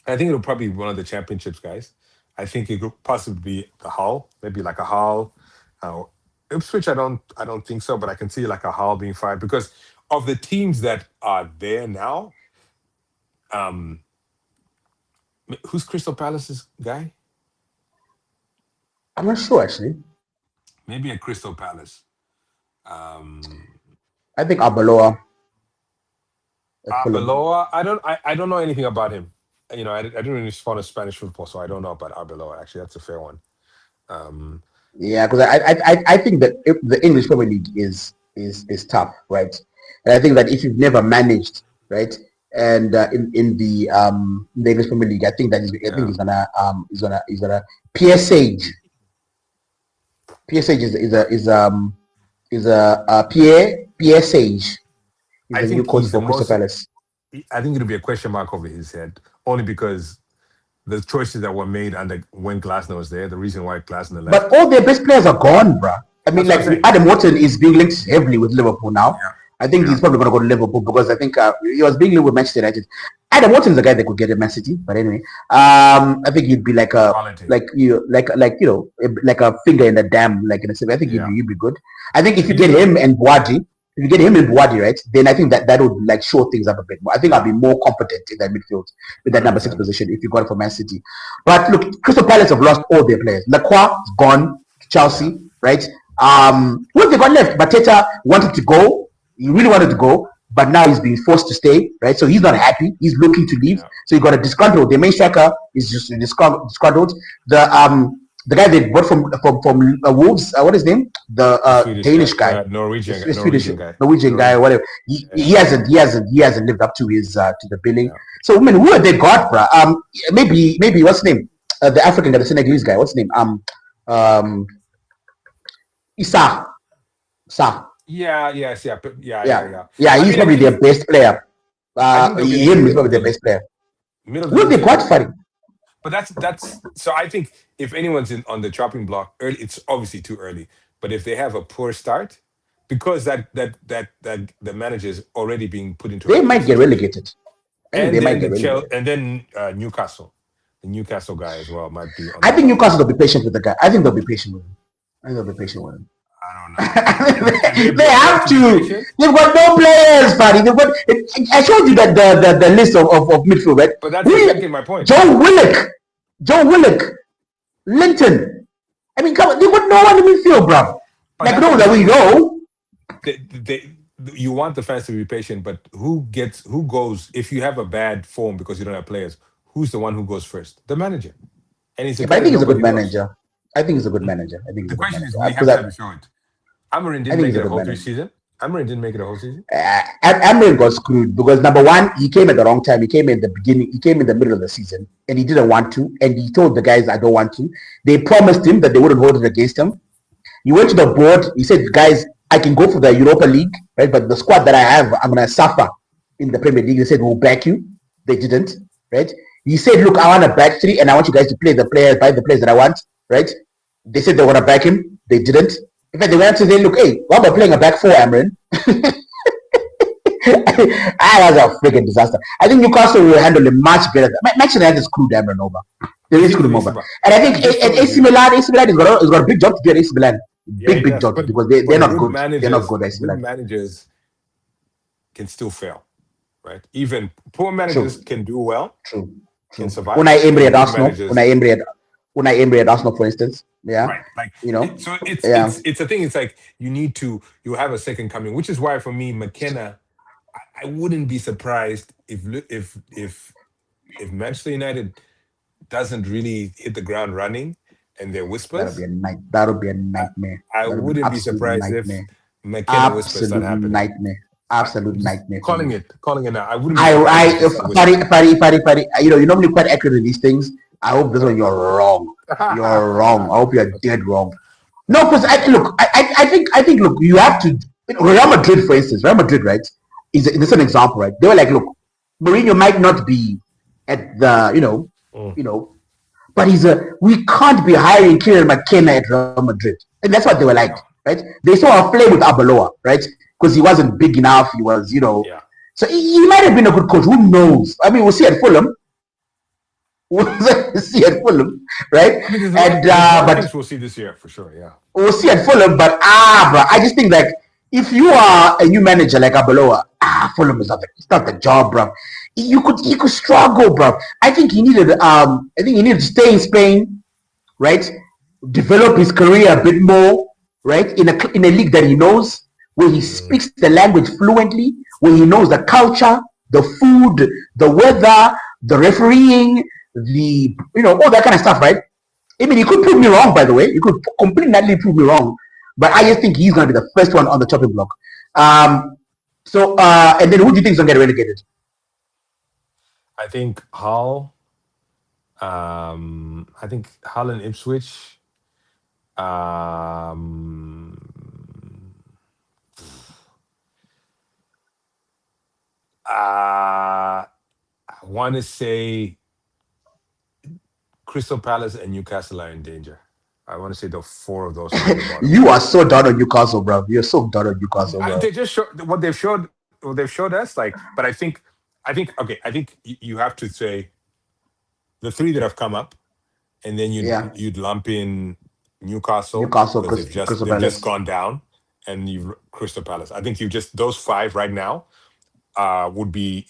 I think it'll probably be one of the championships guys. I think it could possibly be the Hull, maybe like a Hull. Uh, Ipswich, I don't think so, but I can see like a Hull being fired because of the teams that are there now. Um, who's Crystal Palace's guy? I'm not sure actually. Maybe a Crystal Palace. Um, I think Abaloa at Fulham. Arbeloa, I don't know anything about him. I didn't really follow Spanish football, so I don't know about Arbeloa. Actually, that's a fair one. Um, Yeah, because I think that if the English Premier League is tough, right? And I think that if you've never managed, right, and in the English Premier League, I think yeah, he's gonna PSG. PSG is a PSG is I the new think coach he's the for Crystal most. Palace. I think it'll be a question mark over his head, only because the choices that were made under when Glasner was there, the reason why Glasner But left. all their best players are gone, bruh. I mean, That's what like I'm saying. Adam Watson is being linked heavily with Liverpool now. Yeah, I think yeah, he's probably going to go to Liverpool because I think he was being linked with Manchester United. Adam Watson is the guy that could get at Man City, but anyway, I think he'd be quality. like a finger in the dam, like in a sense. I think Yeah, he'd be good. I think if you he's get good. him and Boadi, if you get him and Boadi, right, then I think that would like show things up a bit more. I think I'll Yeah, be more competent in that midfield with that number six 100%. position if you got it for Man City. But look, Crystal Palace have lost all their players. Lacroix is gone to Yeah, Chelsea, right? What they got left? Bateta wanted to go. He really wanted to go, but now he's being forced to stay, right? So he's not happy. He's looking to leave. yeah. So you got a disgruntled. The main striker is just disgruntled. The guy they bought from Wolves, what is his name? The The Swedish guy, Danish guy, Norwegian, Swedish Norwegian guy, Norwegian guy, or Norwegian. whatever. He, Yeah, he hasn't he hasn't he hasn't lived up to his to the billing. yeah. So I mean, who have they got, bro? Maybe what's his name? The African guy, the Senegalese guy. What's his name? Um, Issa. Issa. Yeah, yes, yeah, but yeah, yeah, Yeah, yeah. yeah. I He's mean, I probably think their best player. I think they'll get to the Him is middle probably of the their best player. middle of the Who have league. they got, Farid? But that's so. I think if anyone's on the chopping block early, it's obviously too early. But if they have a poor start, because that the manager is already being put into a They might get situation, relegated. I think and they might then get relegated. Newcastle, the Newcastle guy as well might be on I the think chopping Newcastle block. will be patient with the guy. I think they'll be patient with him. I think they'll be patient with him. I don't know. Can they be They afford have to be to. patient? They've got no players, buddy. I showed you that the list of midfield, right? But that's exactly my point. Joe Willock, Linton. I mean, come on, they've got no one in midfield, bro. But Like that's no what I'm that we saying. know. They, you want the fans to be patient, but who goes if you have a bad form because you don't have players? Who's the one who goes first? The manager, and he's a Yeah, but guy I that think he's a good nobody knows. manager. I think he's a good manager. I think he's The a good question is, manager. will he have Because time to show it? Amarin I didn't think make he's a it a good whole three manager. season. Amarin didn't make it a whole season. Amrin got screwed because number one, he came at the wrong time. He came in the beginning. He came in the middle of the season, and he didn't want to. And he told the guys, "I don't want to." They promised him that they wouldn't hold it against him. He went to the board. He said, "Guys, I can go for the Europa League, right? But the squad that I have, I'm gonna suffer in the Premier League." They said, "We'll back you." They didn't, right? He said, "Look, I want a back three, and I want you guys to play the players, buy the players that I want," right? They said they want to back him. They didn't. In fact, they went to say, "Look, hey, why am I playing a back four, Amrin?" That was a freaking disaster. I think Newcastle will handle it much better. Manchester United screwed Amrin over. They really Is he screwed with him AC over. Milan? And I think Just at so AC you, Milan, has got a big job to do at AC Milan. yeah, Big, he big does. job But because they're not good. They're not good, AC good Milan. managers can still fail, right? Even poor managers True, can do well, true, can true. survive, Unai Emery and at good Arsenal. managers, Unai Emery at Arsenal, for instance. Yeah, right? Like, you know, so it's yeah. it's a thing. It's like you have a second coming, which is why for me, McKenna, I wouldn't be surprised if Manchester United doesn't really hit the ground running, and they're That'll be whispers. a night. That'll be a I, nightmare. I That'll be an wouldn't be absolute surprised if nightmare. McKenna whispers start Absolute happening. nightmare. I, Absolute just nightmare for calling me. it now. I wouldn't be surprised if they start whispering. Pari, you're normally quite accurate in these things. I hope this one you're wrong. You're wrong. I hope you're dead wrong. No, because I think, look, you have to, Real Madrid, for instance, Real Madrid, right, this is an example, right? They were like, look, Mourinho might not be at the, Mm. But we can't be hiring Kieran McKenna at Real Madrid. And that's what they were like, No. right? They saw a play with Abaloa, right? Because he wasn't big enough. He was, Yeah. so he might have been a good coach. Who knows? I mean, we'll see at Fulham. We'll see at Fulham, right? I mean, And there's a lot of but things we'll see this year for sure. Yeah. we'll see at Fulham. But bro, I just think like if you are a new manager like Abaloa, Fulham is it's not the job, bro. You could struggle, bro. I think he needed to stay in Spain, right? Develop his career a bit more, right? In a league that he knows, where he Mm. speaks the language fluently, where he knows the culture, the food, the weather, the refereeing, all that kind of stuff, right? I mean, he could prove me wrong, by the way. He could completely prove me wrong, but I just think he's going to be the first one on the chopping block. And then who do you think is going to get relegated? I think Hull. I think Hull and Ipswich. Um, I want to say Crystal Palace and Newcastle are in danger. I want to say the four of those are at the bottom. You are so down on Newcastle, bro. You're so down on Newcastle, bro. They just show what they've showed. What they've showed us, like. But okay. I think you have to say the three that have come up, and then Yeah, you'd lump in Newcastle Newcastle, because Crystal they've just Palace. gone down, and you Crystal Palace. I think you just those five right now would be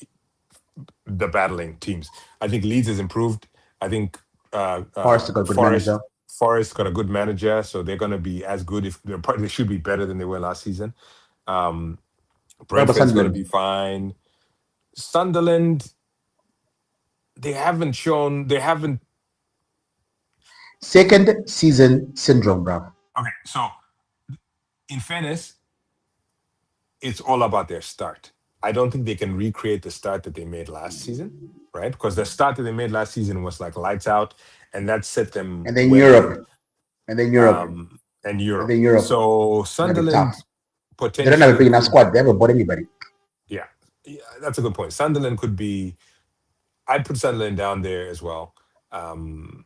the battling teams. I think Leeds has improved. I think Forest got a good manager. Forest got a good manager, so they're going to be as good. If they should be better than they were last season. Um, What about Brentford's going to Sunderland? be fine. Sunderland, they haven't. Second season syndrome, bro. Okay, so in fairness, it's all about their start. I don't think they can recreate the start that they made last season, right? Because the start that they made last season was like lights out, and that set them And then well ahead. Europe. And then Europe. And And Europe. then Europe. So Gonna be tough. Sunderland They don't have a potentially big enough could, squad. They haven't bought anybody. yeah, that's a good point. Sunderland could be. I'd put Sunderland down there as well. Um,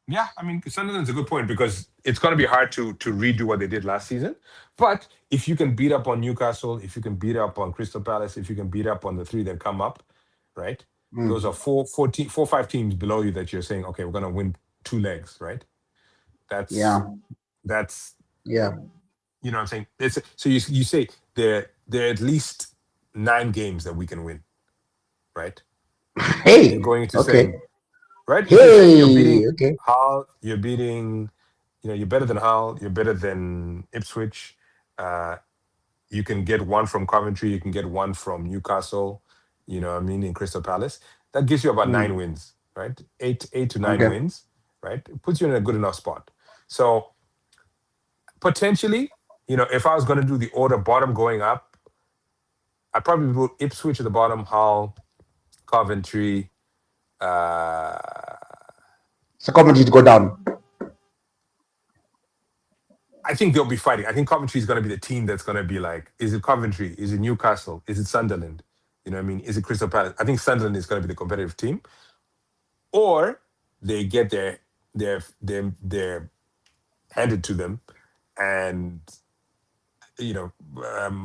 Yeah, I mean Sunderland's a good point because it's going to be hard to redo what they did last season. But if you can beat up on Newcastle, if you can beat up on Crystal Palace, if you can beat up on the three that come up, right? Those are Mm. four, 5 teams below you that you're saying, okay, we're going to win 2 legs, right? That's Yeah. that's Yeah. you know what I'm saying. It's so you say there are at least 9 games that we can win, right? You're Hey. going to Okay. say right? If you're saying you're Hey. beating Okay. Hull, you're beating, you're better than Hull, you're better than Ipswich. Uh, you can get one from Coventry, you can get one from Newcastle. You know what I mean in Crystal Palace. That gives you about 9 wins, right? Eight to nine Okay. wins, right? It puts you in a good enough spot. So potentially, if I was going to do the order bottom going up, I'd probably put Ipswich at the bottom, Hull, Coventry. Uh, So Coventry to go down. I think they'll be fighting. I think Coventry is going to be the team that's going to be like, is it Coventry? Is it Newcastle? Is it Sunderland? You know what I mean? Is it Crystal Palace? I think Sunderland is going to be the competitive team. Or they get their handed to them, and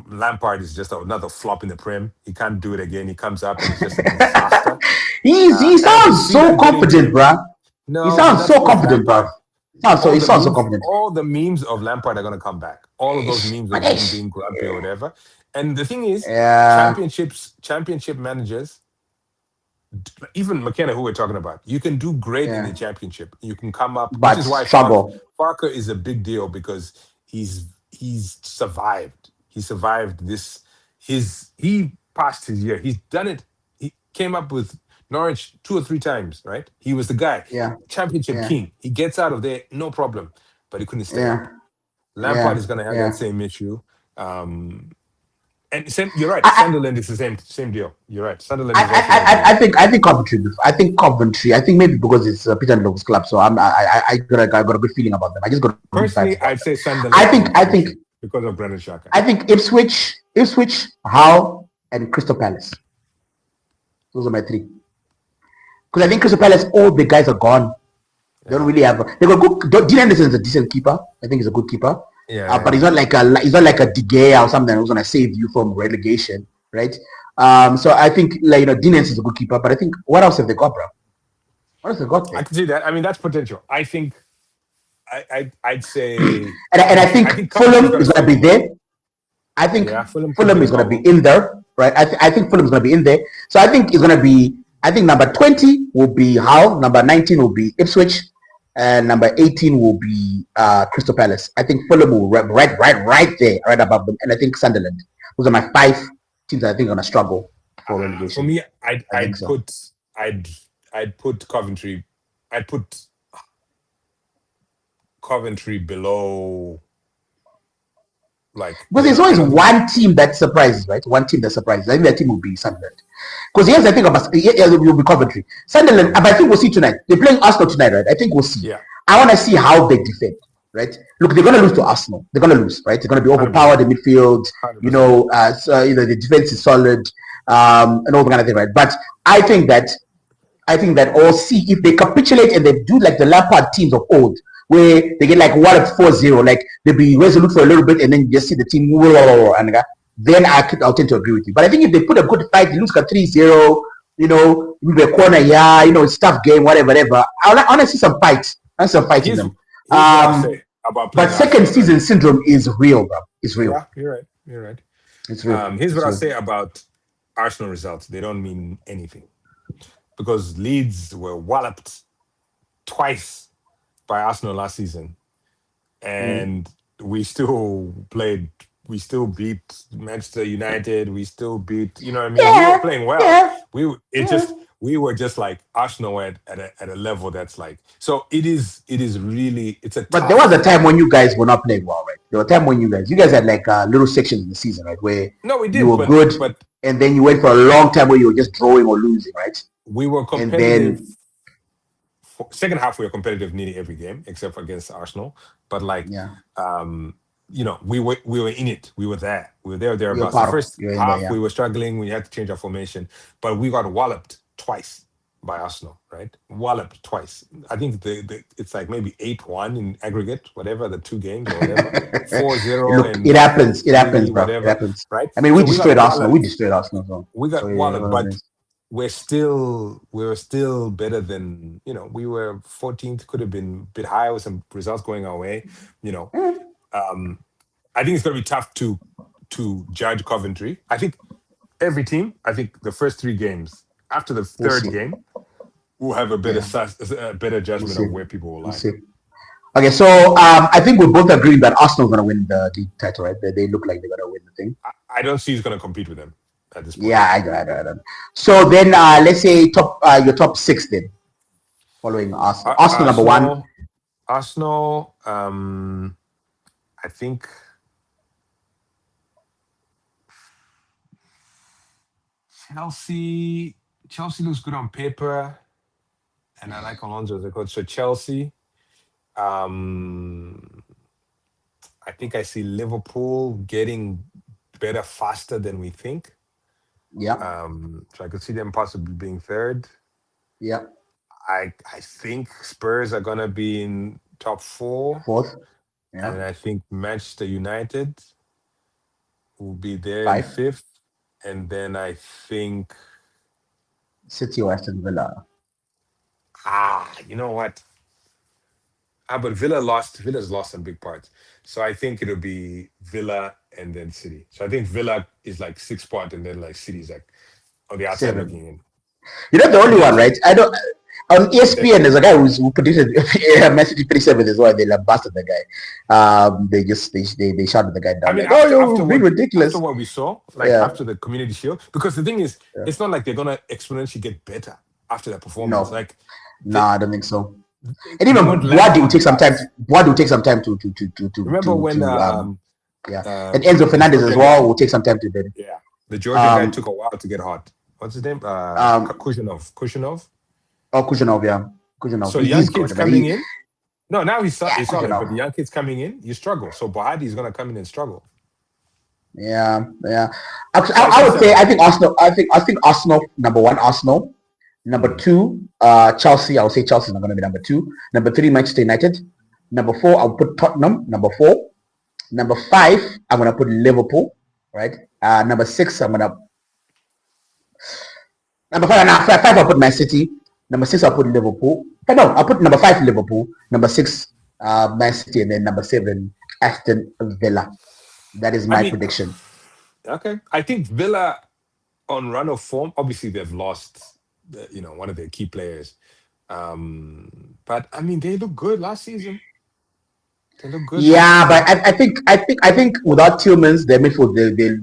Lampard is just another flop in the Prem. He can't do it again. He comes up and it's just a disaster. He And I can sounds see so them getting rid confident, of. Bro. He No, but sounds that's so because confident, bro. Lampard. All He the sounds so memes, confident. all the memes of Lampard are going to come back. All of those memes But of him being grumpy or whatever. And the thing is, yeah, championship managers, even McKenna, who we're talking about, you can do great in the yeah. championship. You can come up, which But is why struggle. Farker is a big deal because he's survived. He survived this. He passed his year. He's done it. He came up with Norwich 2 or 3 times, right? He was the guy, Yeah, championship yeah, king. He gets out of there, no problem, but he couldn't stay up. yeah, Lampard yeah, is going to have that yeah. same issue. Um, and you're right. I, Sunderland is the same deal. You're right. Sunderland I, is also going to I, I be. I think I think Coventry. I think Coventry. I think maybe because it's Peter and Lowe's club, so I got a good feeling about them. I just got good vibes Personally, about I'd them. say I Sunderland think and I think Coventry because of Granit Xhaka. I think Ipswich, Hull, and Crystal Palace. Those are my three. Because I think Crystal Palace, all the guys are gone. They don't really have. They got good. Dean Henderson is a decent keeper. I think he's a good keeper. But he's not like a De Gea or something who's gonna save you from relegation, right? So I think Dean Henderson is a good keeper. But I think what else have they got, bro? What else have they got there? I can see that. I mean, that's potential. I think. I'd say. And I think Fulham is gonna be there. I think Fulham is gonna be in there, right? I think Fulham is gonna be in there. So I think it's gonna be. I think number 20 will be Hull. Number 19 will be Ipswich. And number 18 will be Crystal Palace. I think Fulham will right there, right above them. And I think Sunderland. Those are my 5 teams that I think are gonna struggle for relegation. For me, I'd put Coventry. I'd put Coventry below. Because there's always one team that surprises, right? One team that surprises. I think that team will be Sunderland. Because here's the thing about it will be Coventry. Sunderland, but I think we'll see tonight. They're playing Arsenal tonight, right? I think we'll see. Yeah. I want to see how they defend, right? Look, they're going to lose to Arsenal. They're going to lose, right? They're going to be overpowered in midfield. 100%. The defense is solid, and all the kind of thing, right? But I think that or see if they capitulate and they do like the Lampard teams of old, where they get like 1-4-0, like they'll be resolute for a little bit and then you just see the team and then I'll tend to agree with you. But I think if they put a good fight, they lose 3-0, maybe a corner, it's tough game, whatever. I want to see some fights. I want some fights in them. But second season syndrome is real, bro. It's real. Yeah, you're right. It's real. Here's what I'll say about Arsenal results. They don't mean anything. Because Leeds were walloped twice by Arsenal last season. And we still beat Manchester United. We still beat, you know what I mean? Yeah, we were playing well. Yeah. We were just like Arsenal at a level that's like, so it is really, it's a tough. But there was a time when you guys were not playing well, right? There was a time when you guys had like little sections in the season, right? Where we did, you were good, and then you went for a long time where you were just drawing or losing, right? We were competitive. Second half, we were competitive nearly every game except for against Arsenal. But we were in it. We were there. We were there thereabouts. The first half, we were struggling. We had to change our formation, but we got walloped twice by Arsenal. Right, walloped twice. I think it's like maybe 8-1 in aggregate, whatever the 2 games or whatever. 4-0. Look, it happens. It happens, bro. It happens. Right. I mean, we destroyed Arsenal. We destroyed Arsenal. So. We got walloped, but. We were still better than, we were 14th, could have been a bit higher with some results going our way, I think it's going to be tough to judge Coventry. I think every team, the first 3 games, after the third game, we'll have a better judgment of where people will lie. Okay, so I think we're both agreeing that Arsenal's going to win the league title, right? They look like they're going to win the thing. I don't see who's going to compete with them. At this point. Yeah, I don't. So then, let's say your top 6 then, following Arsenal. Arsenal number 1. Arsenal, I think. Chelsea looks good on paper, and I like Alonso as a coach. So Chelsea, I think I see Liverpool getting better faster than we think. Yeah. So I could see them possibly being 3rd. Yeah. I think Spurs are gonna be in top 4. 4th. Yeah. And I think Manchester United will be there 5. in 5th. And then I think City or Aston Villa. You know what? But Villa's lost some big parts. So I think it'll be Villa and then City. So I think Villa is like 6th spot and then like City's like on the outside 7. looking in. You're not the only one, right? I don't. On ESPN, there's a guy who predicted Man City 37 as well. They lambasted the guy. They shouted the guy down. I mean, you're being ridiculous. After what we saw, after the Community Shield, because the thing is, it's not like they're gonna exponentially get better after that performance. No, I don't think so. And even Boadi will take some time. Boadi will take some time to remember when and Enzo Fernandez as well will take some time to do it. Yeah, the Georgian guy took a while to get hot. What's his name? Kushunov. Oh, Kushunov, yeah. Kushunov. So young kids coming in. No, now he's solid, but the young kids coming in, you struggle. So Boadi is going to come in and struggle. Yeah. I would say I think Arsenal. I think Arsenal number 1. Arsenal. Number 2, Chelsea. I'll say Chelsea is not going to be number 2. Number 3, Manchester United. Number 4, I'll put Tottenham. Number 4. Number 5, I'm going to put Liverpool. Right. Number 6, Number 5, I'll put Man City. Number 6, I'll put Liverpool. No, I'll put number 5, Liverpool. Number 6, Man City. And then number 7, Aston Villa. That is my prediction. Okay. I think Villa on run of form, obviously they've lost, one of their key players. But I mean, they look good last season. They look good. Yeah, but I think without Tillmans, their midfield,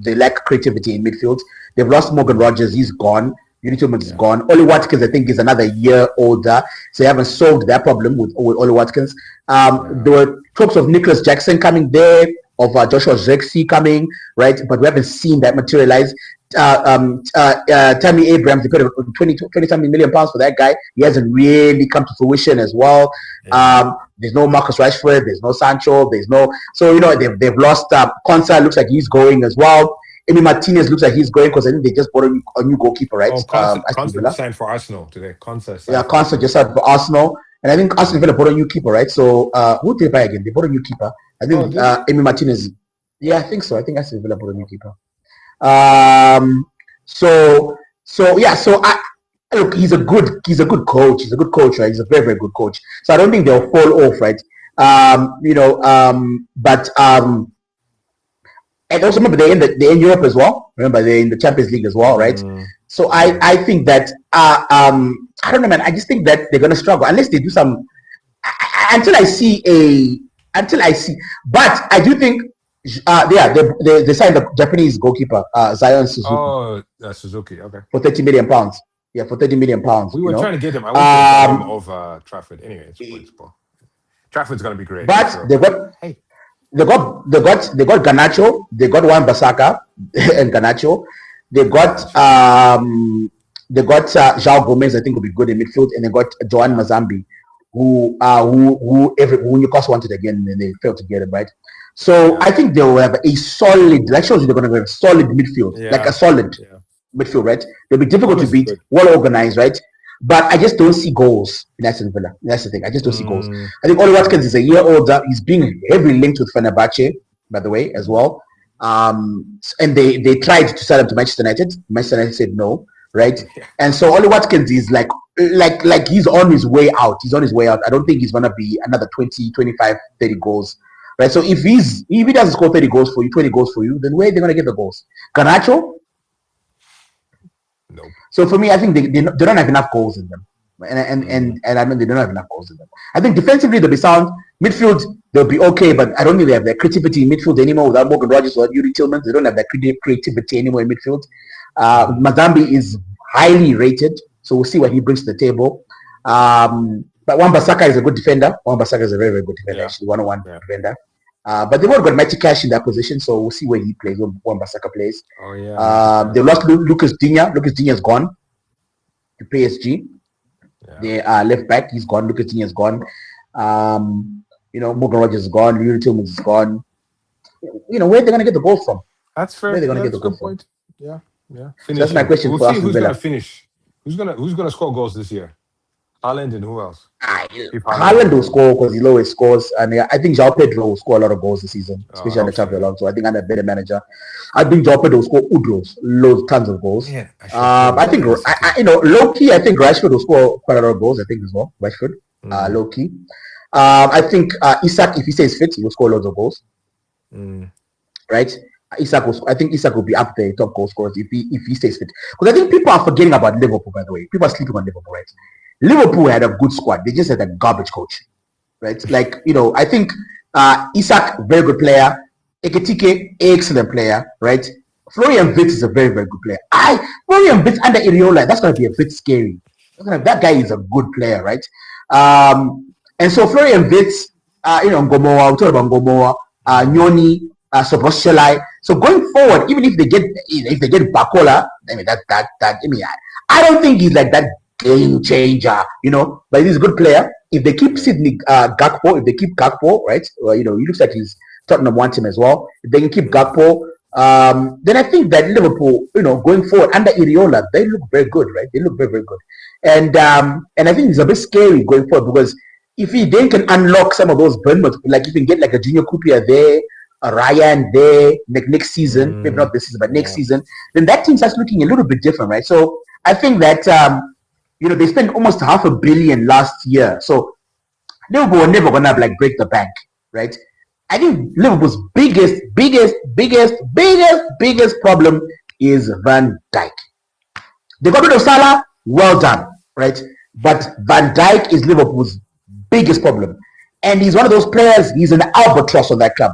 they lack creativity in midfield. They've lost Morgan Rogers. He's gone. Yuri Tillmans is gone. Oli Watkins, I think, is another year older, so they haven't solved that problem with Oli Watkins. There were talks of Nicholas Jackson coming there, of Joshua Zirkzee coming, right? But we haven't seen that materialize. Tammy Abrams, they paid 20 million pounds for that guy. He hasn't really come to fruition as well. There's no Marcus Rashford. There's no Sancho. So they've lost. Konsa looks like he's going as well. Emi Martinez looks like he's going because I think they just bought a new goalkeeper, right? Konsa signed for Arsenal today. Konsa just signed for Arsenal, and I think Arsenal Villa bought a new keeper, right? So who did they buy again? They bought a new keeper. I think Emi Martinez. Yeah, I think so. I think Arsenal Villa bought a new keeper. So look, he's a good coach. He's a good coach, right? He's a very, very good coach. So I don't think they'll fall off, right? And also remember they're in Europe as well. Remember they're in the Champions League as well, right? So I think that I don't know, man. I just think that they're gonna struggle unless they do some. Until I see. But I do think. They signed the Japanese goalkeeper Zion Suzuki. Oh, Suzuki. Okay. For 30 million pounds. Yeah, for 30 million pounds. We were trying to get him. I want to get him over Trafford. Anyway, Trafford's gonna be great. But sure. They got Garnacho. They got Wan-Bissaka and Garnacho. They got João Gomez. I think will be good in midfield, and they got Joan Mazambi, who Newcastle wanted again, and they failed to get him right. So I think they will have a solid. That shows you they're going to have a solid midfield, like a solid midfield, right? They'll be difficult to beat, well organized, right? But I just don't see goals in Aston Villa. That's the thing. I just don't see goals. I think Oli Watkins is a year older. He's being heavily linked with Fenerbahce, by the way, as well. And they tried to sell him to Manchester United. Manchester United said no, right? And so Oli Watkins is like he's on his way out. He's on his way out. I don't think he's going to be another 20, 25, 30 goals. Right, so if he doesn't score 30 goals for you, 20 goals for you, then where are they going to get the goals? Garnacho? No. So for me, I think they don't have enough goals in them, and I mean they don't have enough goals in them. I think defensively they'll be sound. Midfield they'll be okay, but I don't think they have that creativity in midfield anymore without Morgan Rogers or Yuri Tillmans. They don't have that creativity anymore in midfield. Mazambi is highly rated, so we'll see what he brings to the table. But Wan-Bissaka is a good defender. Wan-Bissaka is a very, very good defender, actually, 1-on-1 defender. But they've not got Matty Cash in that position, so we'll see where he plays, where Wan-Bissaka plays. Oh, yeah. They lost Lucas Digne. Lucas Digne is gone to PSG. Yeah. They are left back. He's gone. Lucas Digne is gone. Morgan Rogers is gone. Yuri Tillmans is gone. Where are they going to get the goals from? That's fair. Where are they going to get the goals from? Yeah. So that's my question for Aston Villa. Who's going to finish? Who's going to score goals this year? Haaland and who else? Haaland will score because he always scores, and I think João Pedro will score a lot of goals this season, especially on the Champions League. So I think I'm a better manager. I think João Pedro will score tons of goals. Yeah, I think low key. I think Rashford will score quite a lot of goals. I think as well, Rashford, low key. I think Isak, if he stays fit, he will score loads of goals. Right? I think Isak will be up there, top goal scorers if he stays fit. Because I think people are forgetting about Liverpool. By the way, people are sleeping on Liverpool, right? Liverpool had a good squad. They just had a garbage coach, right? I think Isak, very good player. Ekitike, excellent player, right? Florian Wirtz is a very, very good player. Florian Wirtz under Iriola, that's going to be a bit scary. That guy is a good player, right? And so Florian Wirtz, Ngomoa, we talked about Ngomoa, Nyoni, Soboschelai. So going forward, even if they get Bakola, I mean I don't think he's like that game changer, but he's a good player. If they keep Sidney Gakpo, right? He looks like Tottenham wants him as well. If they can keep Gakpo, then I think that Liverpool, going forward under Iriola, they look very good, right? They look very, very good. And I think it's a bit scary going forward because if he then can unlock some of those Bournemouth, like you can get like a Junior Cooper there, a Ryan there, like next season, maybe not this season, but next Yeah. season, then that team starts looking a little bit different, right? So I think that they spent almost $500 million last year. So Liverpool are never gonna like break the bank, right? I think Liverpool's biggest problem is Van Dijk. They got rid of Salah, well done, right? But Van Dijk is Liverpool's biggest problem. And he's one of those players, he's an albatross on that club.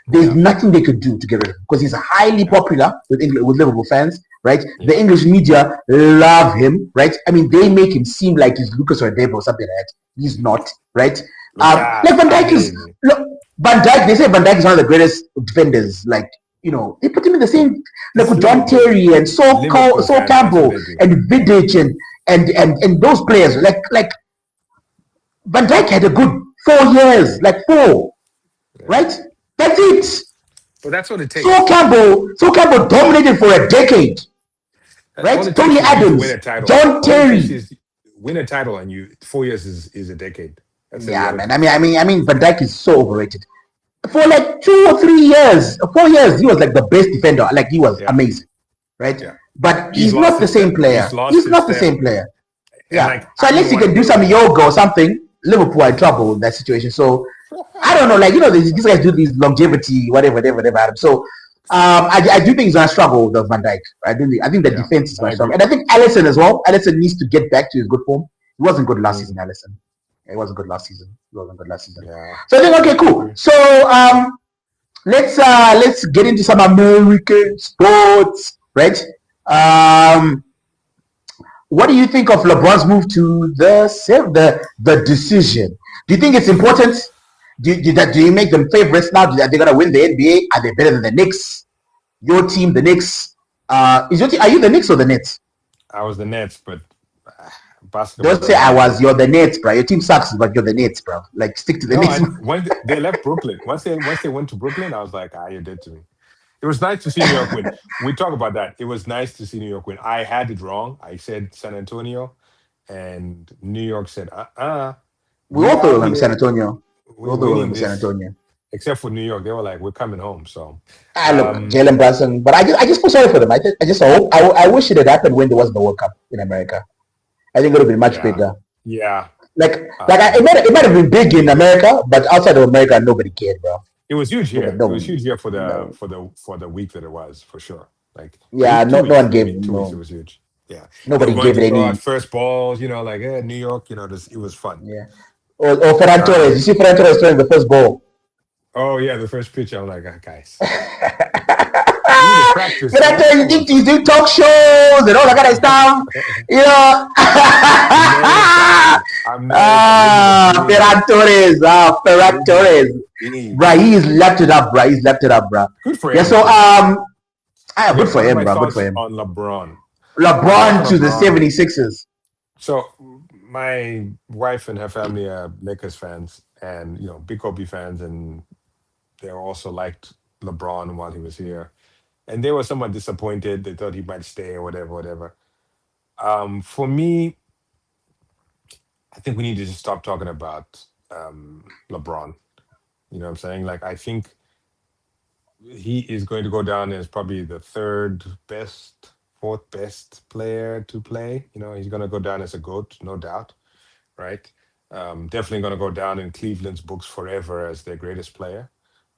There's Yeah. nothing they could do to get rid of him because he's highly Yeah. popular with Liverpool fans, right? The Yeah. English media love him, right? I mean, they make him seem like he's Lucas Radebe or something like that. He's not, right? Yeah. Like Van I Dijk is, mean, look, Van Dijk, they say Van Dijk is one of the greatest defenders, like, they put him in the same like it's with John Liverpool. Terry and Liverpool Sol fans. That's what Campbell they do. and Vidic and those players like Van Dijk had a good 4 years, like four, Yeah. right? That's it. But that's what it Sol takes. Campbell, Sol Campbell dominated for a decade, right? All it Tony takes is you to win Adams, a title. John All it takes Terry. is win a title, and 4 years is a decade. That's the Yeah, man. reality. I mean, Van Dijk is so overrated. For like 2 or 3 years, 4 years, he was like the best defender. Like he was Yeah. amazing, right? Yeah. But He's he's lost not the his same step. player. He's lost He's his not the step. same player. And Yeah. like So I don't unless he want can to do hear some that. yoga or something, Liverpool are in trouble in that situation. So I don't know. Like these guys do these longevity, whatever. Adam. So I do think he's gonna struggle with Van Dijk. I think the Yeah, defense is I gonna struggle, agree. and I think Alisson as well. Alisson needs to get back to his good form. He wasn't good last Mm, season, Alisson. It wasn't good last season. He wasn't good last season. yeah, So I think okay, I cool. agree. So let's get into some American sports, right? Um, what do you think of LeBron's move to the decision? Do you think it's important? Do you make them favorites now? Are they gonna win the NBA? Are they better than the Knicks? Your team, the Knicks. Is your team? Are you the Knicks or the Nets? I was the Nets, but basketball Don't say doesn't I make was. you. You're the Nets, bro. Your team sucks, but you're the Nets, bro. Like stick to the No, Knicks. I when they left Brooklyn. Once they went to Brooklyn, I was like, you're dead to me. It was nice to see New York win. We talk about that. It was nice to see New York win. I had it wrong. I said San Antonio, and New York said, We we all thought it out was gonna be San here, Antonio. We we're all thought it was gonna winning be San this. Antonio. Except for New York, they were like, we're coming home. So, Look, um, Jalen Brunson, but I just feel sorry for them. I just hope I wish it had happened when there was the World Cup in America. I think it would have been much yeah, bigger. yeah. It Um, might have been big in America, but outside of America, nobody cared, bro. it was huge Nobody, here. It was no, huge here for the no, for the for the week that it was for sure. Like yeah, two no, no weeks, one gave maybe 2 weeks. It no, was huge. Yeah, they were nobody going gave to it throw out any. first balls. Like New York. It was fun. Yeah, or Ferran Torres. You Um, see, Ferran Torres throwing the first ball. oh yeah, the first pitch. I'm like, guys, you need to practice, Ferran man. Torres, you Come think on. he's doing talk shows and all that kind of stuff, you know? Nerves. I'm nerves. I'm living the dream. Ferran Living the Torres. dream. Bruh, he's left it up, bruh. He's left it up, bruh. Good for Yeah, him so too. good Okay, for what are him, my bruh. Good for thoughts him. on LeBron? My thoughts LeBron on to the LeBron. 76ers. So my wife and her family are Lakers fans, and big Kobe fans, and they also liked LeBron while he was here, and they were somewhat disappointed. They thought he might stay or whatever, whatever. For me, I think we need to just stop talking about LeBron. You know what I'm saying? Like, I think he is going to go down as probably the third best, fourth best player to play. He's going to go down as a GOAT, no doubt, right? Definitely going to go down in Cleveland's books forever as their greatest player,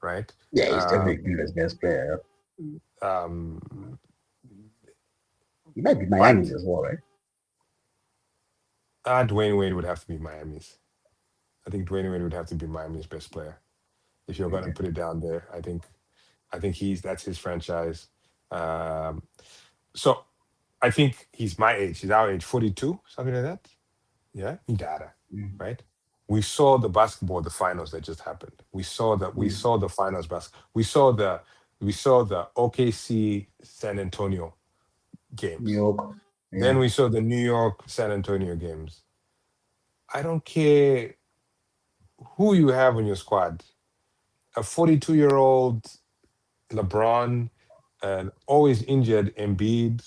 right? Yeah, he's definitely Um, Cleveland's best player. um, He might be but Miami's as well, right? Dwayne Wade would have to be Miami's. I think Dwayne Wade would have to be Miami's best player if you're going to Okay. put it down there. I think that's his franchise. Um, so I think he's my age. He's our age, 42, something like that. Yeah, data, Mm, right? We saw the basketball, the finals that just happened. We mm. saw the finals we saw the OKC San Antonio New games. York. Then Yeah. we saw the New York San Antonio games. I don't care who you have on your squad. A 42-year-old LeBron and always injured Embiid,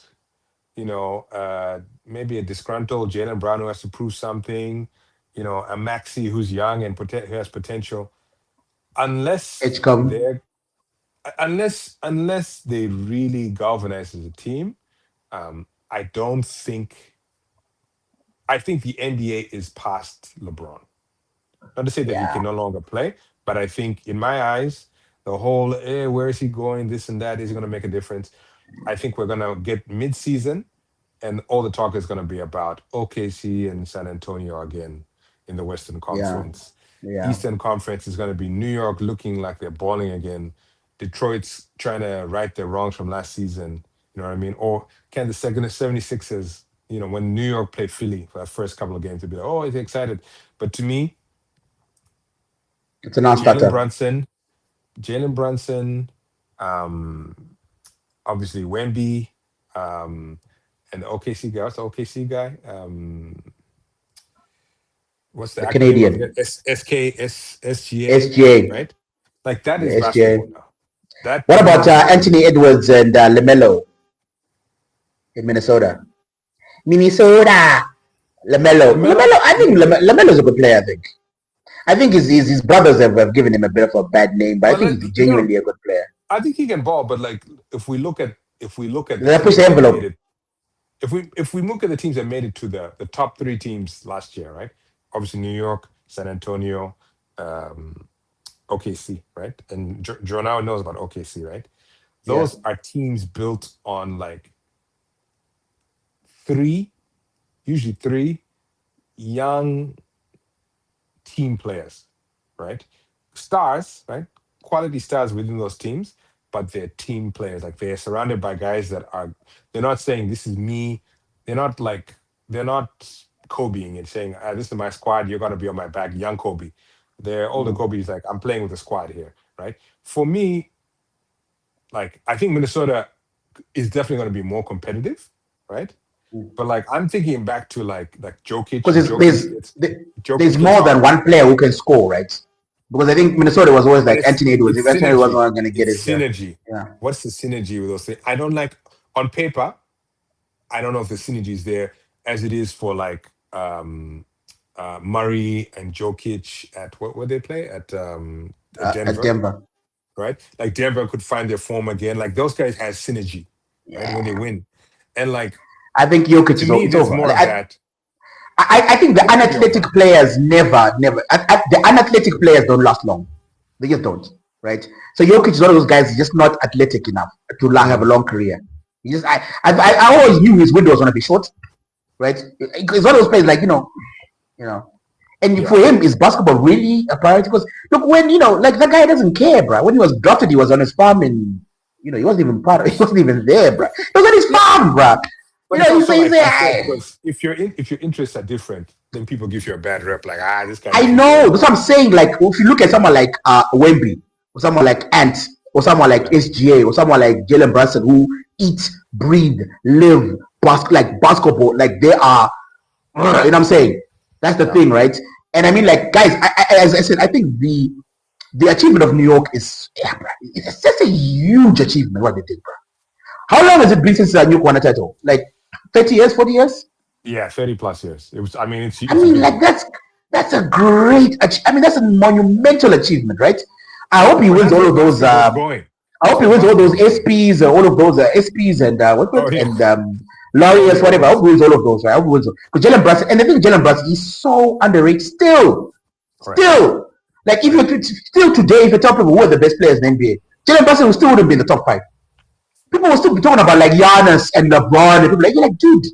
maybe a disgruntled Jalen Brown who has to prove something, a Maxi who's young and who has potential. Edge Unless come. they're unless they really galvanize as a team, I don't think. I think the NBA is past LeBron. Not to say that he Yeah, can no longer play, but I think in my eyes, the whole where is he going, this and that is going to make a difference. I think we're going to get mid-season, and all the talk is going to be about OKC and San Antonio again in the Western yeah, Conference. yeah. Eastern Conference is going to be New York looking like they're balling again. Detroit's trying to right their wrongs from last season. You know what I mean? Or can the second 76ers, when New York played Philly for that first couple of games, to be like, oh, it's excited. But to me, It's a Jalen non-starter. Brunson, Jalen Brunson, um, obviously Wemby, um, and the OKC guy. What's the OKC guy? What's the The acronym? I forget. Canadian SGA, SGA. right? Like that The is SGA. basketball now. That What to about me Anthony is Edwards and Lamelo in Minnesota? Minnesota. Lamelo. Lamelo. Lamelo. I think Lamelo's a good player. I think his brothers have given him a bit of a bad name, but I But think like, he's no, genuinely a good player. I think he can ball. But like, if we look at the They push teams the that made envelope. it, if we look at the teams that made it to the top three teams last year, right? Obviously, New York, San Antonio, um, OKC, right? And Joe now knows about OKC, right? Yeah. Those are teams built on like three, usually three young team players, right? Stars, right? Quality stars within those teams, but they're team players. Like they're surrounded by guys that are, they're not saying, this is me. They're not like, they're not Kobeing and saying, this is my squad. You're going to be on my back, young Kobe. They're older Mm. Kobe's like, I'm playing with the squad here, right? For me, like, I think Minnesota is definitely going to be more competitive, right? But like I'm thinking back to like Jokic. Because there's Jokic gets more than hot, one player who can score, right? Because I think Minnesota was always but like it's Anthony Edwards. it's If Anthony Edwards synergy. wasn't going to get It's his, synergy. yeah, What's the synergy with those things? I don't like on paper. I don't know if the synergy is there as it is for like Murray and Jokic at what would they play at at Denver, Denver. right? Like Denver could find their form again. Like those guys has synergy, right? When they Yeah, win, and like I think Jokic to is me, it's there's over. more of that. I think the It could be unathletic over. players never. The unathletic players don't last long. They just don't, right? So Jokic is one of those guys. He's just not athletic enough to have a Mm, long career. He just, I always knew his window was gonna be short, right? It's one of those players like you know. And yeah, for him, is basketball really a priority? Because look, when like that guy doesn't care, bro. When he was drafted, he was on his farm, and he wasn't even part of. He wasn't even there, bro. He was on his yeah. farm, bro. But it's He's also he's like unfair there. because if your interests are different, then people give you a bad rep. Like this guy I doesn't care know. That's what about. I'm saying. Like, if you look at someone like Wemby, or someone like Ant, or someone like Yeah, SGA, or someone like Jalen Brunson, who eat, breathe, live, like basketball, like they are. You know what I'm saying? That's the yeah. thing, right? And I mean, like, guys, as I said, I think the achievement of New York is, yeah, bro, it's just a huge achievement what they did, bro. How long has it been since New York won a title? Like 30 years, 40 years? Yeah, 30 plus years. It was. I mean, it's I it's a mean, big like deal. that's a great. I mean, that's a monumental achievement, right? I hope he But wins that's all where of those. basketball's going. I That's hope he where wins all those basketball's going. SPs, all of those SPs, and Oh yeah, and all Laureus, the whatever. I hope awards. he wins all of those. Right? I hope he wins. Because Jalen Brunson, and I think Jalen Brunson is so underrated still. Correct. Still, like if Correct. you still today, if you tell people who are the best players in the NBA, Jalen Brunson still wouldn't be in the top five. People will still be talking about like Giannis and LeBron, and people like you're like, dude.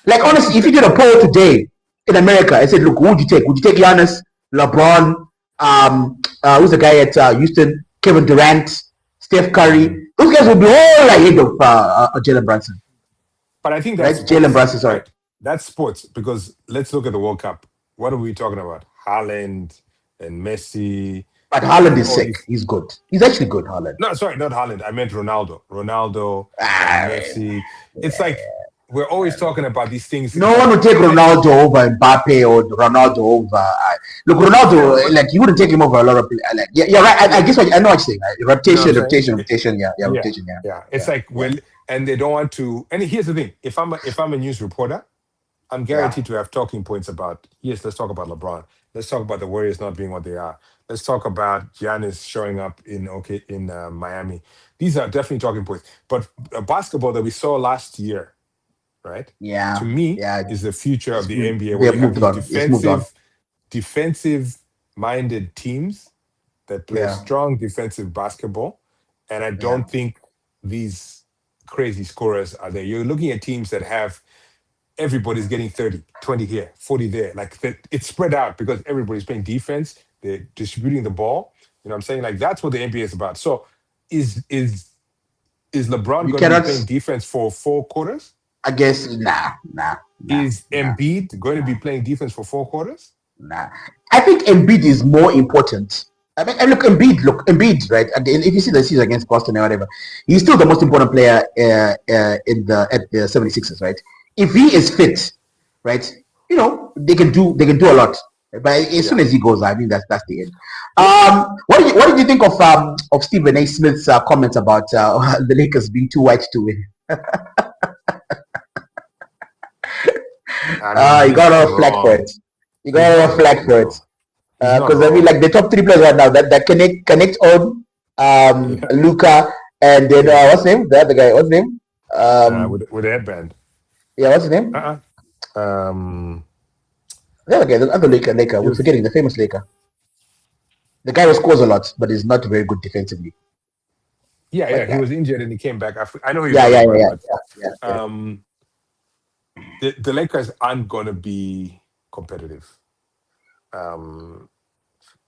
Like But I honestly, think if you that did a poll today in America and said, look, who would you take? Would you take Giannis, LeBron, who's the guy at Houston, Kevin Durant, Steph mm, Curry? Those guys would be all ahead of Jalen Brunson, but I think that's right? Jalen sports, Brunson, sorry. right? That's sports because let's look at the World Cup. What are we talking about? Haaland and Messi But Haaland and is all sick. these. He's good. He's actually good, Haaland. No, sorry, not Haaland. I meant Ronaldo. Ronaldo and Ah, Messi. It's like we're always talking about these things. No one would take Ronaldo over Mbappe or Ronaldo over. Look, Ronaldo, like you wouldn't take him over a lot of people. Like, yeah, you're right. I guess I know what you're saying. Reputation, You know what I'm saying? reputation. Yeah, Yeah, reputation. Yeah, yeah. It's like and they don't want to. And here's the thing: if I'm a news reporter, I'm yeah, guaranteed to have talking points about. Yes, let's talk about LeBron. Let's talk about the Warriors not being what they are. Let's talk about Giannis showing up in Miami. These are definitely talking points. But basketball that we saw last year, right? yeah, To me, yeah. is the future of the NBA, We where have you have moved these on. It's moved on. defensive-minded teams that play Yeah, strong defensive basketball, and I yeah. don't think these crazy scorers are there. You're looking at teams that have everybody's getting 30, 20 here, 40 there. Like it's spread out because everybody's playing defense. They're distributing the ball. You know what I'm saying? Like that's what the NBA is about. So is LeBron You going to be cannot. playing defense for 4 quarters? I guess nah, Is nah. Embiid going to be playing defense for 4 quarters? Nah, I think Embiid is more important. I mean, and look, Embiid, right? Again, if you see the season against Boston or whatever, he's still the most important player in the 76ers, right? If he is fit, right, they can do a lot. But as Yeah. soon as he goes, I mean that's the end. Yeah. What did you think of Stephen A. Smith's comments about the Lakers being too white to win? I mean, You he's got a lot of flag for wrong. it. You He's got a lot not of flag wrong, for it. though. He's not Because I mean, wrong. like the top three players right now that connect on Yeah. Luca, and then Yeah. what's his name? The other guy, what's his name? With the headband. Yeah, what's his name? Uh-uh. Um, The other guy, the other Laker. he We're was, forgetting the famous Laker. The guy who scores a lot, but is not very good defensively. yeah, That he guy. was injured and he came back. I know he's Yeah, talking yeah, about, yeah, but yeah, yeah. um, the Lakers aren't going to be competitive. Um,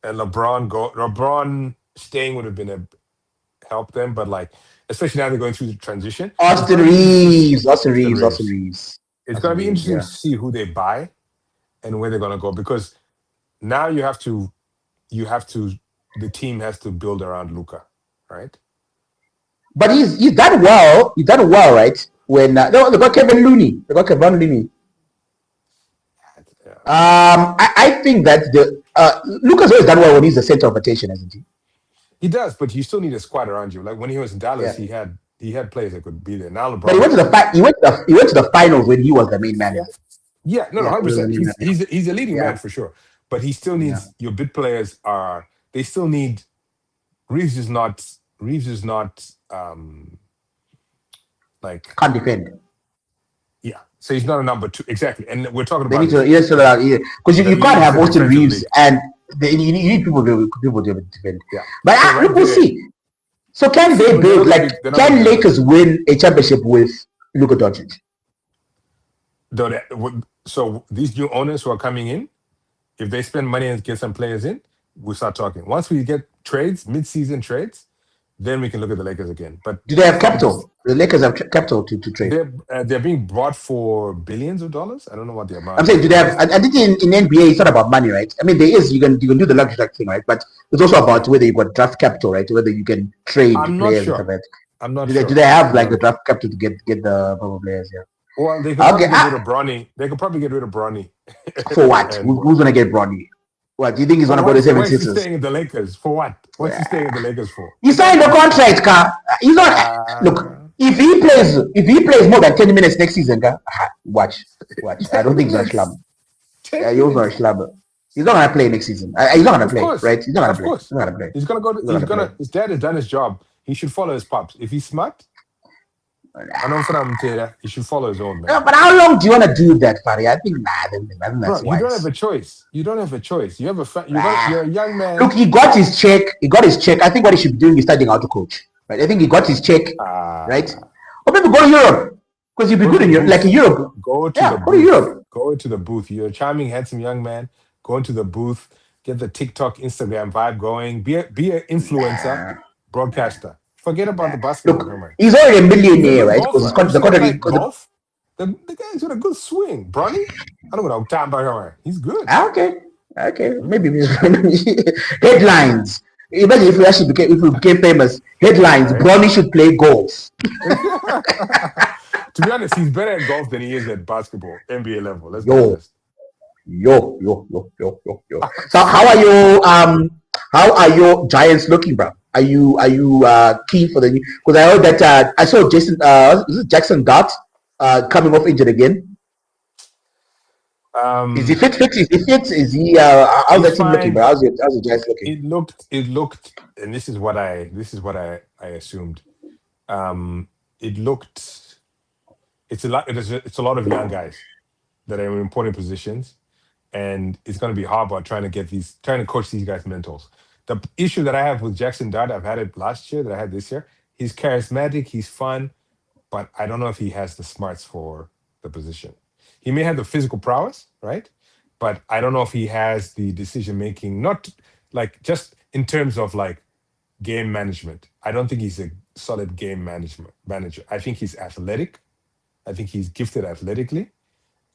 and LeBron staying would have been a help them, but like especially now they're going through the transition. It's Austin going to be interesting to see Reeves, Austin Austin Reeves, Austin Reeves. Reeves, It's going Austin to be Reeves. interesting Yeah. to see who they buy and where they're going to go because now the team has to build around Luca, right? But he's done well. He's done well, right? When they got Kevin Looney. They got Kevin Looney. Yeah. I think that the Lucas always done well when he's the center of attention, hasn't he? He does, but you still need a squad around you. Like when he was in Dallas, Yeah. he had players that could be there. Now But he LeBron, went to he went to the finals when he was the main man. yeah, no, Yeah, he was the 100%. main man. He's a leading Yeah, man for sure, but he still yeah. needs your bid players are they still need Reeves is not like Can't defend. yeah. So he's not a number two exactly, and we're talking They about need to because the you can't leagues, have the Austin defensive Reeves leagues. and you need people to defend. Yeah. But So right look, we'll there, see. So can they they're build not gonna be, they're not gonna can be that Lakers good. win a championship with Luka Doncic? Though so these new owners who are coming in, if they spend money and get some players in, we'll start talking. Once we get trades, mid-season trades, then we can look at the Lakers again. But Do they have from capital? The Lakers have capital to trade. they're being bought for billions of dollars. I don't know what the I'm amount saying, is, do but they have? I think in NBA, it's not about money, right? I mean, there is you can do the luxury tax thing, right? But it's also about yeah. whether you got draft capital, right? Whether you can trade I'm not players and stuff sure. like that. I'm not Do sure. they have I'm like not the sure. draft capital to get the proper players? Yeah. Well, they could Okay. probably get rid of Bronny. They could probably get rid of Bronny. For what? and Who's gonna get Bronny? What do you think he's for gonna go what? to Why is he 76ers? staying in the Lakers? For what? What's he staying in the Lakers for? He signed a contract, car. He's not. Look, Uh, if he plays more than 10 minutes next season, car, watch. I don't 10 think he's gonna slum. minutes. 10 Yeah, he's gonna minutes. slum. He's not gonna play next season. He's not gonna Of play, course. right? He's not gonna Of play. course. He's not gonna play. He's gonna go to, He's not gonna play. his dad has done his job. He should follow his pops. If he's smart, I know from Taylor, he should follow his own Yeah, man. but how long do you want to do that, Fari? I think I think Bro, that's you don't have wise. a choice. You don't have a choice. You have Nah. you're a young man. Look, he got his check. He got his check. I think what he should be doing is studying how to coach. Right? I think he got his check. Right? Or maybe go to Europe because you'll be Go good to in the Europe. Like in booth. Europe. Go to Yeah, the go to booth. Europe. Go to the booth. You're a charming, handsome young man. Go into the booth. Get the TikTok, Instagram vibe going. Be an influencer, broadcaster. Forget about the basketball, Look, man. he's already a He's a millionaire, good right? Because golfer. Have you the seen him play contract. golf? The guy's got a good swing. Bronny? I don't know. Time by him. He's good. Okay. Maybe headlines. Imagine if we became famous. Headlines: Right? Bronny should play golf. To be honest, he's better at golf than he is at basketball, NBA level. Let's be Yo, honest. yo. So how are your Giants looking, bro? Are you keen for the new? Because I heard that I saw Jason is it Jackson Dart coming off injured again. Is he Um, fit? Is he fit? Is he how's he's that team looking, fine. bro? How's the Giants looking? It looked, and this is what I assumed. Um, it looked, it's a lot of young guys that are in important positions, and it's going to be hard about trying to coach these guys' mentals. The issue that I have with Jackson Dart, I've had it last year, that I had this year. He's charismatic, he's fun, but I don't know if he has the smarts for the position. He may have the physical prowess, right? But I don't know if he has the decision making, not like just in terms of like game management. I don't think he's a solid game management manager. I think he's athletic. I think he's gifted athletically.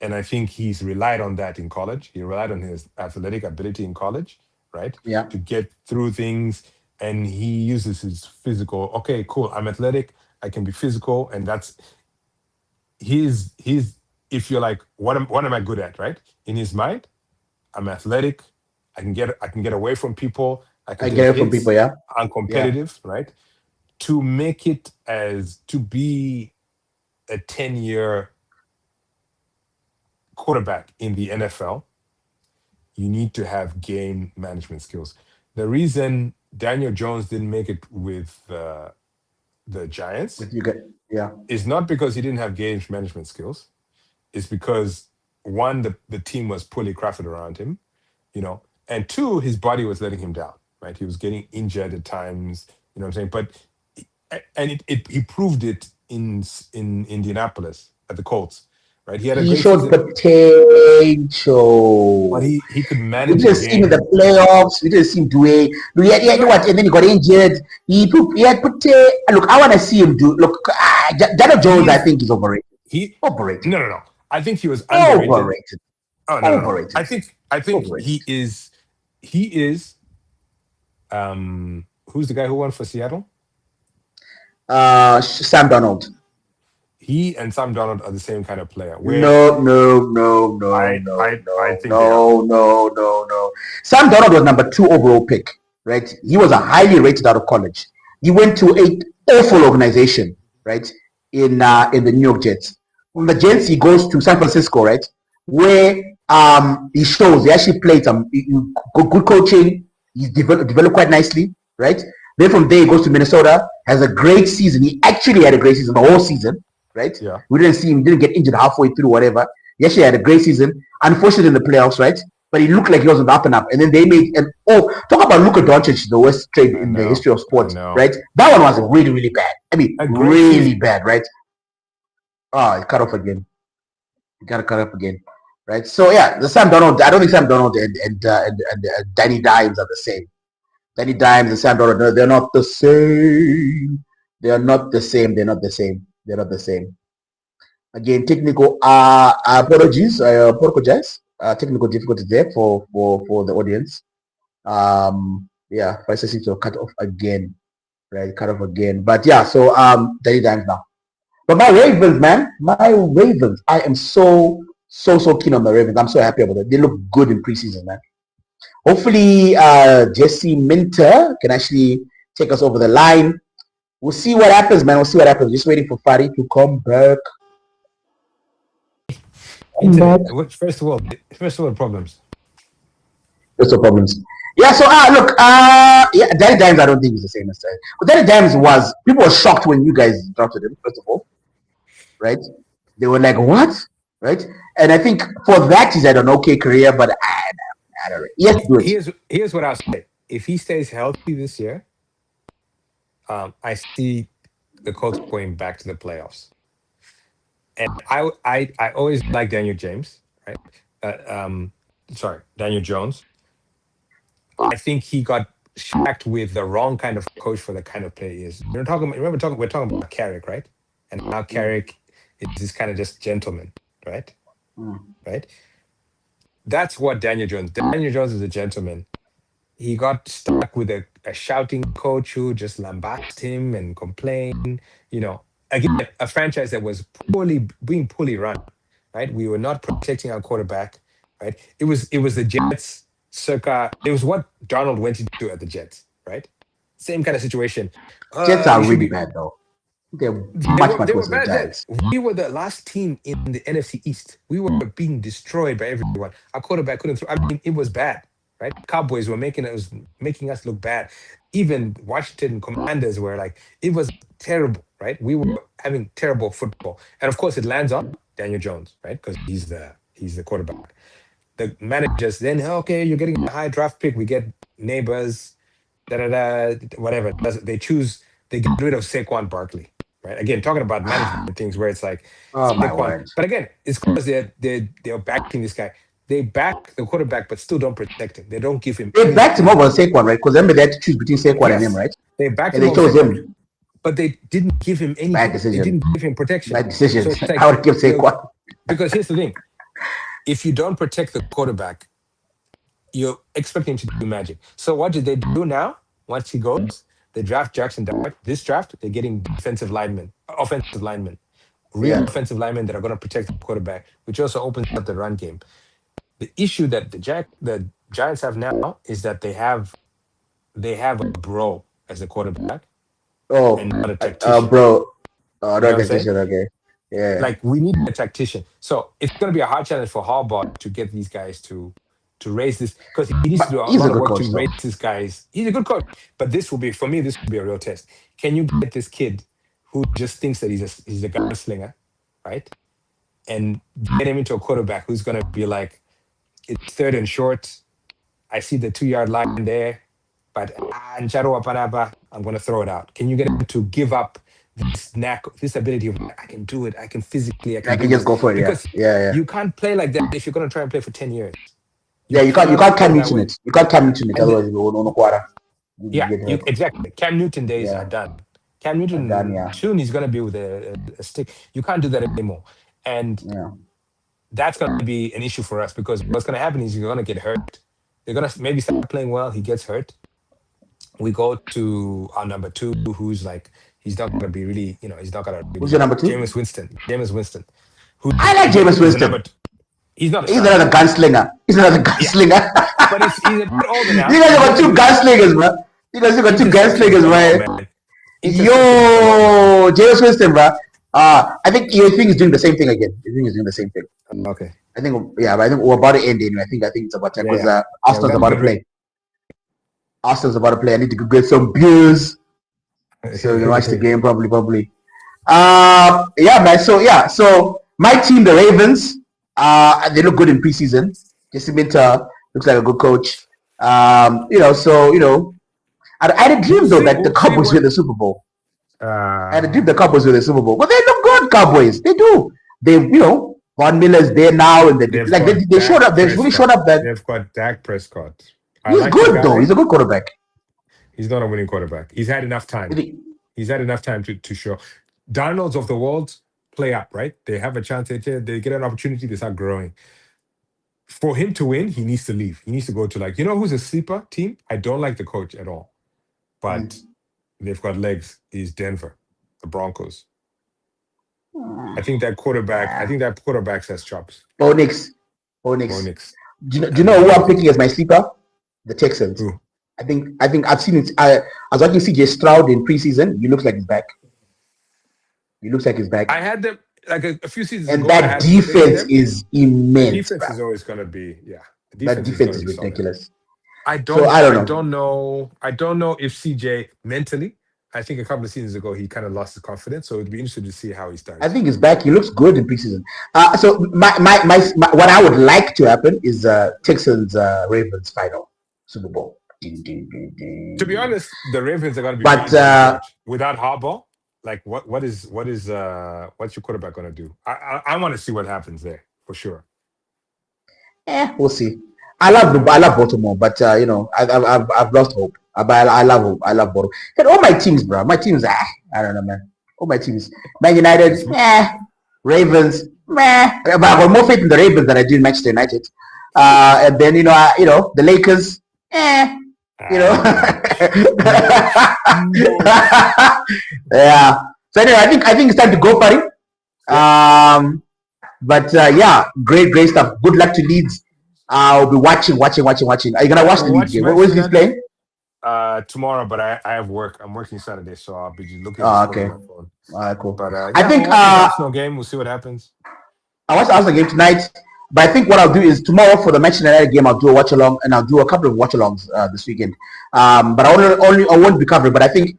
And I think he's relied on that in college. He relied on his athletic ability in college, right? Yeah. To get through things. And he uses his physical. Okay, cool. I'm athletic. I can be physical. And that's he's if you're like, what am I good at, right? In his mind, I'm athletic. I can get away from people. I can I take get it from people, hits. yeah. I'm Yeah. competitive, right? To make it as to be a 10-year quarterback in the NFL, you need to have game management skills. The reason Daniel Jones didn't make it with the Giants With you get yeah. is not because he didn't have game management skills. It's because one, the team was poorly crafted around him, and two, his body was letting him down, right? He was getting injured at times, you know what I'm saying? But and he proved it in Indianapolis at the Colts, right? He had a He great showed season, but potential. he could We manage a didn't see him in the game. playoffs. We didn't see him do it. He had No, what? And then he got injured. He had put. Look, I want to see him do. Look, Daniel Jones, I he's think is overrated. he Overrated. no. I think he was underrated. Overrated. Oh, no. Overrated. I think Overrated. he is who's the guy who won for Seattle? Sam Donald. He and Sam Donald are the same kind of player. Where I think they are. No. Sam Donald was number 2 overall pick, right? He was a highly rated out of college. He went to a awful organization, right? In the New York Jets. From the Jets, he goes to San Francisco, right? Where he shows he actually played some good coaching. He's developed quite nicely, right? Then from there, he goes to Minnesota, has a great season. He actually had a great season the whole season, right? Yeah. We didn't see him, didn't get injured halfway through, whatever. He actually had a great season. Unfortunately, in the playoffs, right? But he looked like he was on the up and up. And then they made an talk about Luka Doncic, the worst trade I in the know. history of I sports, know. right? That one was really, really bad. I mean, A great really season. bad, right? Oh, it cut off again. You gotta cut up again, right? So yeah, the Sam Donald. I don't think Sam Donald and Danny Dimes are the same. Danny Dimes and Sam Donald, no, they're not the same. They are not the same. They're not the same. They're not the same. Again, technical apologies. I apologize. Technical difficulty there for the audience. Yeah, Faisal seems to cut off again. Right, cut off again. But yeah, so Danny Dimes now. But my Ravens, man, my Ravens. I am so keen on the Ravens. I'm so happy about it. They look good in preseason, man. Hopefully, Jesse Minter can actually take us over the line. We'll see what happens, man. We'll see what happens. Just waiting for Fari to come back. Come back. Internet. First of all, problems. There's no problems. Yeah, so look, yeah, Danny Dimes, I don't think is the same as that. But Danny Dimes was people were shocked when you guys drafted him, first of all, right? They were like, what? Right? And I think for that he's had an okay career, but I don't know. Yes, do it. Here's what I'll say. If he stays healthy this year, I see the Colts going back to the playoffs. And I always like Daniel James, right? Sorry, Daniel Jones. I think he got shacked with the wrong kind of coach for the kind of player he is. We're talking about Carrick, right? And now Carrick is this kind of just gentleman, right? Mm. Right? That's what Daniel Jones. Daniel Jones is a gentleman. He got stuck with a shouting coach who just lambast him and complain, you know. again, a franchise that was being poorly run, right? We were not protecting our quarterback, right? It was the Jets circa. It was what Donald went into at the Jets, right? Same kind of situation. Jets are You should really be. bad though. They're They much were much they were worse than the bad then. Giants. We were the last team in the NFC East. We were being destroyed by everyone. Our quarterback couldn't throw. I mean, it was bad, right? Cowboys were making us look bad. Even Washington Commanders were like, it was terrible, right? We were having terrible football, and of course, it lands on Daniel Jones, right? Because he's the quarterback. The managers then, okay, you're getting a high draft pick. We get neighbors, da da da, whatever. They choose. They get rid of Saquon Barkley, right? Again, talking about management things where it's like Oh my Saquon, word. but again, it's because they're backing this guy. They back the quarterback, but still don't protect him. They don't give him They backed him anything. over Saquon, right? Because remember they had to choose between Saquon and him, Yes, right? they backed And him they over chose Saquon, him. but they didn't give him Bad anything. They decision. didn't give him protection. Bad decision. So it's I like would give Saquon. because here's the thing: if you don't protect the quarterback, you're expecting him to do magic. So what did they do now? Once he goes, they draft Jackson Dart. This draft, they're getting offensive linemen, real Yeah. offensive linemen that are going to protect the quarterback, which also opens up the run game. The issue that the Giants have now is that they have a bro as the quarterback Oh, and not a tactician. bro. Oh, You know not what I'm saying? tactician. Okay. Yeah. Like we need a tactician. So it's going to be a hard challenge for Harbaugh to get these guys to raise this because he needs to But do a he's a lot of good work coach, to though. raise these guys. He's a good coach, but this will be for me. This will be a real test. Can you get this kid who just thinks that he's a gunslinger, right? And get him into a quarterback who's going to be like, it's third and short. I see the 2 yard line there, but Njaro Wapanaba, I'm going to throw it out. Can you get him to give up this knack, this ability of I can do it, I I can can do just this? go for it. Yeah. Because Yeah. Yeah. you can't play like that if you're going to try and play for 10 years. Yeah. You You can't. You cannot can't play Cam that Newton way. it. You can't Cam Newton it. And Otherwise, you will no quarter. You yeah, get hurt. exactly. Cam Newton days are Yeah. done. Cam And then Newton yeah. soon he's going to be with a stick. You can't do that anymore. And Yeah. that's going to be an issue for us because what's going to happen is you're going to get hurt. They're going to maybe start playing well. He gets hurt. We go to our number two, who's like, he's not going to be really, he's not going to Who's your really. number two? Jameis Winston, who I like again Jameis is a number Winston. two. He's not a He's starter. another gunslinger. He's another Yeah, gunslinger. but he's a bit older now. You guys He's have got gonna two use gunslingers, bro. You guys have got two interceptions gunslingers, galore, man. man. Interceptions galore, man. Yo, James Winston, bro. I think he's doing the same thing again. I think he's doing the same thing. Okay. I think, yeah, but I think we're about to end anyway. I think it's about time Yeah, because yeah. We Arsenal's got about to good play. Arsenal's about to play. I need to go get some beers so we can watch the game probably. Yeah, man. So my team, the Ravens, they look good in preseason. Jesse Minter looks like a good coach. I had a dream though that the Cowboys win the Super Bowl. I had a dream the Cowboys win the Super Bowl, but they look good, Cowboys. They do. Von Miller's there now, and they showed up. They really showed up that They've got Dak Prescott. I he's like the good though. guy. He's a good quarterback. He's not a winning quarterback. He's had enough time. He's had enough time to show. Darnolds of the world play up, right? They have a chance. They get an opportunity. They start growing. For him to win, he needs to leave. He needs to go to who's a sleeper team? I don't like the coach at all, but they've got legs. Is Denver, the Broncos. I think that quarterback has chops. Onyx. Bo Do Nix. you know who I'm picking as my sleeper? The Texans. Who? I think I've seen it. I was watching CJ Stroud in preseason. He looks like he's back. I had them a few seasons And ago. that defense is immense. Defense bro. is always going to be That defense is ridiculous. I don't know if CJ mentally. I think a couple of seasons ago he kind of lost his confidence. So it'd be interesting to see how he starts. I think he's back. He looks good in preseason. So my what I would like to happen is Texans Ravens final Super Bowl. To be honest, the Ravens are going to be. But without Harbaugh, what's your quarterback going to do? I want to see what happens there for sure. We'll see. I love Baltimore, but I've lost hope. I love hope. I love Baltimore. And all my teams, bro. My teams, I don't know, man. All my teams. Man United, Ravens, But I got more faith in the Ravens than I do in Manchester United. And then the Lakers, yeah. So anyway, I think it's time to go, buddy. But yeah, great stuff. Good luck to Leeds. I'll be watching. Are you gonna watch the We'll Leeds watch game? Manchester Where's Leeds United playing? tomorrow, but I have work. I'm working Saturday, so I'll be just looking at the Oh, score on okay. my phone. All right, cool. But I yeah, think we'll watch the Arsenal game. We'll see what happens. I watched the Arsenal game tonight, but I think what I'll do is tomorrow for the Manchester United game, I'll do a watch along, and I'll do a couple of watch alongs this weekend. But I won't be covering. But I think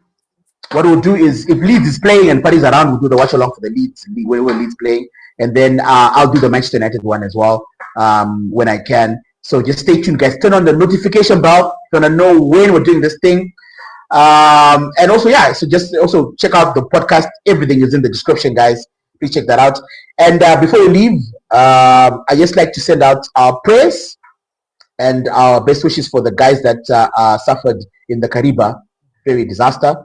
what we'll do is if Leeds is playing and Paris around, we'll do the watch along for the Leeds when Leeds playing, and then I'll do the Manchester United one as well when I can. So just stay tuned, guys. Turn on the notification bell. If you wanna know when we're doing this thing. And also, yeah, so just also check out the podcast. Everything is in the description, guys. Please check that out. And before we leave, I just like to send out our prayers and our best wishes for the guys that suffered in the Kariba ferry disaster.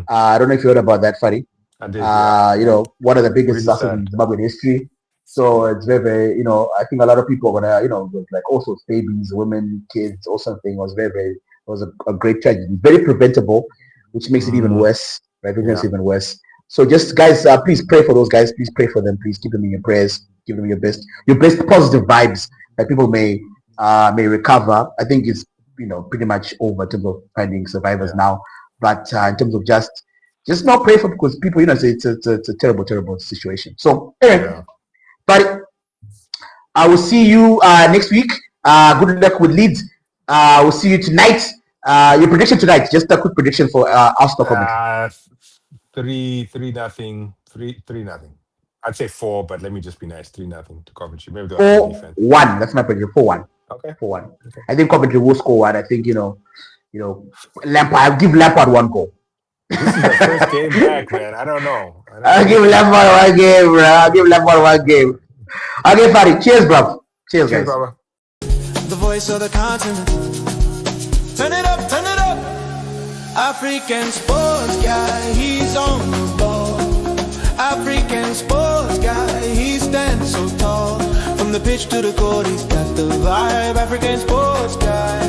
I don't know if you heard about that, Fari. I did. Yeah. You know, one of the biggest Really disasters sad. in Zimbabwean history. So it's very, you know, I think a lot of people are gonna, you know, with like also babies, women, kids, or something. It was very, it was a great tragedy, very preventable, which makes it even worse, right? Which makes it even worse. So just guys, please pray for those guys. Please pray for them. Please keep them in your prayers. Give them your best positive vibes that people may recover. I think it's, you know, pretty much over in terms of finding survivors now. But in terms of just not pray for, because people, you know, it's a terrible situation. So anyway, but I will see you next week. Good luck with Leeds. We'll see you tonight. Your prediction tonight, just a quick prediction for Arsenal Coventry. 3-0. 3-0. I'd say 4, but let me just be nice. 3-0 to Coventry. Maybe they'll have a defense. 4-1. That's my prediction. 4-1. Okay. 4-1. Okay. I think Coventry will score one. I think, you know, Lampard. I'll give Lampard one goal. This is the first game back, man. I don't know. I'll give Lampard one game, bro. I'll give Lampard one game. Okay, buddy. Cheers, bro. Cheers, guys. Brother. The voice of the continent. Turn it up, turn it up. African sports guy, he's on the ball. African sports guy, he stands so tall. From the pitch to the court, he's got the vibe. African sports guy.